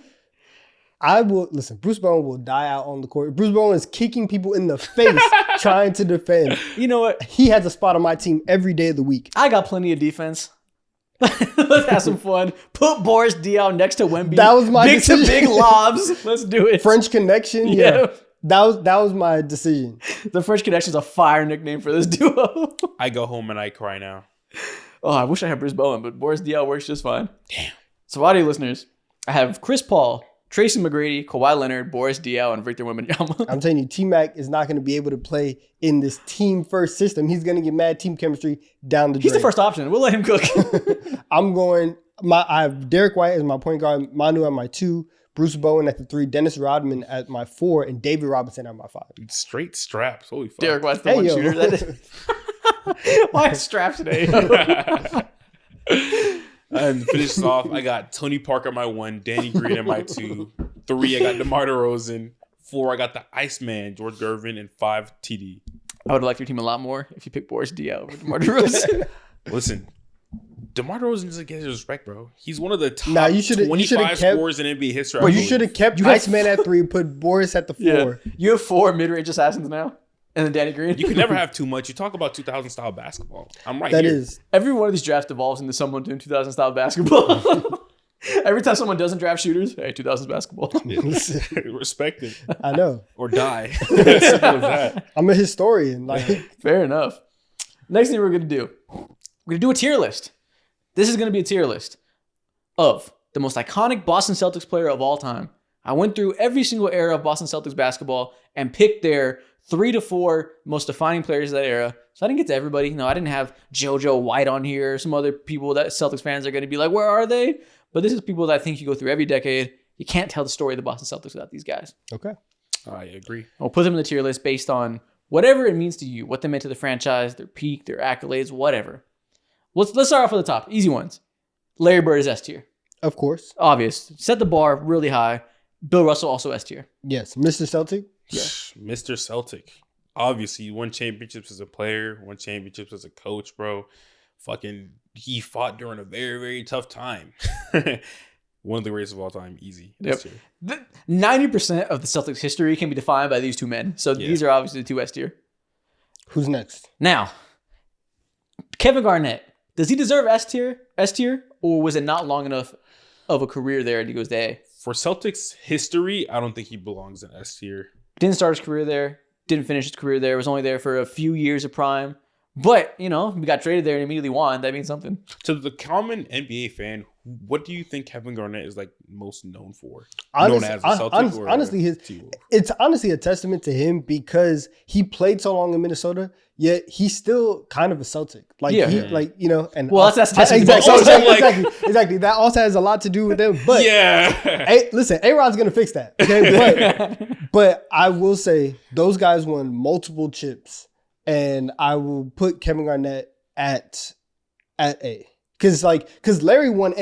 I will listen. Bruce Bowen will die out on the court. Bruce Bowen is kicking people in the face trying to defend. You know what? He has a spot on my team every day of the week. I got plenty of defense. Let's have some fun. Put Boris Diaw next to Wemby. That was my big decision. to big lobs. Let's do it. French Connection. Yeah. That was my decision. The French Connection is a fire nickname for this duo. I go home and I cry now. Oh, I wish I had Bruce Bowen, but Boris Diaw works just fine. Damn. So, audio listeners, I have Chris Paul, Tracy McGrady, Kawhi Leonard, Boris Diaw, and Victor Wembanyama. I'm telling you, T-Mac is not going to be able to play in this team first system. He's going to get mad team chemistry down the drain. He's the first option. We'll let him cook. I have Derek White as my point guard, Manu at my 2, Bruce Bowen at the 3, Dennis Rodman at my 4, and David Robinson at my 5. Straight straps. Holy fuck. Derek White's the Hey, one yo. shooter. That is. Why straps today? And finish off, I got Tony Parker at my 1, Danny Green at my 2, 3, I got DeMar DeRozan, 4, I got the Iceman, George Gervin, and 5, TD. I would have liked your team a lot more if you picked Boris Diaw over DeMar DeRozan. Listen, DeMar DeRozan doesn't get his respect, bro. He's one of the top Nah, you should've 25 kept- scorers in NBA history. Bro, I you believe. should have kept Iceman at 3, put Boris at the 4. Yeah. You have 4 mid-range assassins now, and then Danny Green. You can never have too much. You talk about 2000 style basketball. I'm right That here. is. Every one of these drafts evolves into someone doing 2000 style basketball. Every time someone doesn't draft shooters, hey, 2000s basketball. Respect it I know. or die. Simple as that. I'm a historian. Like, Fair enough. Next thing we're going to do, we're going to do a tier list. This is going to be a tier list of the most iconic Boston Celtics player of all time. I went through every single era of Boston Celtics basketball and picked their 3 to 4 most defining players of that era. So I didn't get to everybody. No, I didn't have JoJo White on here. Some other people that Celtics fans are going to be like, where are they? But this is people that I think you go through every decade. You can't tell the story of the Boston Celtics without these guys. okay. I agree. I'll put them in the tier list based on whatever it means to you, what they meant to the franchise, their peak, their accolades, whatever. Let's start off at the top. Easy ones. Larry Bird is S tier. Of course. Obvious. Set the bar really high. Bill Russell also S tier. Yes. Mr. Celtic. Yeah. Mr. Celtic. Obviously, won championships as a player, won championships as a coach, bro. Fucking, he fought during a very, very tough time. One of the greatest of all time. Easy. Yep. S tier. 90% of the Celtics history can be defined by these two men. So these are obviously the two S tier. Who's next? Now, Kevin Garnett. Does he deserve S tier? Or was it not long enough of a career there and he goes to A? For Celtics history, I don't think he belongs in S tier. Didn't start his career there. Didn't finish his career there. Was only there for a few years of prime. But, we got traded there and immediately won. That means something. To the common NBA fan, what do you think Kevin Garnett is like most known for? Honestly, known as a Celtic or honestly, T-Wolves? it's honestly a testament to him because he played so long in Minnesota, yet he's still kind of a Celtic. Like, Yeah. and Well, that's a testament. Exactly. That also has a lot to do with them. But Yeah. listen, A-Rod's gonna fix that. Okay, but I will say those guys won multiple chips, and I will put Kevin Garnett at A. Because Larry won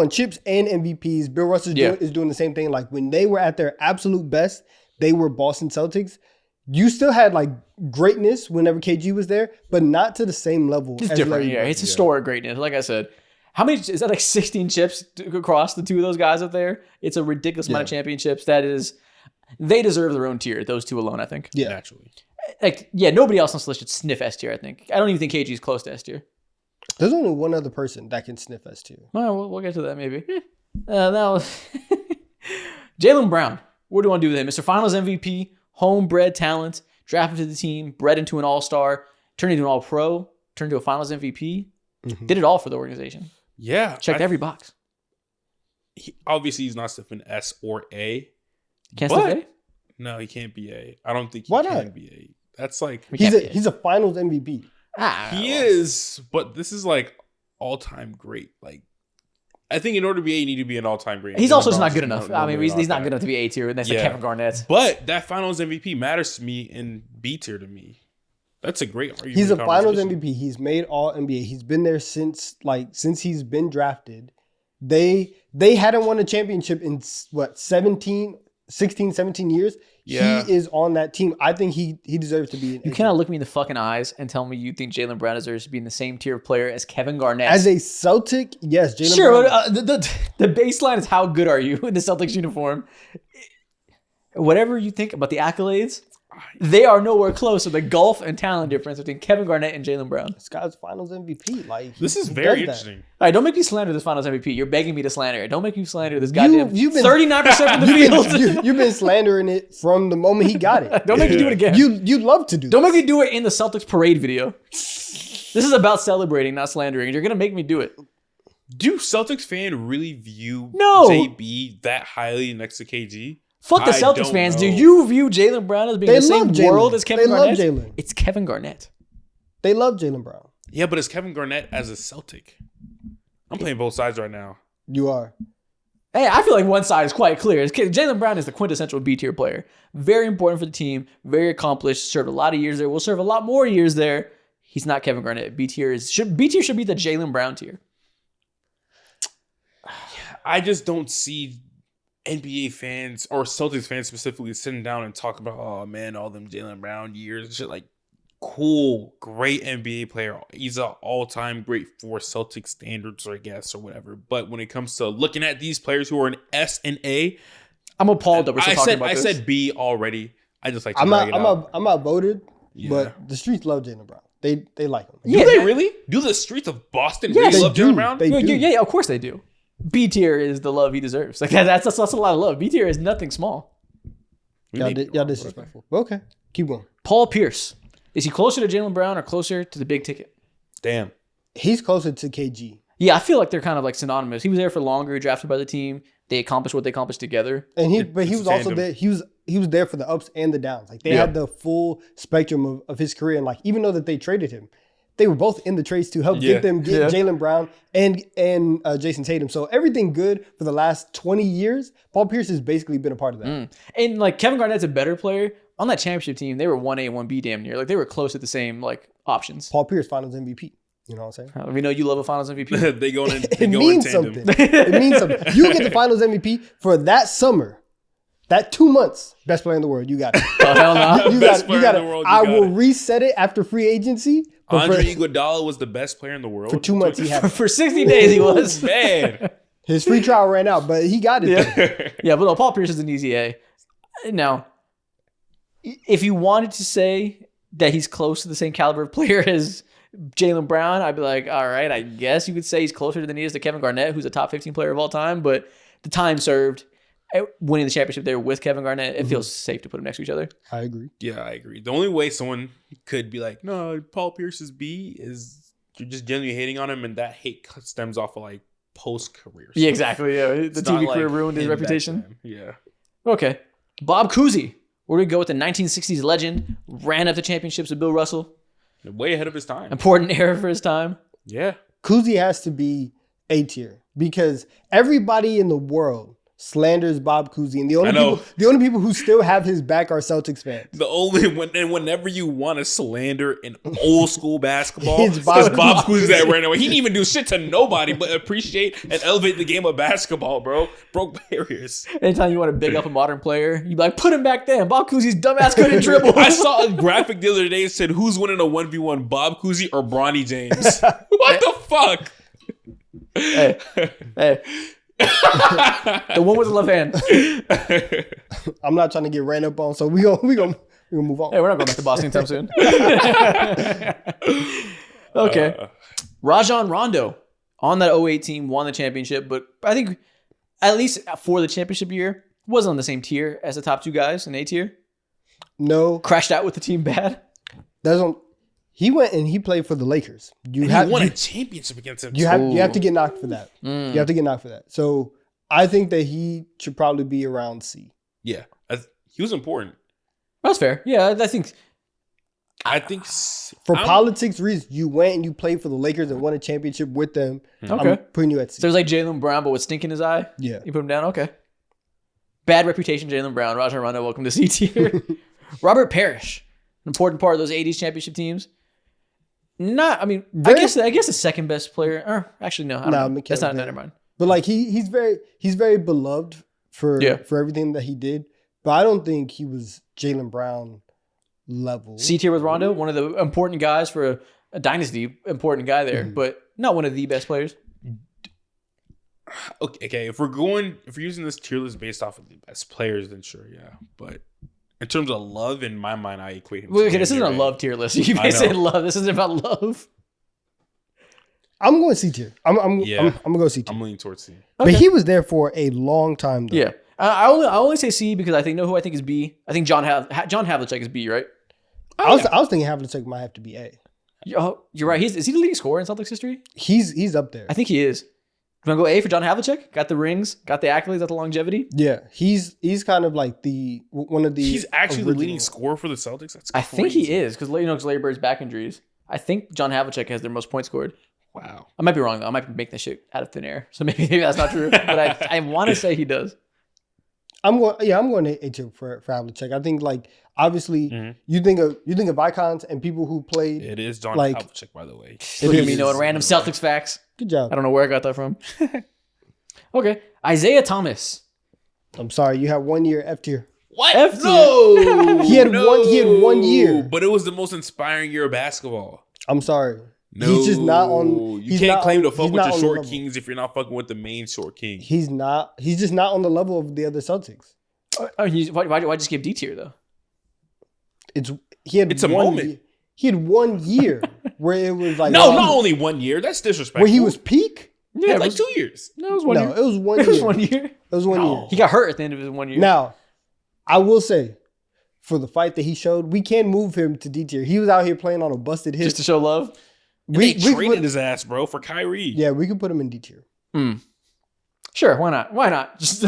chips and MVPs. Bill Russell is doing the same thing. Like when they were at their absolute best, they were Boston Celtics. You still had like greatness whenever KG was there, but not to the same level. It's as different. Larry Yeah, Bird. it's historic greatness. Like I said, how many is that? Like 16 chips across the two of those guys up there. It's a ridiculous amount of championships. They deserve their own tier. Those two alone, I think. Yeah. Naturally. Nobody else on this list should sniff S tier. I think. I don't even think KG is close to S tier. There's only one other person that can sniff S tier. Well, we'll get to that maybe. Now, Jaylen Brown. What do you want to do with him? Mr. Finals MVP, homebred talent, drafted to the team, bred into an all-star, turned into an all-pro, turned into a Finals MVP. Mm-hmm. Did it all for the organization. Yeah. Checked every box. Obviously, he's not sniffing S or A. Can't sniff A? No, he can't be A. I don't think he Why can not? be A. That's like He's a Finals MVP. he is, but this is like all-time great. Like, I think in order to be A, you need to be an all-time great. He's Jaylen also just Brown's not good enough. not I mean, really he's not that. good enough to be A tier, and that's like Yeah. Kevin Garnett. But that Finals MVP matters to me and B tier to me. That's a great argument. He's a Finals conversation. MVP. He's made All NBA. He's been there since he's been drafted. They hadn't won a championship in 16, 17 years. Yeah. He is on that team. I think he deserves to be. You cannot look me in the fucking eyes and tell me you think Jaylen Brown deserves to be in the same tier of player as Kevin Garnett. As a Celtic, yes, Jaylen Sure, Brown. but, the baseline is how good are you in the Celtics uniform. Whatever you think about the accolades, they are nowhere close to the gulf and talent difference between Kevin Garnett and Jaylen Brown. This guy's Finals MVP. Like This is he very does that. interesting. All right, don't make me slander this Finals MVP. You're begging me to slander it. Don't make me slander this goddamn you've been- 39% from the field. You've been slandering it from the moment he got it. Don't make me do it again. You love to do. Don't this. make me do it in the Celtics parade video. This is about celebrating, not slandering. You're going to make me do it. Do Celtics fan really view No. JB that highly next to KG? Fuck the I Celtics don't fans. know. Do you view Jaylen Brown as being They the same love Jaylen. world as Kevin They love Garnett? Jaylen. It's Kevin Garnett. They love Jaylen Brown. Yeah, but it's Kevin Garnett as a Celtic. I'm playing both sides right now. You are. Hey, I feel like one side is quite clear. Jaylen Brown is the quintessential B tier player. Very important for the team. Very accomplished. Served a lot of years there. Will serve a lot more years there. He's not Kevin Garnett. B tier should be the Jaylen Brown tier. I just don't see NBA fans or Celtics fans specifically sitting down and talk about, oh man, all them Jaylen Brown years and shit. Like, cool, great NBA player. He's an all-time great for Celtic standards, I guess, or whatever. But when it comes to looking at these players who are an S and A, I'm appalled that we're still talking about I this. said B already. I just like to I'm outvoted, Yeah. but the streets love Jaylen Brown. They like him. Do they really? Do the streets of Boston really love Jaylen Brown? They do. Yeah, of course they do. B tier is the love he deserves. Like that's a lot of love. B tier is nothing small. Y'all disrespectful. Okay, keep going. Paul Pierce. Is he closer to Jaylen Brown or closer to the big ticket? Damn. He's closer to KG. Yeah, I feel like they're kind of like synonymous. He was there for longer, drafted by the team. They accomplished what they accomplished together. And he was also there. He was there for the ups and the downs. Like they had the full spectrum of his career. And like even though that they traded him, they were both in the trades to help get Jaylen Brown and Jason Tatum. So everything good for the last 20 years. Paul Pierce has basically been a part of that. And like Kevin Garnett's a better player. On that championship team, they were 1A and 1B damn near. Like they were close at the same like options. Paul Pierce, Finals MVP. You know what I'm saying? We know you love a Finals MVP. They go in. It means something. It means something. You get the Finals MVP for that summer, that 2 months. Best player in the world. You got it. Oh hell no! You got it. I will reset it after free agency. Andre Iguodala was the best player in the world For 2 months, he had it. For 60 days he was. Man. His free trial ran out, but he got it. Yeah, but no, Paul Pierce is an easy A. Now, if you wanted to say that he's close to the same caliber of player as Jaylen Brown, I'd be like, all right, I guess you could say he's closer than he is to Kevin Garnett, who's a top 15 player of all time. But the time served, winning the championship there with Kevin Garnett, it feels safe to put them next to each other. I agree. Yeah, I agree. The only way someone could be like, no, Paul Pierce is B is you're just genuinely hating on him, and that hate stems off of like post-career stuff. Yeah, exactly. Yeah, the It's TV not career like ruined his him back reputation. then. Yeah. Okay. Bob Cousy. We're going to go with the 1960s legend. Ran up the championships with Bill Russell. Way ahead of his time. Important era for his time. Yeah. Cousy has to be A tier because everybody in the world slanders Bob Cousy, and the only people who still have his back are Celtics fans. The only whenever you want to slander an old school basketball, It's it's Bob Bob Cousy that ran away. He didn't even do shit to nobody but appreciate and elevate the game of basketball, bro. Broke barriers. Anytime you want to big up a modern player, you'd be like, put him back then. Bob Cousy's dumbass couldn't dribble. I saw a graphic the other day that said, who's winning a 1v1, Bob Cousy or Bronny James? What the fuck? Hey. The one with the left hand. I'm not trying to get ran up on, so we gonna move on. Hey, we're not going back to Boston anytime soon. Okay. Rajon Rondo on that 08 team won the championship, but I think at least for the championship year, wasn't on the same tier as the top two guys in A tier. No, Crashed out with the team bad. He went and he played for the Lakers. He won a championship against him. You have to get knocked for that. You have to get knocked for that. So I think that he should probably be around C. Yeah. He was important. That's fair. Yeah, I think for politics reasons, you went and you played for the Lakers and won a championship with them. Okay. I'm putting you at C. So it was like Jaylen Brown, but with stink in his eye. Yeah. You put him down? Okay. Bad reputation, Jaylen Brown. Rajon Rondo, welcome to C tier. Robert Parrish, an important part of those 80s championship teams. I guess the second best player. Or actually, no. I don't know. That's not, never mind. But like he's very beloved for everything that he did. But I don't think he was Jaylen Brown level. C tier with Rondo, one of the important guys for a dynasty, important guy there, but not one of the best players. Okay. If we're using this tier list based off of the best players, then sure, yeah. But in terms of love, in my mind, I equate him. Well, okay, this isn't a love tier list. You may say love. This isn't about love. I'm going C tier. I'm gonna go C tier. I'm leaning towards C. But he was there for a long time, though. Yeah. I only say C because I think who I think is B. I think John Havlicek is B, right? I was thinking Havlicek might have to be A. You're right. Is he the leading scorer in Celtics history? He's up there. I think he is. Do you want to go A for John Havlicek? Got the rings, got the accolades, got the longevity. Yeah, he's kind of like one of the. He's actually the leading scorer for the Celtics. That's crazy. I think he is because Larry Bird's back injuries. I think John Havlicek has their most points scored. Wow. I might be wrong though. I might be making this shit out of thin air. So maybe that's not true. But I want to say he does. I'm going A tier for Havlicek. I think like obviously you think of icons and people who played. It is John Havlicek, by the way. Look at me knowing random Celtics facts. Good job. I don't know where I got that from. Okay, Isaiah Thomas. I'm sorry, you had 1 year F tier. What? F tier. No. He had 1 year. But it was the most inspiring year of basketball. I'm sorry. No. He's just not on. You can't claim to fuck with your short level. kings if you're not fucking with the main short king. He's not. He's just not on the level of the other Celtics. Why just give D tier though? It's a moment. He had 1 year where it was like No, not only 1 year. That's disrespectful. where he was peak. Yeah, like 2 years. No, it was 1 year. No, it was 1 year. It was 1 year. It was 1 year. He got hurt at the end of his 1 year. Now, I will say, for the fight that he showed, we can move him to D tier. He was out here playing on a busted hip. Just to show love. They traded his ass, bro, for Kyrie. Yeah, we could put him in D tier. Sure, why not? Why not? Just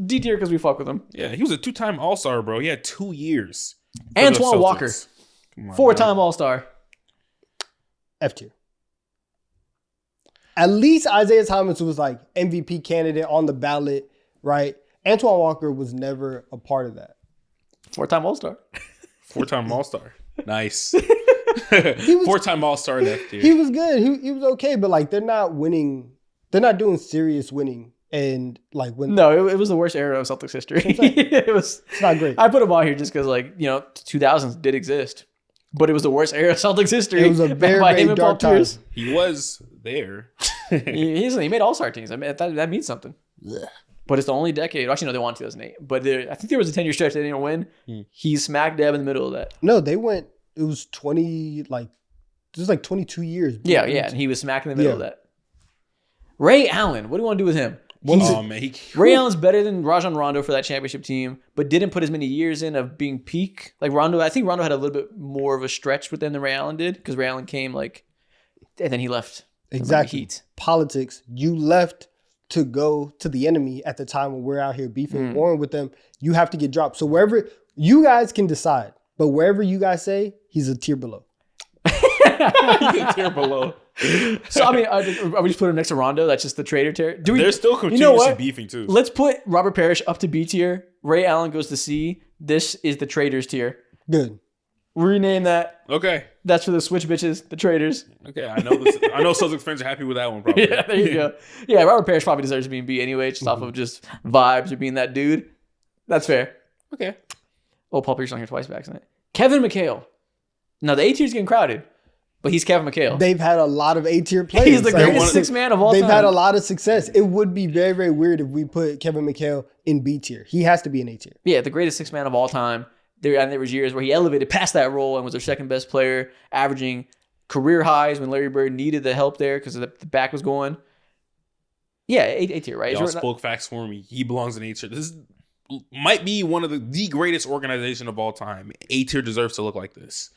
D tier because we fuck with him. Yeah, he was a 2-time All-Star, bro. He had 2 years. Antoine Walker, Come on, 4-time All-Star. F tier. At least Isaiah Thomas was like MVP candidate on the ballot, right? Antoine Walker was never a part of that. 4-time All-Star. 4-time All-Star. Nice. 4-time All-Star in F tier. He was good. He was okay, but like they're not winning. They're not doing serious winning. And like when No, it was the worst era of Celtics history. It's not great. I put him on here just because, 2000s did exist, but it was the worst era of Celtics history. It was a very, by him very and dark Paul time. Pierce. He was there. He made All-Star teams. I mean, that means something. But it's the only decade. Actually, no, they won 2008. But I think there was a 10-year stretch they didn't win. He's smack dab in the middle of that. No, they went. It was 22 years. Yeah, and he was smack in the middle of that. Ray Allen, what do you want to do with him? Ray Allen's better than Rajon Rondo for that championship team, but didn't put as many years in of being peak. Like Rondo, I think Rondo had a little bit more of a stretch with them than Ray Allen did because Ray Allen came and then he left. Exactly. Heat. Politics. You left to go to the enemy at the time when we're out here beefing, warring with them. You have to get dropped. So wherever you guys can decide, but wherever you guys say, he's a tier below. He's a tier below. So, I mean, are we just put him next to Rondo? That's just the traitor tier? They're still continuously beefing, too. Let's put Robert Parrish up to B tier. Ray Allen goes to C. This is the traitors tier. Good. Rename that. Okay. That's for the switch bitches, the traitors. Okay, I know this. I know Celtics fans are happy with that one, probably. Yeah, there you go. Yeah, Robert Parrish probably deserves to be in B anyway, just off of just vibes of being that dude. That's fair. Okay. Oh, Paul Pierce on here twice back tonight. Kevin McHale. Now, the A tier's getting crowded, but he's Kevin McHale. They've had a lot of A-tier players. He's the greatest sixth man of all time. They've had a lot of success. It would be very, very weird if we put Kevin McHale in B tier. He has to be in A tier. Yeah, the greatest sixth man of all time. There was years where he elevated past that role and was their second best player, averaging career highs when Larry Bird needed the help there because the back was going. Yeah, A tier, right? Y'all spoke facts for me. He belongs in A tier. This might be one of the greatest organization of all time. A tier deserves to look like this.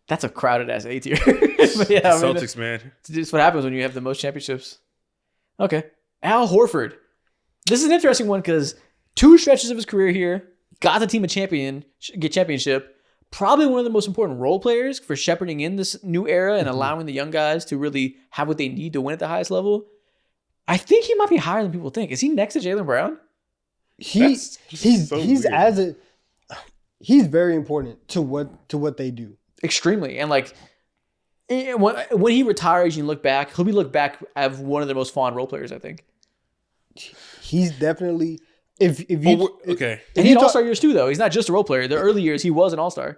That's a crowded ass A tier. Yeah, Celtics, man. It's just what happens when you have the most championships. Okay. Al Horford. This is an interesting one because 2 stretches of his career here, got the team a championship. Probably one of the most important role players for shepherding in this new era and allowing the young guys to really have what they need to win at the highest level. I think he might be higher than people think. Is he next to Jaylen Brown? He's very important to what they do. Extremely. And when he retires, you look back, he'll be looked back as one of the most fond role players, I think. He's definitely okay. And he had All-Star years too, though. He's not just a role player. The early years, he was an All-Star.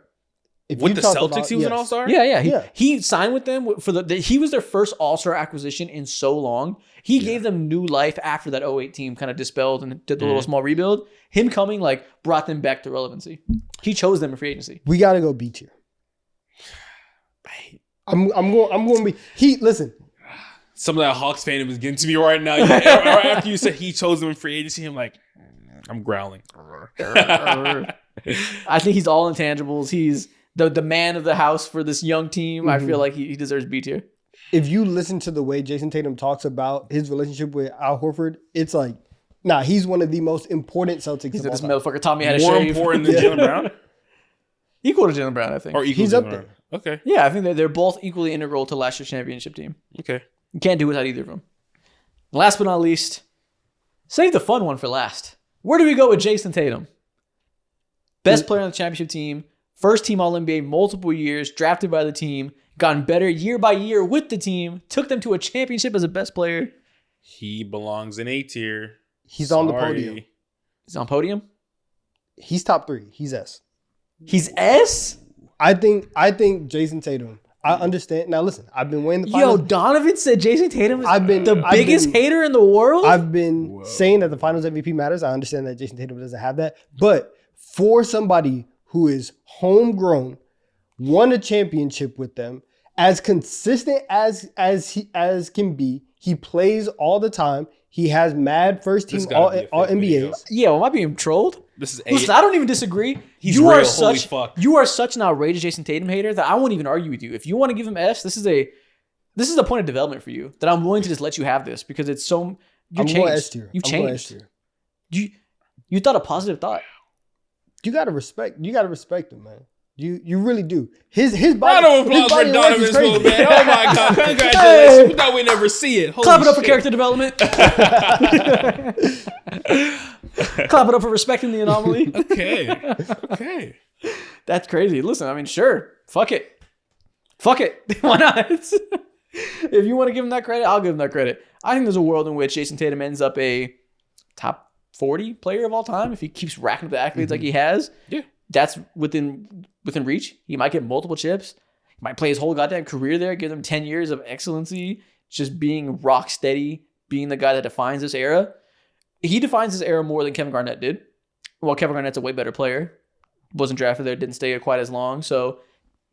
With the Celtics, he was an All-Star? Yeah. He signed with them he was their first All-Star acquisition in so long. He gave them new life after that 08 team kind of dispelled and did the little small rebuild. Him coming brought them back to relevancy. He chose them in free agency. We got to go B tier. I'm going to be listen. Some of that Hawks fan was getting to me right now. Right after you said he chose them in free agency, I'm growling. I think he's all intangibles. He's the man of the house for this young team. I feel like he deserves B tier. If you listen to the way Jason Tatum talks about his relationship with Al Horford, it's he's one of the most important Celtics. He's this motherfucker taught me how to More shave. important than Jaylen Brown? Equal to Jaylen Brown, I think. Or equal He's to up Jaylen there. Brown. Okay. Yeah, I think they're both equally integral to last year's championship team. Okay. You can't do without either of them. Last but not least, save the fun one for last. Where do we go with Jason Tatum? Best player on the championship team, first team All-NBA multiple years, drafted by the team, gotten better year by year with the team, took them to a championship as a best player. He belongs in A tier. He's on the podium. He's on podium. He's top 3. He's S. He's S? I think Jason Tatum. I understand. Now listen, I've been weighing the finals. Yo, Donovan said Jason Tatum is I've been the biggest hater in the world? I've been saying that the finals MVP matters. I understand that Jason Tatum doesn't have that. But for somebody who is homegrown, won a championship with them, as consistent as can be, he plays all the time. He has mad first team all NBA. Yeah, well, am I being trolled? This is Listen, I don't even disagree. He's you real, are holy such fuck. you are such an outrageous Jason Tatum hater that I won't even argue with you. If you want to give him S, this is a point of development for you that I'm willing to just let you have this because it's so you're I'm changed. going S tier. You've I'm going S changed. tier. You thought a positive thought. You gotta respect him, man. You really do. His body. Round of applause for body of work is Donovan's crazy. move, man. Oh my God. Congratulations. We thought we'd never see it. Holy Clap it up for shit. character development. Clap it up for respecting the anomaly. Okay. That's crazy. Listen, I mean, sure. Fuck it. Why not? If you want to give him that credit, I'll give him that credit. I think there's a world in which Jason Tatum ends up a top 40 player of all time if he keeps racking up the accolades like he has. Yeah. That's within reach. He might get multiple chips. He might play his whole goddamn career there, give him 10 years of excellency, just being rock steady, being the guy that defines this era. He defines this era more than Kevin Garnett did. Well, Kevin Garnett's a way better player. Wasn't drafted there, didn't stay quite as long. So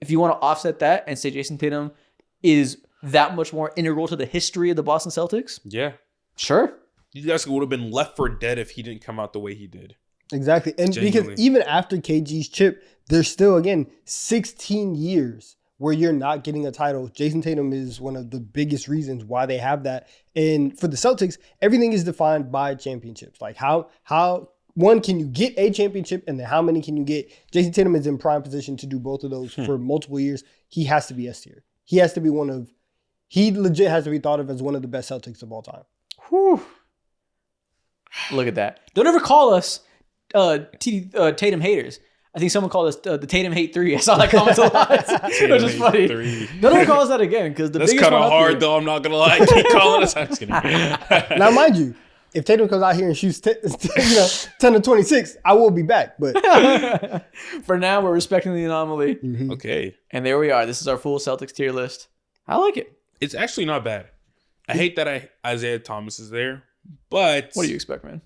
if you want to offset that and say Jason Tatum is that much more integral to the history of the Boston Celtics, Yeah. sure. You guys would have been left for dead if he didn't come out the way he did. Exactly. And Genuinely. because even after KG's chip, there's still, again, 16 years where you're not getting a title. Jason Tatum is one of the biggest reasons why they have that. And for the Celtics, everything is defined by championships. Like how one, can you get a championship, and then how many can you get? Jason Tatum is in prime position to do both of those for multiple years. He has to be S tier. He has to be he legit has to be thought of as one of the best Celtics of all time. Whew. Look at that. Don't ever call us Tatum haters. I think someone called us the Tatum Hate 3. I saw that comment a lot, which is funny. 3. Don't ever call us that again because the That's biggest kind one of up hard, here- though. I'm not going to lie. Keep calling us. I'm just kidding. Now, mind you, if Tatum comes out here and shoots 10 to 26, I will be back. But For now, we're respecting the anomaly. Okay. And there we are. This is our full Celtics tier list. I like it. It's actually not bad. I hate that Isaiah Thomas is there, but What do you expect, man?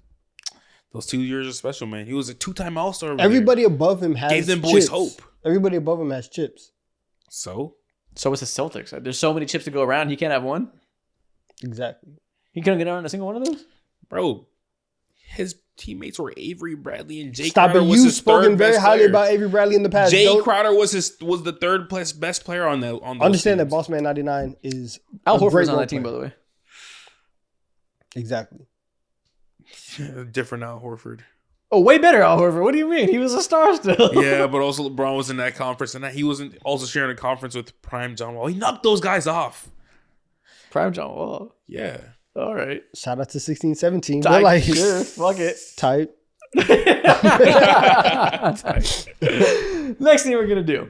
those 2 years are special, man. He was a 2-time All-Star. everybody above him has Gave them boys chips. hope. Everybody above him has chips. So So it's the Celtics. There's so many chips to go around. He can't have one. Exactly. He couldn't get on a single one of those. bro, his teammates were Avery Bradley and Jay Stop Crowder it. was You've his spoken third very best highly player. about Avery Bradley in the past. Jay Don't Crowder was the third best player on those understand that teams. Boss Man 99 is Al a Horford's great on role that team, by player. the way. Exactly. Different Al Horford. Oh, way better Al Horford. What do you mean? He was a star still. Yeah, but also LeBron was in that conference, and he wasn't also sharing a conference with Prime John Wall. He knocked those guys off. Prime John Wall. Yeah. All right. Shout out to 16-17. Tight. We're like, Sure, fuck it. tight. Next thing we're going to do.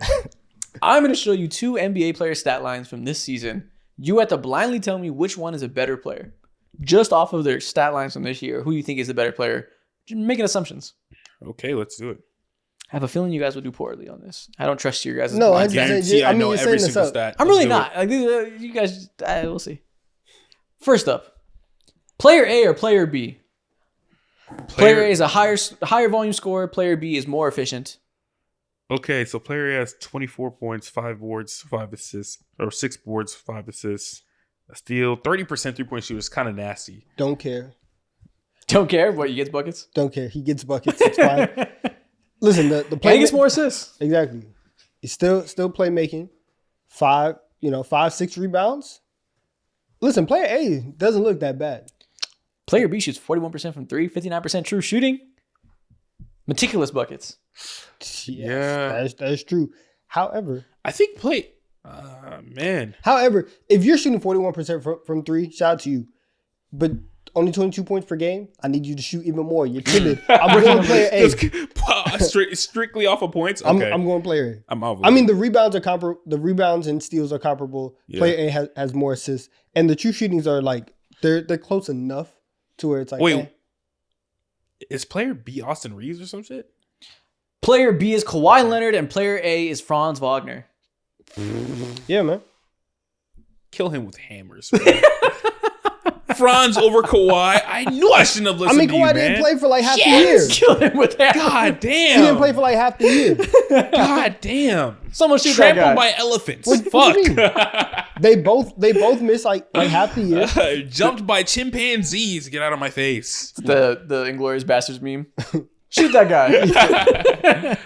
I'm going to show you 2 NBA player stat lines from this season. You have to blindly tell me which one is a better player. Just off of their stat lines from this year, who you think is the better player. Just making assumptions. Okay, let's do it. I have a feeling you guys will do poorly on this. I don't trust your guys' No, blind I stats. Guarantee I mean, know you're every setting this single up. stat. I'm Let's really do not. it. Like, you guys, we'll see. First up, player A or player B? Player A is a higher volume scorer. Player B is more efficient. Okay, so player A has 24 points, 5 boards, 5 assists, or 6 boards, 5 assists, a steal, 30% 3-point shooter is kind of nasty. Don't care. Don't care what he gets buckets. Don't care. He gets buckets. It's fine. Listen, the And play he gets more assists. Exactly. He's still playmaking. 5, 6 rebounds. Listen, player A doesn't look that bad. Player B shoots 41% from 3, 59% true shooting. Meticulous buckets. Yes, Yeah. that is true. However, I think man. if you're shooting 41% from 3, shout out to you. But only 22 points per game, I need you to shoot even more. You're timid. I'm going player A. Strictly off of points? I'm Okay. going player A. I'm out. I mean, the rebounds are comparable. The rebounds and steals are comparable. Yeah. Player A has more assists, and the true shootings are like they're close enough to where it's like. Wait. Is player B Austin Reeves or some shit? Player B is Kawhi Leonard, and player A is Franz Wagner. Yeah, man. Kill him with hammers. Franz over Kawhi. I knew I shouldn't have listened to you, Kawhi man. didn't play for like half the year. Kill him with that. God damn. He didn't play for like half the year. God damn. Someone shoot that guy. Trampled by elephants. What Fuck. do you mean? They both missed like half the year. Jumped by chimpanzees. Get out of my face. The Inglourious Bastards meme. Shoot that guy.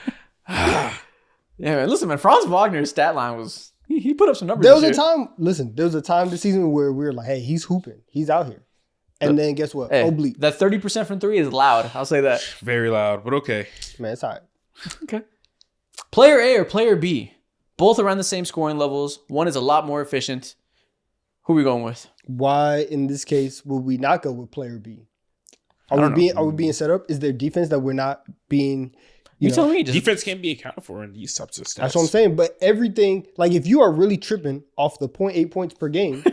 Yeah, man. Listen, man. Franz Wagner's stat line was he put up some numbers. There was this a year. time. Listen, there was a time this season where we were like, "Hey, he's hooping. He's out here." And then guess what? Hey, Oblique. that 30% from three is loud. I'll say that. Very loud, but okay. Man, it's all right. Okay. Player A or player B, both around the same scoring levels. One is a lot more efficient. Who are we going with? Why, in this case, would we not go with player B? Are we being set up? Is there defense that we're not being? You tell me. Just, Defense can't be accounted for in these types of stats. That's what I'm saying. But everything, like if you are really tripping off the 0.8 points per game,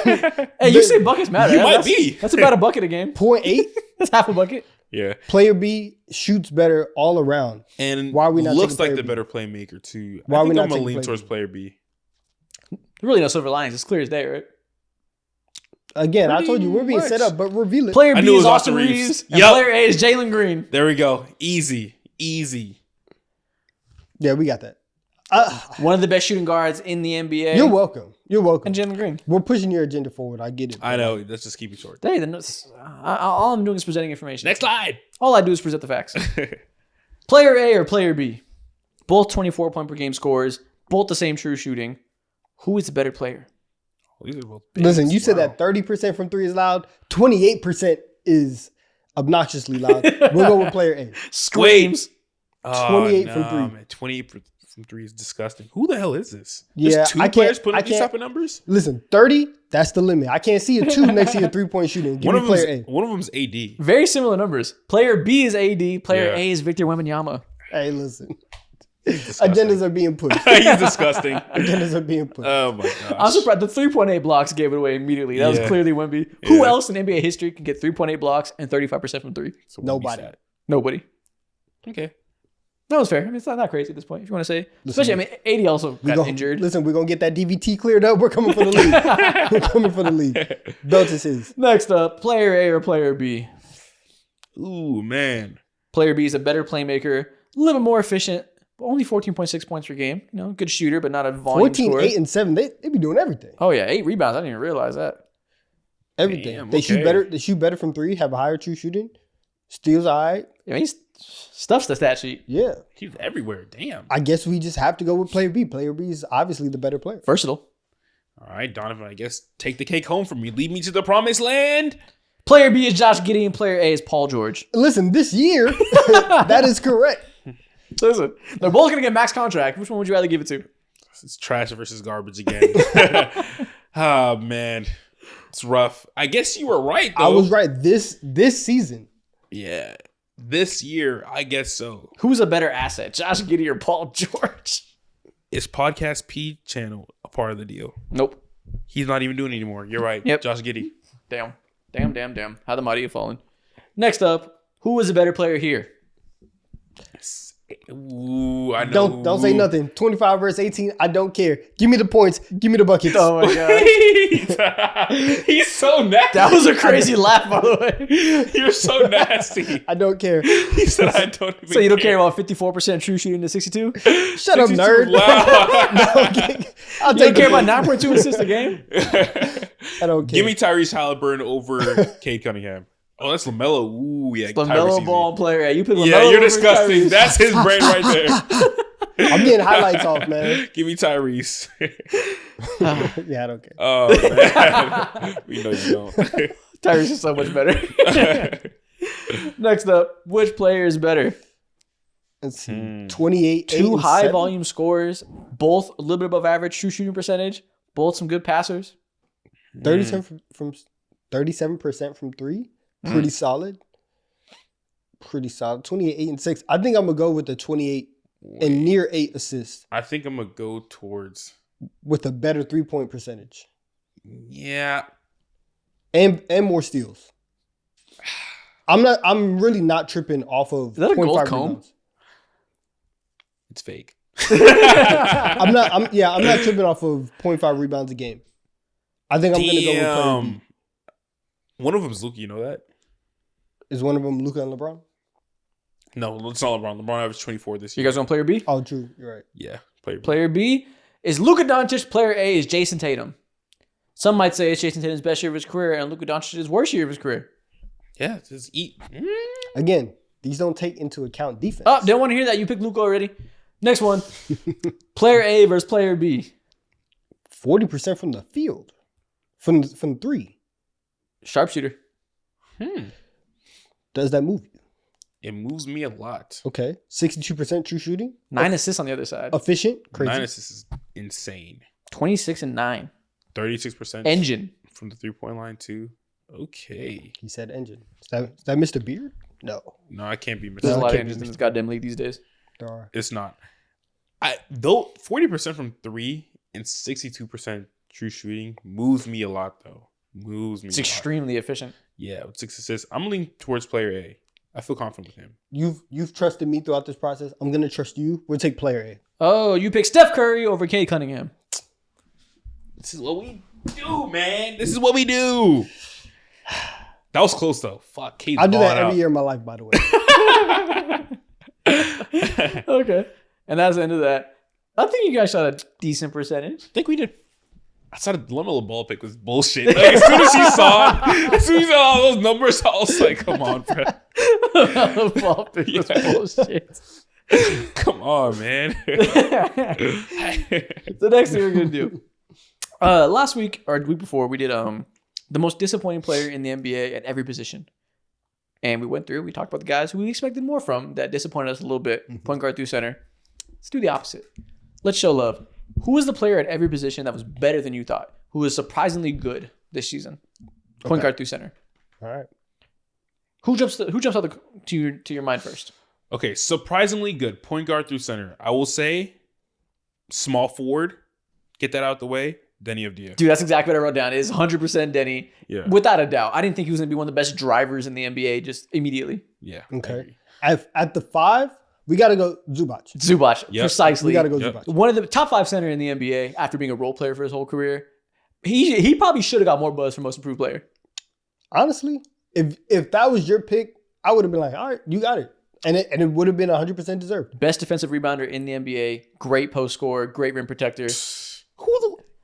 hey, you say buckets matter. You might that's, be. That's about a bucket a game. 0.8, That's half a bucket. Yeah. player B shoots better all around. And Why are we not looks taking like player the B? better playmaker, too. Why I are we think not I'm going to taking lean player towards B? player B. Really no silver linings. It's clear as day, right? Again, I told you we're being set up, but reveal it. Player I B knew it is was Austin Austin Reeves, Reeves. and Yup. player A is Jalen Green. There we go. Easy. Easy. Yeah, we got that. One of the best shooting guards in the NBA. You're welcome. You're welcome. And Jalen Green. We're pushing your agenda forward. I get it. I know. Let's just keep it short. Hey, then all I'm doing is presenting information. Next slide. All I do is present the facts. Player A or player B, both 24 point per game scores, both the same true shooting. Who is the better player? These are both Listen, you said Wow. that 30% from three is loud. 28% is obnoxiously loud. We'll go with player A. Screams. 28 from three. Man, 28 from three is disgusting. Who the hell is this? Yeah, There's two I can't- players putting I up these can't- type of numbers? Listen, 30, that's the limit. I can't see a 2 next to your 3-point shooting. Give me player A. One of them's AD. Very similar numbers. Player B is AD. Player Yeah. A is Victor Wembanyama. Hey, listen. Disgusting. Agendas are being pushed. He's disgusting. Agendas are being pushed. Oh my I'm gosh. surprised. The 3.8 blocks gave it away immediately. That was Yeah. clearly Wemby. Who Yeah. else in NBA history can get 3.8 blocks and 35% from three? So we'll be Nobody. sad. Nobody. Okay. That was fair. I mean, it's not that crazy at this point, if you want to say. Especially, I mean, AD also got injured. Listen, we're going to get that DVT cleared up. We're coming for the league. We're coming for the league. Belt is his. Next up, player A or player B? Ooh, man. Player B is a better playmaker, a little bit more efficient, only 14.6 points per game. You know, good shooter, but not a volume 14, scorer. 8, and 7. They be doing everything. Oh, yeah, 8 rebounds. I didn't even realize that. Everything. Damn, They shoot okay. better. They shoot better from three, have a higher true shooting. Steals all right. I mean, he stuffs the stat sheet. Yeah. He's everywhere. Damn. I guess we just have to go with player B. Player B is obviously the better player. Versatile. All right, Donovan, I guess take the cake home from me. Lead me to the promised land. Player B is Josh Giddey and player A is Paul George. Listen, this year, that is correct. Listen, they're both going to get max contract. Which one would you rather give it to? It's trash versus garbage again. Oh, man. It's rough. I guess you were right, though. I was right. This season. Yeah. This year, I guess so. Who's a better asset, Josh Giddey or Paul George? Is Podcast P channel a part of the deal? Nope. He's not even doing it anymore. You're right. Yep. Josh Giddey. Damn. How the mighty have fallen. Next up, who is a better player here? Ooh, I know. Don't say nothing. 25 versus 18. I don't care. Give me the points. Give me the buckets. Oh my god. He's so nasty. That was a crazy laugh, by the way. You're so nasty. I don't care. He said, I don't even So you don't care about 54% true shooting to 62? You Shut up, 62, nerd. wow. No, okay. I'll don't take care the about points. 9.2 assists a game? I don't care. Give me Tyrese Halliburton over Cade Cunningham. Oh, that's LaMelo. Ooh, yeah. Tyrese LaMelo easy. Ball player. Yeah, you put LaMelo Yeah, you're over disgusting. Tyrese. That's his brain right there. I'm getting highlights off, man. Give me Tyrese. Yeah, I don't care. Oh, man. We know you don't. Tyrese is so much better. Next up, which player is better? Let's see. 28, 8, Two and high 7. volume scorers, both a little bit above average true shooting percentage, both some good passers. 37% from three. Pretty solid. Pretty solid. 28, 8, and 6. I think I'm going to go with the 28 and near 8 assists I think I'm going to go towards. with a better 3-point percentage. Yeah. And more steals. I'm really not tripping off of. Is that a 0.5 gold comb? rebounds. It's fake. I'm not tripping off of 0.5 rebounds a game. I think I'm gonna go with player B. One of them is Luka. You know that? Is one of them Luka and LeBron? No, it's not LeBron. LeBron averaged 24 this You year. guys want player B? Oh, true. You're right. Yeah, player B. Player B is Luka Doncic. Player A is Jason Tatum. Some might say it's Jason Tatum's best year of his career and Luka Doncic's worst year of his career. Yeah, just eat. Again, these don't take into account defense. Oh, didn't want to hear that. You picked Luka already. Next one. Player A versus player B. 40% from the field, from three. Sharpshooter. Does that move you? It moves me a lot. Okay. 62% true shooting. 9 assists on the other side. Efficient. Crazy. 9 assists is insane. 26 and 9. 36% Engine. from the 3-point line too. Okay. He said engine. Is that Mr. Beard? No. No, I can't be There's a missing. lot of can't engines be in this goddamn league these days. There are. It's not. Though 40% from 3 and 62% true shooting moves me a lot though. Moves me. It's a lot. extremely efficient. Yeah, with 6 assists. I'm leaning towards player A. I feel confident with him. You've trusted me throughout this process. I'm gonna trust you. We'll take player A. Oh, you picked Steph Curry over Kay Cunningham. This is what we do, man. This is what we do. That was close though. Fuck, K's I do that balling every out. year in my life, by the way. Okay. And that's the end of that. I think you guys shot a decent percentage. I think we did. I thought the Lamelo Ball pick was bullshit. Like, as soon as he saw all those numbers, I was like, "Come on, bro. Ball pick was bullshit. Come on, man." The next thing we're gonna do. Last week or the week before, we did the most disappointing player in the NBA at every position. And we went through, we talked about the guys who we expected more from that disappointed us a little bit. Point guard through center. Let's do the opposite. Let's show love. Who was the player at every position that was better than you thought? Who was surprisingly good this season? Point guard through center. All right. Who jumps out to your mind first? Okay, surprisingly good point guard through center. I will say, small forward. Get that out the way. Denny Avdija. Dude, that's exactly what I wrote down. It is 100% Denny. Yeah. Without a doubt. I didn't think he was going to be one of the best drivers in the NBA just immediately. Yeah. Okay. At the 5, we got to go Zubac. Zubac, Yep. precisely. We got to go Yep. Zubac. One of the top 5 center in the NBA after being a role player for his whole career. He probably should have got more buzz for most improved player. Honestly, if that was your pick, I would have been like, all right, you got it. And it would have been 100% deserved. Best defensive rebounder in the NBA. Great post scorer. Great rim protector.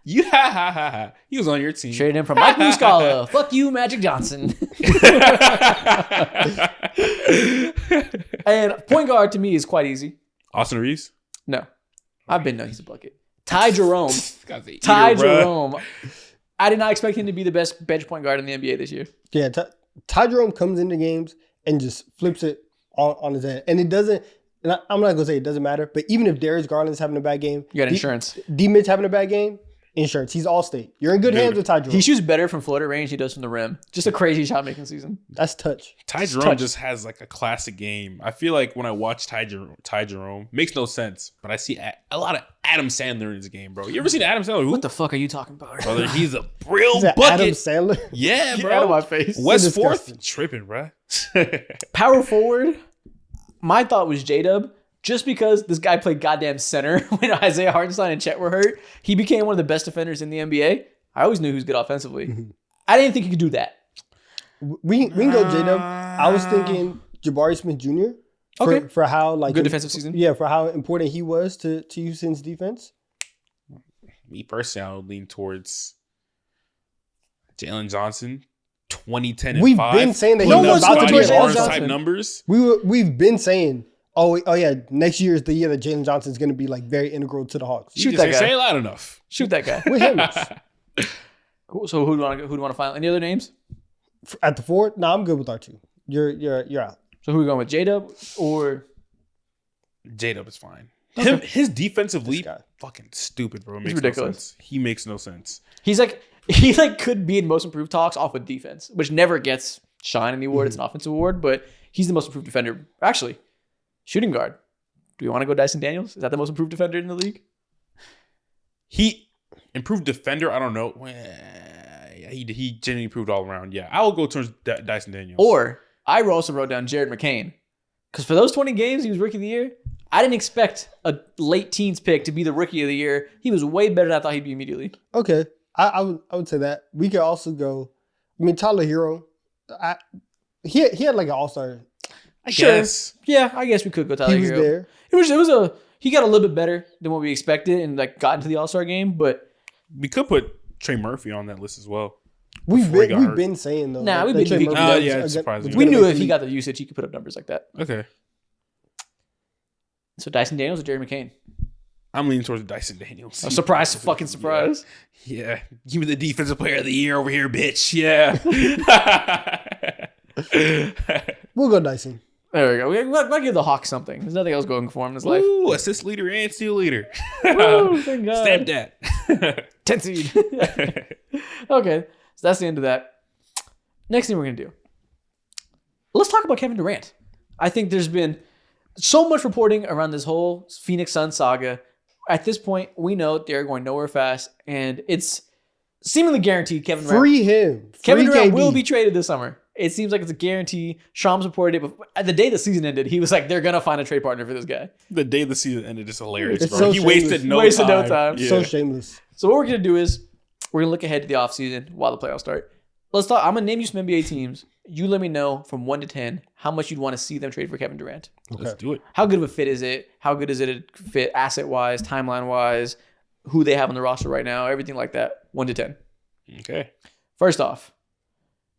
Yeah. He was on your team. Traded him from Mike Muscala. Fuck you, Magic Johnson. And point guard to me is quite easy. Austin Reeves. No. I've been known he's a bucket. Ty Jerome. Ty Ty Jerome. I did not expect him to be the best bench point guard in the NBA this year. Yeah, Ty Jerome comes into games and just flips it on his head. And it doesn't, and I'm not going to say it doesn't matter, but even if Darius Garland's having a bad game. You got insurance. D-Mitch having a bad game, insurance. He's all state. You're in good hands with Ty Jerome. He shoots better from floater range than he does from the rim. Just a crazy shot making season. That's touch. Ty Jerome just has like a classic game. I feel like when I watch Ty Jerome, makes no sense, but I see a lot of Adam Sandler in his game, bro. You ever seen Adam Sandler? What the fuck are you talking about? Brother, he's a real Is that bucket. Adam Sandler? Yeah, Get bro. out of my face. West You're disgusting. Fourth, tripping, bro. Power forward, my thought was J-Dub. Just because this guy played goddamn center when Isaiah Hartenstein and Chet were hurt, he became one of the best defenders in the NBA. I always knew he was good offensively. I didn't think he could do that. We can go J-Dub. I was thinking Jabari Smith Jr. Okay. For how like Good defensive season. Yeah, for how important he was to Houston's defense. Me personally, I would lean towards Jalen Johnson. 2010 and We've 5. been saying that No he's one's about to looking be towards an Jalen all-star. Johnson. type numbers. We've been saying, oh yeah, next year is the year that Jalen Johnson's going to be like very integral to the Hawks. Shoot You that just guy. Say it loud enough. Shoot that guy. With him So who do you want to find? Any other names? at the 4, no, I'm good with R2. You're out. So who are we going with? J-Dub or J-Dub is fine. His defensive leap, guy. fucking stupid, bro. It He's makes ridiculous. no sense. He makes no sense. he could be in most improved talks off of defense, which never gets shine in the award. It's an offensive award, but he's the most improved defender. Actually, shooting guard. Do we want to go Dyson Daniels? Is that the most improved defender in the league? He improved defender. I don't know. He genuinely improved all around. Yeah, I will go towards Dyson Daniels. Or I also wrote down Jared McCain. Because for those 20 games, he was rookie of the year. I didn't expect a late teens pick to be the rookie of the year. He was way better than I thought he'd be immediately. Okay. I would say that. We could also go, I mean, Tyler Hero. He had like an all-star. I guess. Yeah, I guess we could go Tyler He was Hero. there. He got a little bit better than what we expected and like got into the All-Star game, but We could put Trey Murphy on that list as well. We've Before he got been hurt. been saying though. Nah, that we've been- Trey we- Murphy Oh, was- yeah, it's was surprising. gonna we knew make if the he got league. the usage, he could put up numbers like that. Okay. So Dyson Daniels or Jared McCain? I'm leaning towards Dyson Daniels. A surprise, fucking surprise. Yeah. Give me the defensive player of the year over here, bitch. Yeah. We'll go Dyson. There we go. We'll give the Hawks something. There's nothing else going for him in his life. Ooh, assist leader and steal leader. Woo, thank God. Stamp that. 10 seed. Okay, so that's the end of that. Next thing we're going to do. Let's talk about Kevin Durant. I think there's been so much reporting around this whole Phoenix Suns saga. At this point, we know they're going nowhere fast, and it's seemingly guaranteed Kevin Durant. Free him. Kevin Free Durant KD. will be traded this summer. It seems like it's a guarantee. Shams reported it, but at the day the season ended, he was like, they're going to find a trade partner for this guy. The day the season ended is hilarious, It's bro. so He shameless. wasted no time. Yeah. So shameless. So what we're going to do is we're going to look ahead to the offseason while the playoffs start. Let's talk. I'm going to name you some NBA teams. You let me know from 1 to 10 how much you'd want to see them trade for Kevin Durant. Let's do it. How good of a fit is it? How good is it a fit asset-wise, timeline-wise, who they have on the roster right now, everything like that. 1 to 10. Okay. First off,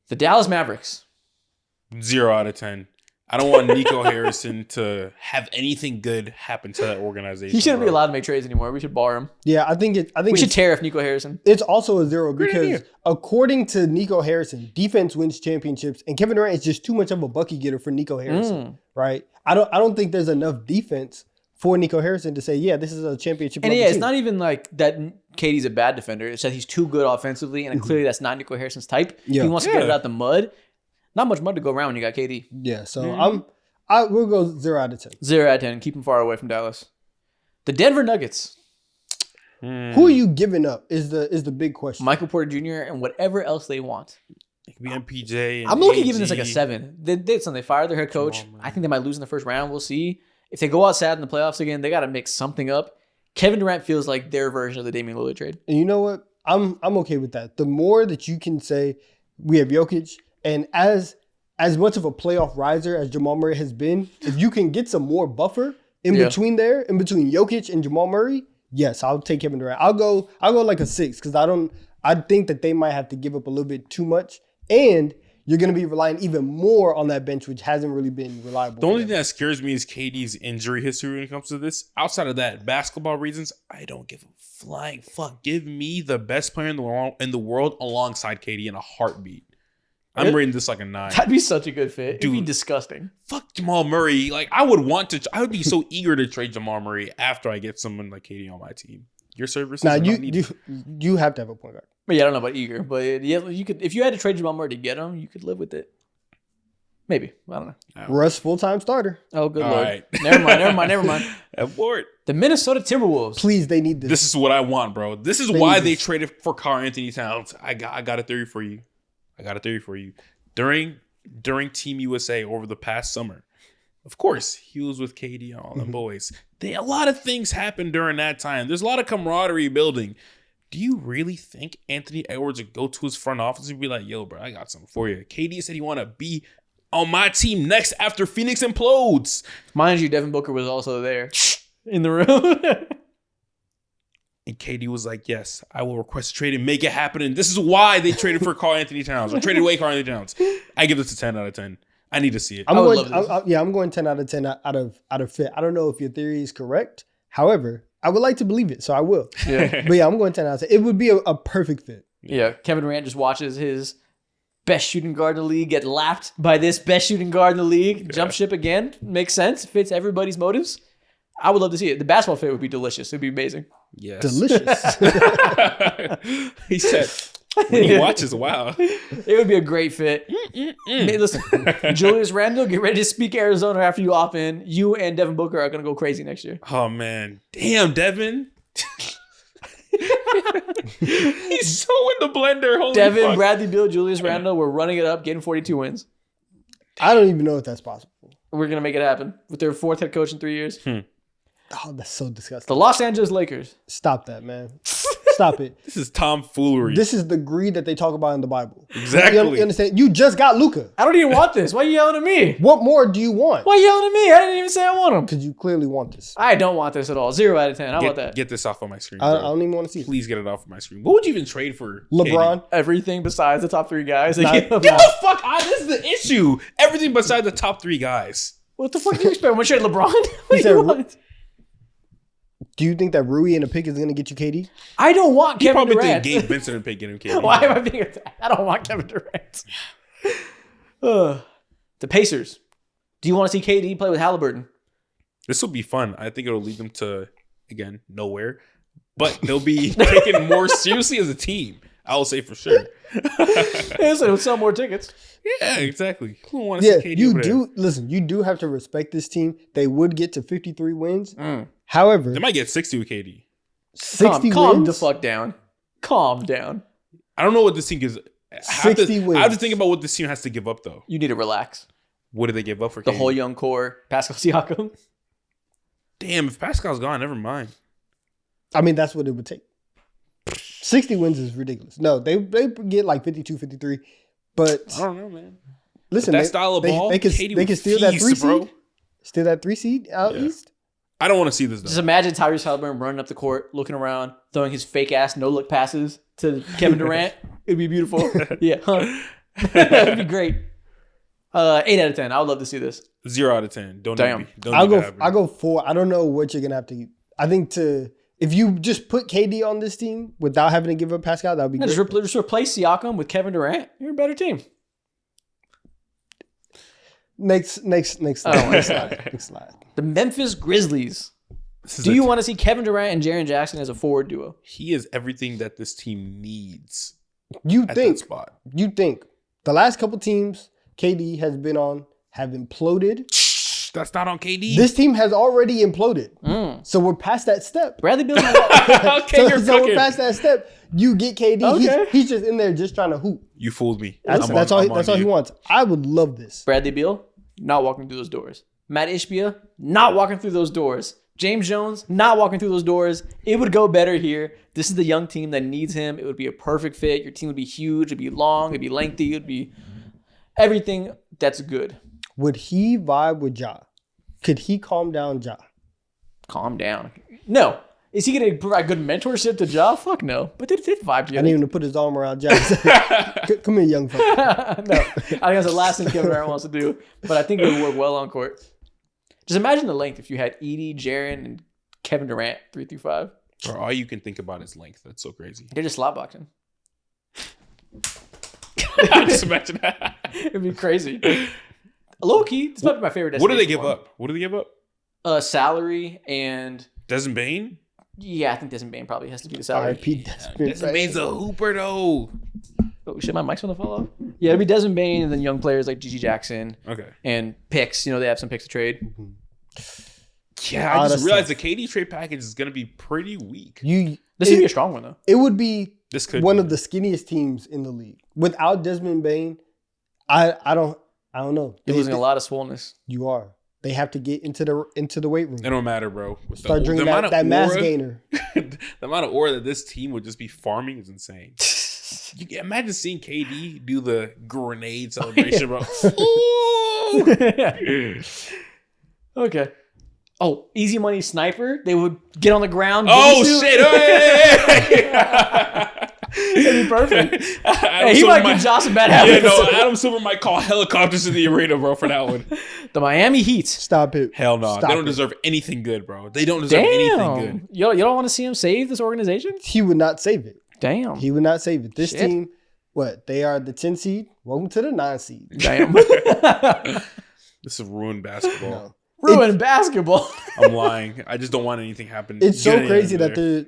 the Dallas Mavericks. 0 out of 10. I don't want Nico Harrison to have anything good happen to that organization. He shouldn't be bro. allowed to make trades anymore. We should bar him. Yeah, I think We should it's, tariff Nico Harrison. it's also a 0 Great because idea. according to Nico Harrison, defense wins championships, and Kevin Durant is just too much of a bucket getter for Nico Harrison. Right? I don't think there's enough defense for Nico Harrison to say, yeah, this is a championship. And level yeah, it's team. not even like that KD's a bad defender. It's that he's too good offensively, and clearly that's not Nico Harrison's type. Yeah. He wants to get it Yeah. out the mud. Not much mud to go around when you got KD. Yeah, so we'll go 0 out of 10. 0 out of 10. Keep him far away from Dallas. The Denver Nuggets. Who are you giving up is the big question. Michael Porter Jr. and whatever else they want. It could be MPJ. And I'm looking AG. giving this like a 7. They did something. They fired their head coach. Come on, man. I think they might lose in the first round. We'll see. If they go out sad in the playoffs again, they got to mix something up. Kevin Durant feels like their version of the Damian Lillard trade. And you know what? I'm okay with that. The more that you can say we have Jokic, and as much of a playoff riser as Jamal Murray has been, if you can get some more buffer in Yeah. between there, in between Jokic and Jamal Murray, yes, I'll take Kevin Durant. I'll go like a 6 because I think that they might have to give up a little bit too much, and you're going to be relying even more on that bench, which hasn't really been reliable. The for only them. thing that scares me is KD's injury history when it comes to this. Outside of that, basketball reasons, I don't give a flying fuck. Give me the best player in the world alongside KD in a heartbeat. I'm It- rating this like a 9. That'd be such a good fit. It'd be Dude. disgusting. Fuck Jamal Murray. Like I would be so eager to trade Jamal Murray after I get someone like KD on my team. Your services. Now are not needed. you have to have a point guard. But yeah, I don't know about eager, but yeah, you could if you had to trade Jamal Murray to get him, you could live with it. Maybe. I don't know. Russ full-time starter. Oh, good All lord. right. Never mind. Abort. The Minnesota Timberwolves. Please, they need this. This is what I want, bro. This is They why need they this. traded for Karl Anthony Towns. I got a theory for you. During Team USA over the past summer, of course, he was with KD and all the boys. A lot of things happened during that time. There's a lot of camaraderie building. Do you really think Anthony Edwards would go to his front office and be like, yo, bro, I got something for you? KD said he want to be on my team next after Phoenix implodes. Mind you, Devin Booker was also there in the room. And KD was like, yes, I will request a trade and make it happen. And this is why they traded for Karl Anthony Towns or traded away Karl Anthony Towns. I give this a 10 out of 10. I need to see it. I would love this. I'm going 10 out of 10 out of fit. I don't know if your theory is correct. However, I would like to believe it, so I will. Yeah. But yeah, I'm going 10 out of 10. It would be a perfect fit. Yeah. Kevin Durant just watches his best shooting guard in the league get lapped by this best shooting guard in the league. Jump ship again. Makes sense. Fits everybody's motives. I would love to see it. The basketball fit would be delicious. It'd be amazing. Yes. Delicious. He said, when he watches, wow. It would be a great fit. Hey, listen, Julius Randle, get ready to speak Arizona after you opt in. You and Devin Booker are going to go crazy next year. Oh, man. Damn, Devin. He's so in the blender. Holy Devin, fuck. Bradley Beal, Julius Randle, we're running it up, getting 42 wins. I don't even know if that's possible. We're going to make it happen with their 4th head coach in 3 years. Oh, that's so disgusting. The Los Angeles Lakers. Stop that, man. Stop it. This is tomfoolery. This is the greed that they talk about in the Bible. Exactly. You understand? You just got Luka. I don't even want this. Why are you yelling at me? What more do you want? Why are you yelling at me? I didn't even say I want him. Because you clearly want this. I don't want this at all. 0 out of 10. How about that? Get this off of my screen. I bro. don't even want to see it. Please get it off of my screen. What would you even trade for? LeBron. KD? Everything besides the top 3 guys. Nah, Get the fuck out. This is the issue. Everything besides the top 3 guys. What the fuck do you expect? I'm going to trade LeBron? What do said you want? Do you think that Rui and a pick is going to get you KD? I don't want You Kevin probably Durant. think Gabe Vincent and pick get him KD. Why am I being attacked? I don't want Kevin Durant. The Pacers. Do you want to see KD play with Halliburton? This will be fun. I think it'll lead them to, again, nowhere. But they'll be taken more seriously as a team. I will say for sure. Yes, it would sell more tickets. Yeah, exactly. Who wants Yeah, to see KD you over do. there? Listen, you do have to respect this team. They would get to 53 wins. However, They might get 60 with KD. 60 Calm wins. the fuck down. Calm down. I don't know what this team is. 60 wins. I have to think about what this team has to give up, though. You need to relax. What do they give up for The KD? whole young core, Pascal Siakam. Damn, if Pascal's gone, never mind. I mean, that's what it would take. 60 wins is ridiculous. No, they get like 52, 53. But I don't know, man. listen, That style of ball, they can KD steal would that 3 feast, bro. seed. Steal that 3 seed out east. I don't want to see this, Just though. imagine Tyrese Halliburton running up the court, looking around, throwing his fake ass no look passes to Kevin Durant. It'd be beautiful. Yeah, it'd be great. 8 out of 10. I would love to see this. 0 out of 10. Don't Damn. need don't I'll need go. to happen. I'll go 4. I don't know what you're gonna have to. I think if you just put KD on this team without having to give up Pascal, that would be Yeah, great. just replace Siakam with Kevin Durant. You're a better team. Next slide. Next slide. The Memphis Grizzlies. This is Do a- you want to see Kevin Durant and Jaren Jackson as a forward duo? He is everything that this team needs You at think? that spot. You think the last couple teams KD has been on have imploded? That's not on KD. This team has already imploded. So we're past that step. Bradley Beal's Okay, you're so we're cooking. past that step. You get KD. Okay. He's just in there just trying to hoop. You fooled me. That's I'm all. on That's all he you. wants. I would love this. Bradley Beal, not walking through those doors. Matt Ishbia, not walking through those doors. James Jones, not walking through those doors. It would go better here. This is the young team that needs him. It would be a perfect fit. Your team would be huge. It'd be long. It'd be lengthy. It'd be everything that's good. Would he vibe with Ja? Could he calm down Ja? Calm down. No. Is he going to provide good mentorship to Ja? Fuck no. But they vibe I together. need him to put his arm around Ja. Come here, young fella. No. I think that's the last thing Kevin Durant wants to do. But I think it would work well on court. Just imagine the length if you had Edie, Jaren, and Kevin Durant 3 through 5. Or all you can think about is length. That's so crazy. They're just slot boxing. Just imagine that. It'd be crazy. Low key, this might be my favorite. What do they destination give for up? What do they give up? him. Salary and Desmond Bain? yeah, I think Desmond Bain probably has to be the salary. R.I.P. Desmond Bain's a hooper, though. Oh shit, my mic's gonna fall off. Yeah, it'd be Desmond Bain and then young players like Gigi Jackson Okay. and picks. You know, they have some picks to trade. Yeah, I Honestly. just realized the KD trade package is going to be pretty weak. This would be a strong one though. It would be This could one be. of the skinniest teams in the league. Without Desmond Bain, I don't know. You're losing a lot of swollenness. You are. They have to get into the weight room. It don't matter, bro. With Start the drinking amount of that mass aura- gainer. The amount of aura that this team would just be farming is insane. You can imagine seeing KD do the grenade celebration, bro. Ooh! Okay. Oh, easy money sniper. They would get on the ground. Oh shoot. shit! Hey! It'd be perfect. Adam Hey, he Silver might give Josh some bad Yeah, habits. no, Adam Silver might call helicopters to the arena, bro, for that one. The Miami Heat. Stop it. Hell no, Stop they don't it. deserve anything good, bro. They don't deserve anything Damn. good. You don't want to see him save this organization? He would not save it. Damn. He would not save it. This Shit. team, what? They are the 10 seed. Welcome to the 9 seed. Damn. This is ruined basketball. No. Ruined basketball. I'm lying. I just don't want anything happen. It's so getting crazy there. that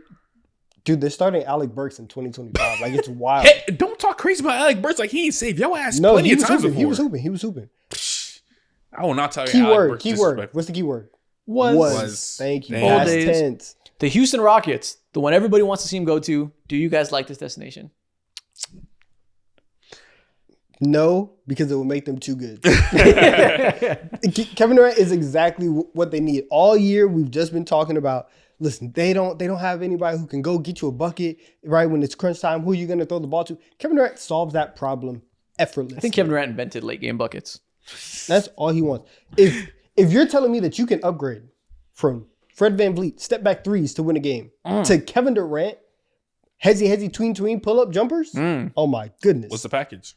they're starting Alec Burks in 2025. Like, it's wild. Hey, don't talk crazy about Alec Burks like he ain't saved your ass No, plenty he of was times hooping. before. He was hooping. I will not tell you Alec Burks Keyword. disrespect. What's the keyword? Was. Thank you. Damn. Past Old days. tense. The Houston Rockets, the one everybody wants to see him go to. Do you guys like this destination? No, because it will make them too good. Kevin Durant is exactly what they need. All year, we've just been talking about, listen, they don't have anybody who can go get you a bucket, right, when it's crunch time. Who are you going to throw the ball to? Kevin Durant solves that problem effortlessly. I think Kevin Durant invented late game buckets. That's all he wants. If you're telling me that you can upgrade from Fred VanVleet step back threes to win a game to Kevin Durant hezzy tween pull-up jumpers, oh my goodness. What's the package?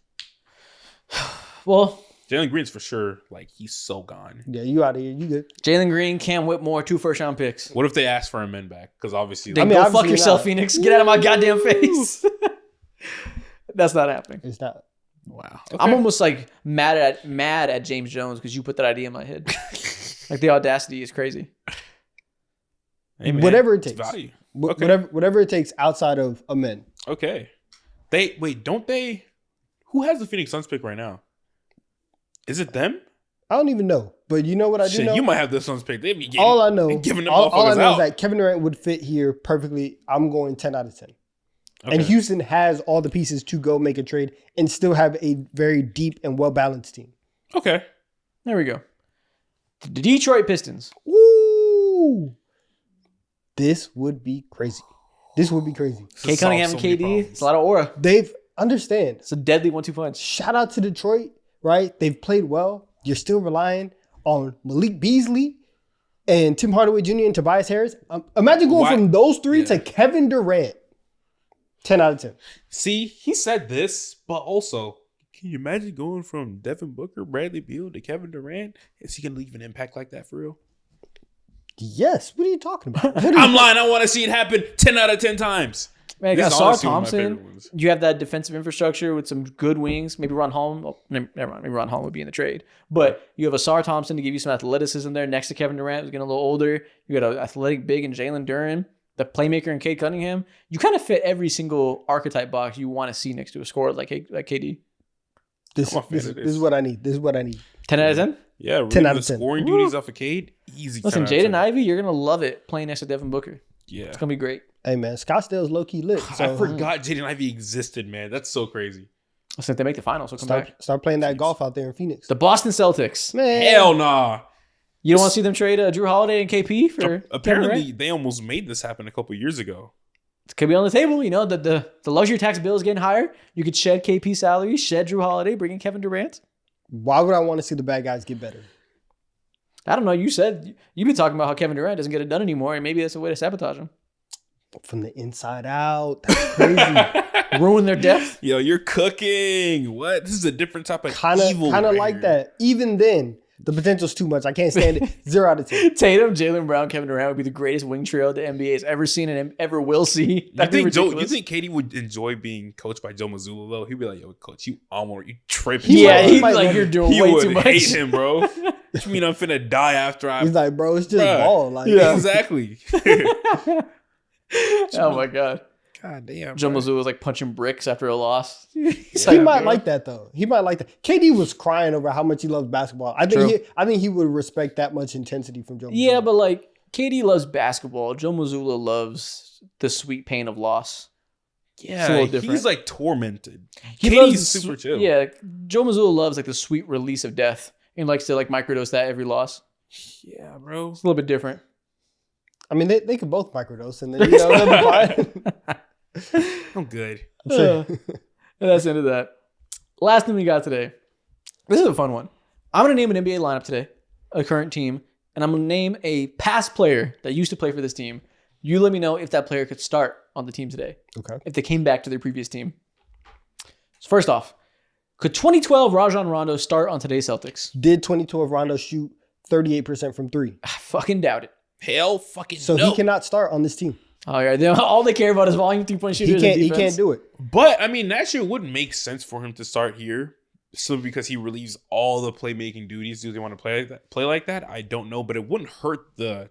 Well, Jalen Green's for sure. Like, he's so gone. Yeah, you out of here. You good. Jalen Green, Cam Whitmore, 2 first-round picks. What if they ask for a men back? Because obviously, Then go fuck yourself, Phoenix. Get out of my goddamn face. That's not happening. It's not. wow. I'm almost like mad at James Jones because you put that idea in my head. Like the audacity is crazy. Hey, man, whatever it it's takes. value. Okay. Whatever it takes outside of a men. Okay. Don't they? Who has the Phoenix Suns pick right now? Is it them? I don't even know. But you know what I do know? You might have the Suns pick. They be giving, all I know, giving them all I motherfuckers know out. is that Kevin Durant would fit here perfectly. I'm going 10 out of 10. Okay. And Houston has all the pieces to go make a trade and still have a very deep and well-balanced team. Okay. There we go. The Detroit Pistons. Ooh. This would be crazy. This would be crazy. K Cunningham and KD. It's a lot of aura. They've understand. It's a deadly 1-2 punch. Shout out to Detroit, right? They've played well. You're still relying on Malik Beasley and Tim Hardaway Jr. and Tobias Harris. Imagine going from those three to Kevin Durant. 10 out of 10. See, he said this, but also, can you imagine going from Devin Booker, Bradley Beal to Kevin Durant? Is he going to leave an impact like that for real? Yes. What are you talking about? I'm lying. I want to see it happen 10 out of 10 times. Man, you This got is Sarr honestly one of my favorite Thompson. ones. You have that defensive infrastructure with some good wings. Maybe Ron Holm. Oh, never mind. Maybe Ron Holm would be in the trade. But you have a Sarr Thompson to give you some athleticism there next to Kevin Durant, who's getting a little older. You got an athletic big in Jalen Duren, the playmaker in Cade Cunningham. You kind of fit every single archetype box you want to see next to a scorer like KD. This is what I need. This is what I need. 10 out of 10? Yeah, 10 out the of 10. scoring duties off of Cade, easy. Listen, 10 out of 10. Jaden Ivey, you're going to love it playing next to Devin Booker. Yeah. It's going to be great. Hey, man. Scottsdale's low-key lit. So I forgot Jaden Ivey existed, man. That's so crazy. Listen, if they make the finals, so come back. Start playing that golf out there in Phoenix. The Boston Celtics. Man. Hell nah. You don't want to see them trade Drew Holiday and KP for Kevin Apparently, Durant? they almost made this happen a couple years ago. It could be on the table. You know, the luxury tax bill is getting higher. You could shed KP salary, shed Drew Holiday, bring in Kevin Durant. Why would I want to see the bad guys get better? I don't know. You said you've been talking about how Kevin Durant doesn't get it done anymore, and maybe that's a way to sabotage him. From the inside out. That's crazy. Ruin their depth. Yo, you're cooking. What? This is a different type of evil. Kind of right like here. that. Even then, the potential's too much. I can't stand it. 0 out of 10. Tatum, Jalen Brown, Kevin Durant would be the greatest wing trio the NBA has ever seen and ever will see. That'd be You ridiculous. think Katie would enjoy being coached by Joe Mazzulla though? He'd be like, "Yo, coach, you tripping?" Yeah, He he'd might be like, love you're it. doing He way would too much. hate him, bro. What you mean I'm finna die after I? He's like, bro, it's just Bruh. ball. Like, Yeah. Exactly. Oh my god. God damn. Joe bro. Mazzulla was like punching bricks after a loss. He's He like, might like that though. He might like that. KD was crying over how much he loves basketball. I think he would respect that much intensity from Joe. yeah, Mazzulla. but like KD loves basketball. Joe Mazzulla loves the sweet pain of loss. It's a Yeah, little different. he's like tormented. He Katie's loves super chill. Yeah, Joe Mazzulla loves like the sweet release of death and likes to like microdose that every loss. Yeah, bro. It's a little bit different. I mean, they could both microdose and then they'll be fine. I'm good. And that's the end of that. Last thing we got today. This is a fun one. I'm going to name an NBA lineup today, a current team, and I'm going to name a past player that used to play for this team. You let me know if that player could start on the team today. Okay. If they came back to their previous team. So first off, could 2012 Rajon Rondo start on today's Celtics? Did 2012 Rondo shoot 38% from 3? I fucking doubt it. Hell fucking So no. he cannot start on this team. All right, all they care about is volume 3-point shooters. He can't do it. But I mean, that shit wouldn't make sense for him to start here. Simply because he relieves all the playmaking duties. Do they want to play like that? I don't know, but it wouldn't hurt the.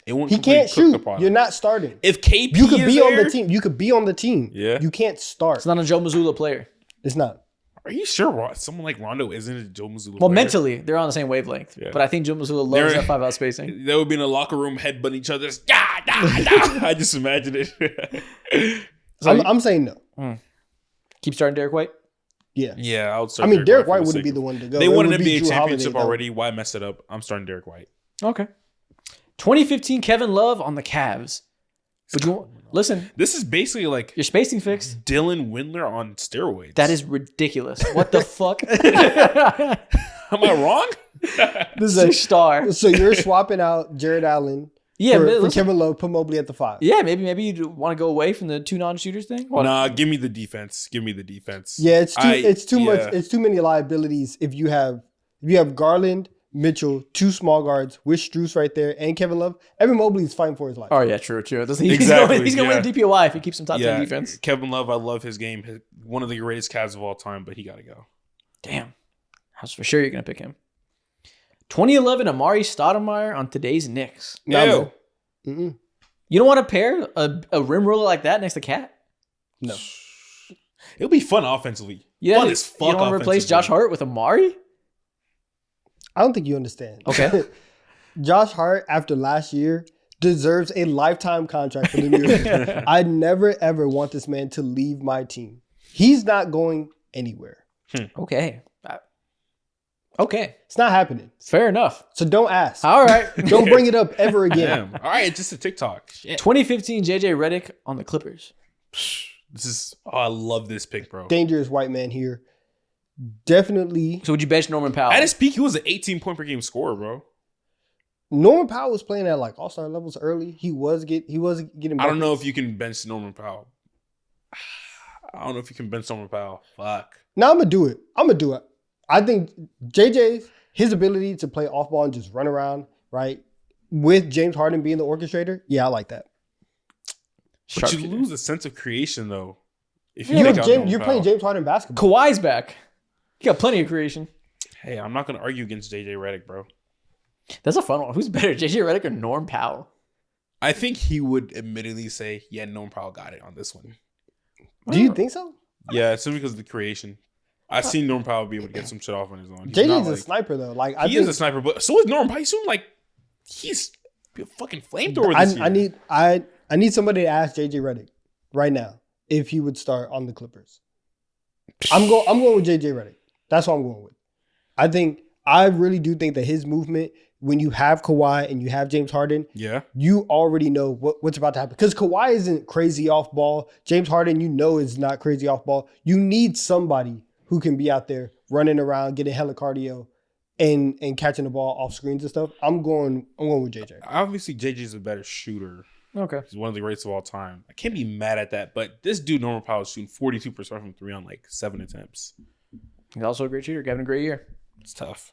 It wouldn't. He can't completely cook the shoot. product. You're not starting. If KP You could is be on there- the team. You could be on the team. Yeah. You can't start. It's not a Joe Mazzulla player. It's not. Are you sure someone like Rondo isn't a Joe Mazzulla? Well, player? mentally, they're on the same wavelength. Yeah. But I think Joe Mazzulla loves They're- that 5-out spacing. They would be in the locker room headbutting each other. Just, I just imagine it. So I'm saying no. keep starting Derek White. Yeah. Yeah, I would I start. mean, Derek White for wouldn't be sake the of- one to go. They It won would an be NBA Drew championship Holiday, though. already. Why mess it up? I'm starting Derek White. Okay. 2015 Kevin Love on the Cavs. Would you listen? This is basically like Your spacing fixed. Dylan Windler on steroids. That is ridiculous. What the fuck? Am I wrong? This is a star. So you're swapping out Jared Allen Yeah, for listen. Kevin Love, put Mobley at the 5. Yeah, maybe you want to go away from the 2 non-shooters thing. Or- Nah, give me the defense. Give me the defense. Yeah, it's too much. yeah. It's too many liabilities if you have Garland, Mitchell, 2 small guards with Strus right there, and Kevin Love. Evan Mobley is fighting for his life. Oh yeah, true. He's Exactly, He's gonna win a DPOY if he keeps him top 10 defense. Kevin Love, I love his game. One of the greatest Cavs of all time, but he got to go. Damn, that's for sure. You're gonna pick him. 2011 Amari Stoudemire on today's Knicks. Nah, Ew. bro. Mm-mm. You don't want to pair a rim roller like that next to Cat? No. It'll be fun offensively. Yeah, Fun as fuck. You don't want to replace offensively. Josh Hart with Amari? I don't think you understand. Okay. Josh Hart, after last year, deserves a lifetime contract for the New York Knicks. I never, ever want this man to leave my team. He's not going anywhere. Okay. Okay. It's not happening. Fair enough. So don't ask. All right. Don't bring it up ever again. Damn. All right, just a TikTok. Shit. 2015 JJ Redick on the Clippers. This is. Oh, I love this pick, bro. Dangerous white man here. Definitely. So would you bench Norman Powell? At his peak, he was an 18-point per game scorer, bro. Norman Powell was playing at like all-star levels early. He was getting. I don't know if you can bench Norman Powell. I don't know if you can bench Norman Powell. Fuck. No, I'm gonna do it. I think his ability to play off ball and just run around, right, with James Harden being the orchestrator. Yeah, I like that. But you lose a sense of creation, though. If You're take out Norman playing Powell. James Harden basketball. Kawhi's back. You got plenty of creation. Hey, I'm not going to argue against JJ Redick, bro. That's a fun one. Who's better, JJ Redick or Norm Powell? I think he would admittedly say, yeah, Norman Powell got it on this one. Do you think so? Yeah, it's simply because of the creation. I've seen Norman Powell be able to get some shit off on his own. He's JJ's not a like- sniper though. Like He is a sniper, but so is Norman Powell. He's a fucking flamethrower this year. I need somebody to ask JJ Redick right now if he would start on the Clippers. I'm going with JJ Redick. That's what I'm going with. I really do think that his movement, when you have Kawhi and you have James Harden, Yeah. you already know what's about to happen. Because Kawhi isn't crazy off ball. James Harden, is not crazy off ball. You need somebody who can be out there running around, getting hella cardio, and catching the ball off screens and stuff. I'm going with JJ. Obviously, JJ's a better shooter. Okay. He's one of the greats of all time. I can't be mad at that, but this dude, Norman Powell, is shooting 42% from 3 on like 7 attempts. He's also a great shooter, having a great year. It's tough.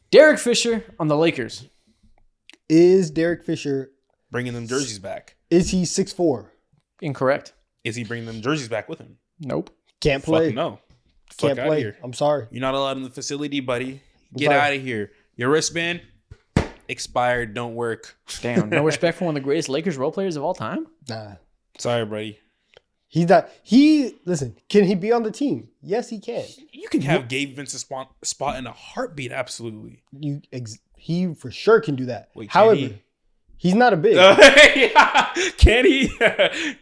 Derek Fisher on the Lakers. Is Derek Fisher, Bringing them jerseys back. is he 6'4"? Incorrect. Is he bringing them jerseys back with him? Nope. Can't play. Fuck no. Can't Fuck out of play. here. I'm sorry. You're not allowed in the facility, buddy. Get sorry. out of here. Your wristband expired. Don't work. Damn. No respect for one of the greatest Lakers role players of all time? Nah. Sorry, buddy. He's not. Listen, can he be on the team? Yes, he can. You can have Gabe Vince's spot in a heartbeat. Absolutely. He for sure can do that. Wait, can However, he? he's not a big. Can he?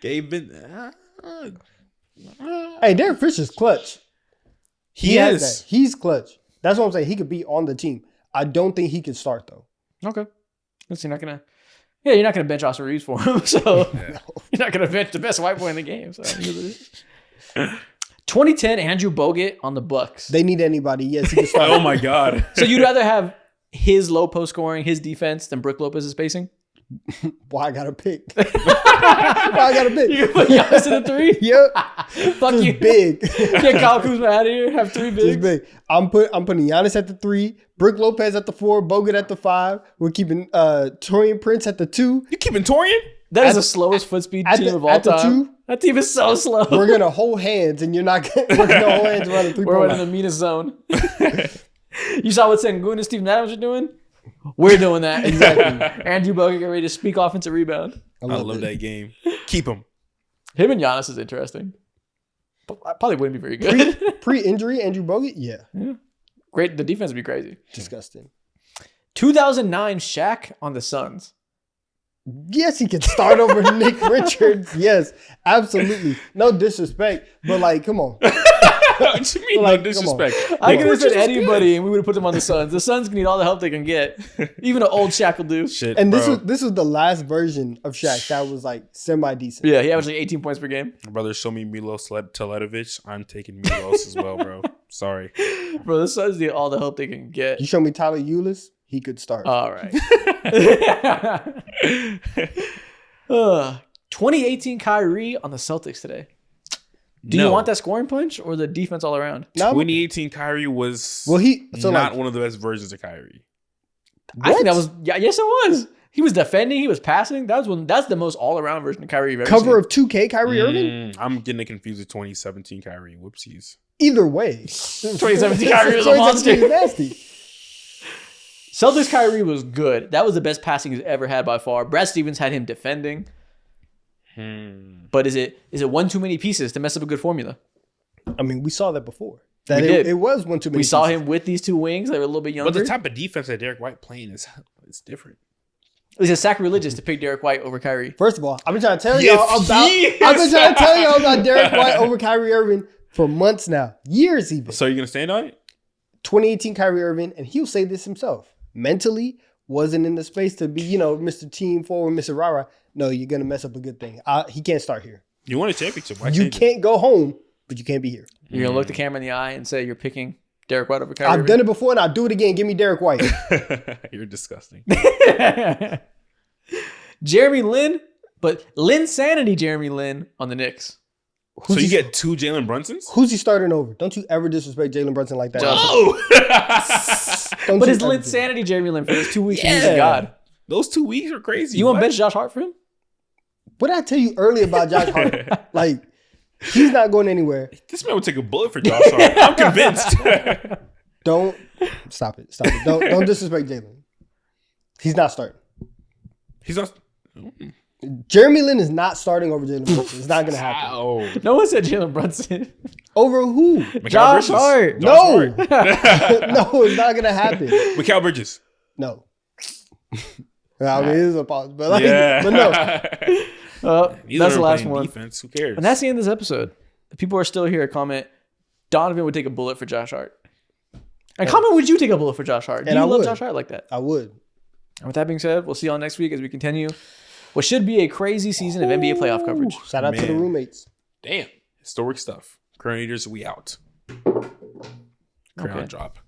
Gabe Vince. Hey, Derek Fisher's clutch. He has is. that. He's clutch. That's what I'm saying. He could be on the team. I don't think he could start though. Okay. You're not gonna bench Austin Reeves for him, so you're not gonna bench the best white boy in the game. So 2010 Andrew Bogut on the Bucks. They need anybody. Yes, he can start. Oh my God. So you'd rather have his low post scoring, his defense, than Brook Lopez's spacing? Why I gotta pick? Why I gotta pick? You put Giannis in the 3? Yep. Fuck Just you. big. Get Kyle Kuzma out of here. Have 3 bigs. Just big. I'm putting Giannis at the 3, Brook Lopez at the 4, Bogut at the 5. We're keeping Torian Prince at the 2. You keeping Torian? That is the slowest foot speed team of all at the time. 2, That team is so slow. we're gonna hold hands, and you're not we're gonna hold hands around the 3 We're point in the line. meanest zone. You saw what Sengun and Steven Adams are doing? We're doing that. Exactly. Andrew Bogut get ready to speak offensive rebound. I love that game. Keep him. Him and Giannis is interesting. But I probably wouldn't be very good. Pre-injury, Andrew Bogut, yeah, Great. The defense would be crazy. disgusting. 2009 Shaq on the Suns. Yes, he can start over Nick Richards. Yes, absolutely. No disrespect, but like, come on. What you mean? Like, No disrespect. I could have Bridges said is anybody, and we would have put them on the Suns. The Suns can need all the help they can get. Even an old Shaq will do. good. Shit, And bro. this was the last version of Shaq that was like semi decent. Yeah, he averaged like 18 points per game. Brother, show me Milos Teletovic. I'm taking Milos as well, bro. Sorry. Bro, the Suns need all the help they can get. You show me Tyler Eulis, he could start. All right. 2018 Kyrie on the Celtics today. Do you want that scoring punch or the defense all around? Now, 2018 Kyrie was not one of the best versions of Kyrie. I think that was yes, it was. He was defending, he was passing. That's the most all around version of Kyrie you've ever cover seen. of 2K Kyrie Irving. I'm getting it confused with 2017 Kyrie. Whoopsies. Either way, 2017 Kyrie was a 2017 monster. is nasty. Celtics Kyrie was good. That was the best passing he's ever had by far. Brad Stevens had him defending. But is it one too many pieces to mess up a good formula? I mean, we saw that before. That We did. It was one too many. We saw pieces. him with these two wings. They were a little bit younger. But the type of defense that Derek White playing is different. It's a sacrilegious to pick Derek White over Kyrie. First of all, I've been trying to tell y'all about Derek White over Kyrie Irving for months now, years even. So you're gonna stand on it? 2018 Kyrie Irving, and he'll say this himself. Mentally, wasn't in the space to be, Mr. Team Forward, Mr. Rara. No, you're gonna mess up a good thing. He can't start here. You won a championship. Why You change it? can't go home, but you can't be here. You're going to look the camera in the eye and say you're picking Derek White over Kyrie I've done it before, and I'll do it again. Give me Derek White. You're disgusting. Jeremy Lin, but Linsanity Jeremy Lin on the Knicks. So you get two Jalen Brunsons? Who's he starting over? Don't you ever disrespect Jalen Brunson like that. Don't But you it's ever do that. Linsanity Jeremy Lin for those 2 weeks. He's a god. Those 2 weeks are crazy. You want to What? bench Josh Hart for him? What did I tell you earlier about Josh Hart? Like, he's not going anywhere. This man would take a bullet for Josh Hart. I'm convinced. Don't stop it. Don't disrespect Jalen. He's not starting. He's not. Jeremy Lin is not starting over Jalen Brunson. It's not going to happen. Ow. No one said Jalen Brunson. Over who? Mikal Josh Bridges. Hart. Josh No. Hart. No, it's not going to happen. Mikal Bridges. No. I mean, it is a pause, but Yeah. but no. Neither That's are the last playing one. Defense. Who cares? And that's the end of this episode. If people are still here, comment, Donovan would take a bullet for Josh Hart. And comment, would you take a bullet for Josh Hart? Do And you I love would. Josh Hart like that? I would. And with that being said, we'll see y'all next week as we continue what should be a crazy season of NBA playoff coverage. Shout out to the Man. roommates. Damn. Historic stuff. Current leaders, we out. Crayon Okay. drop.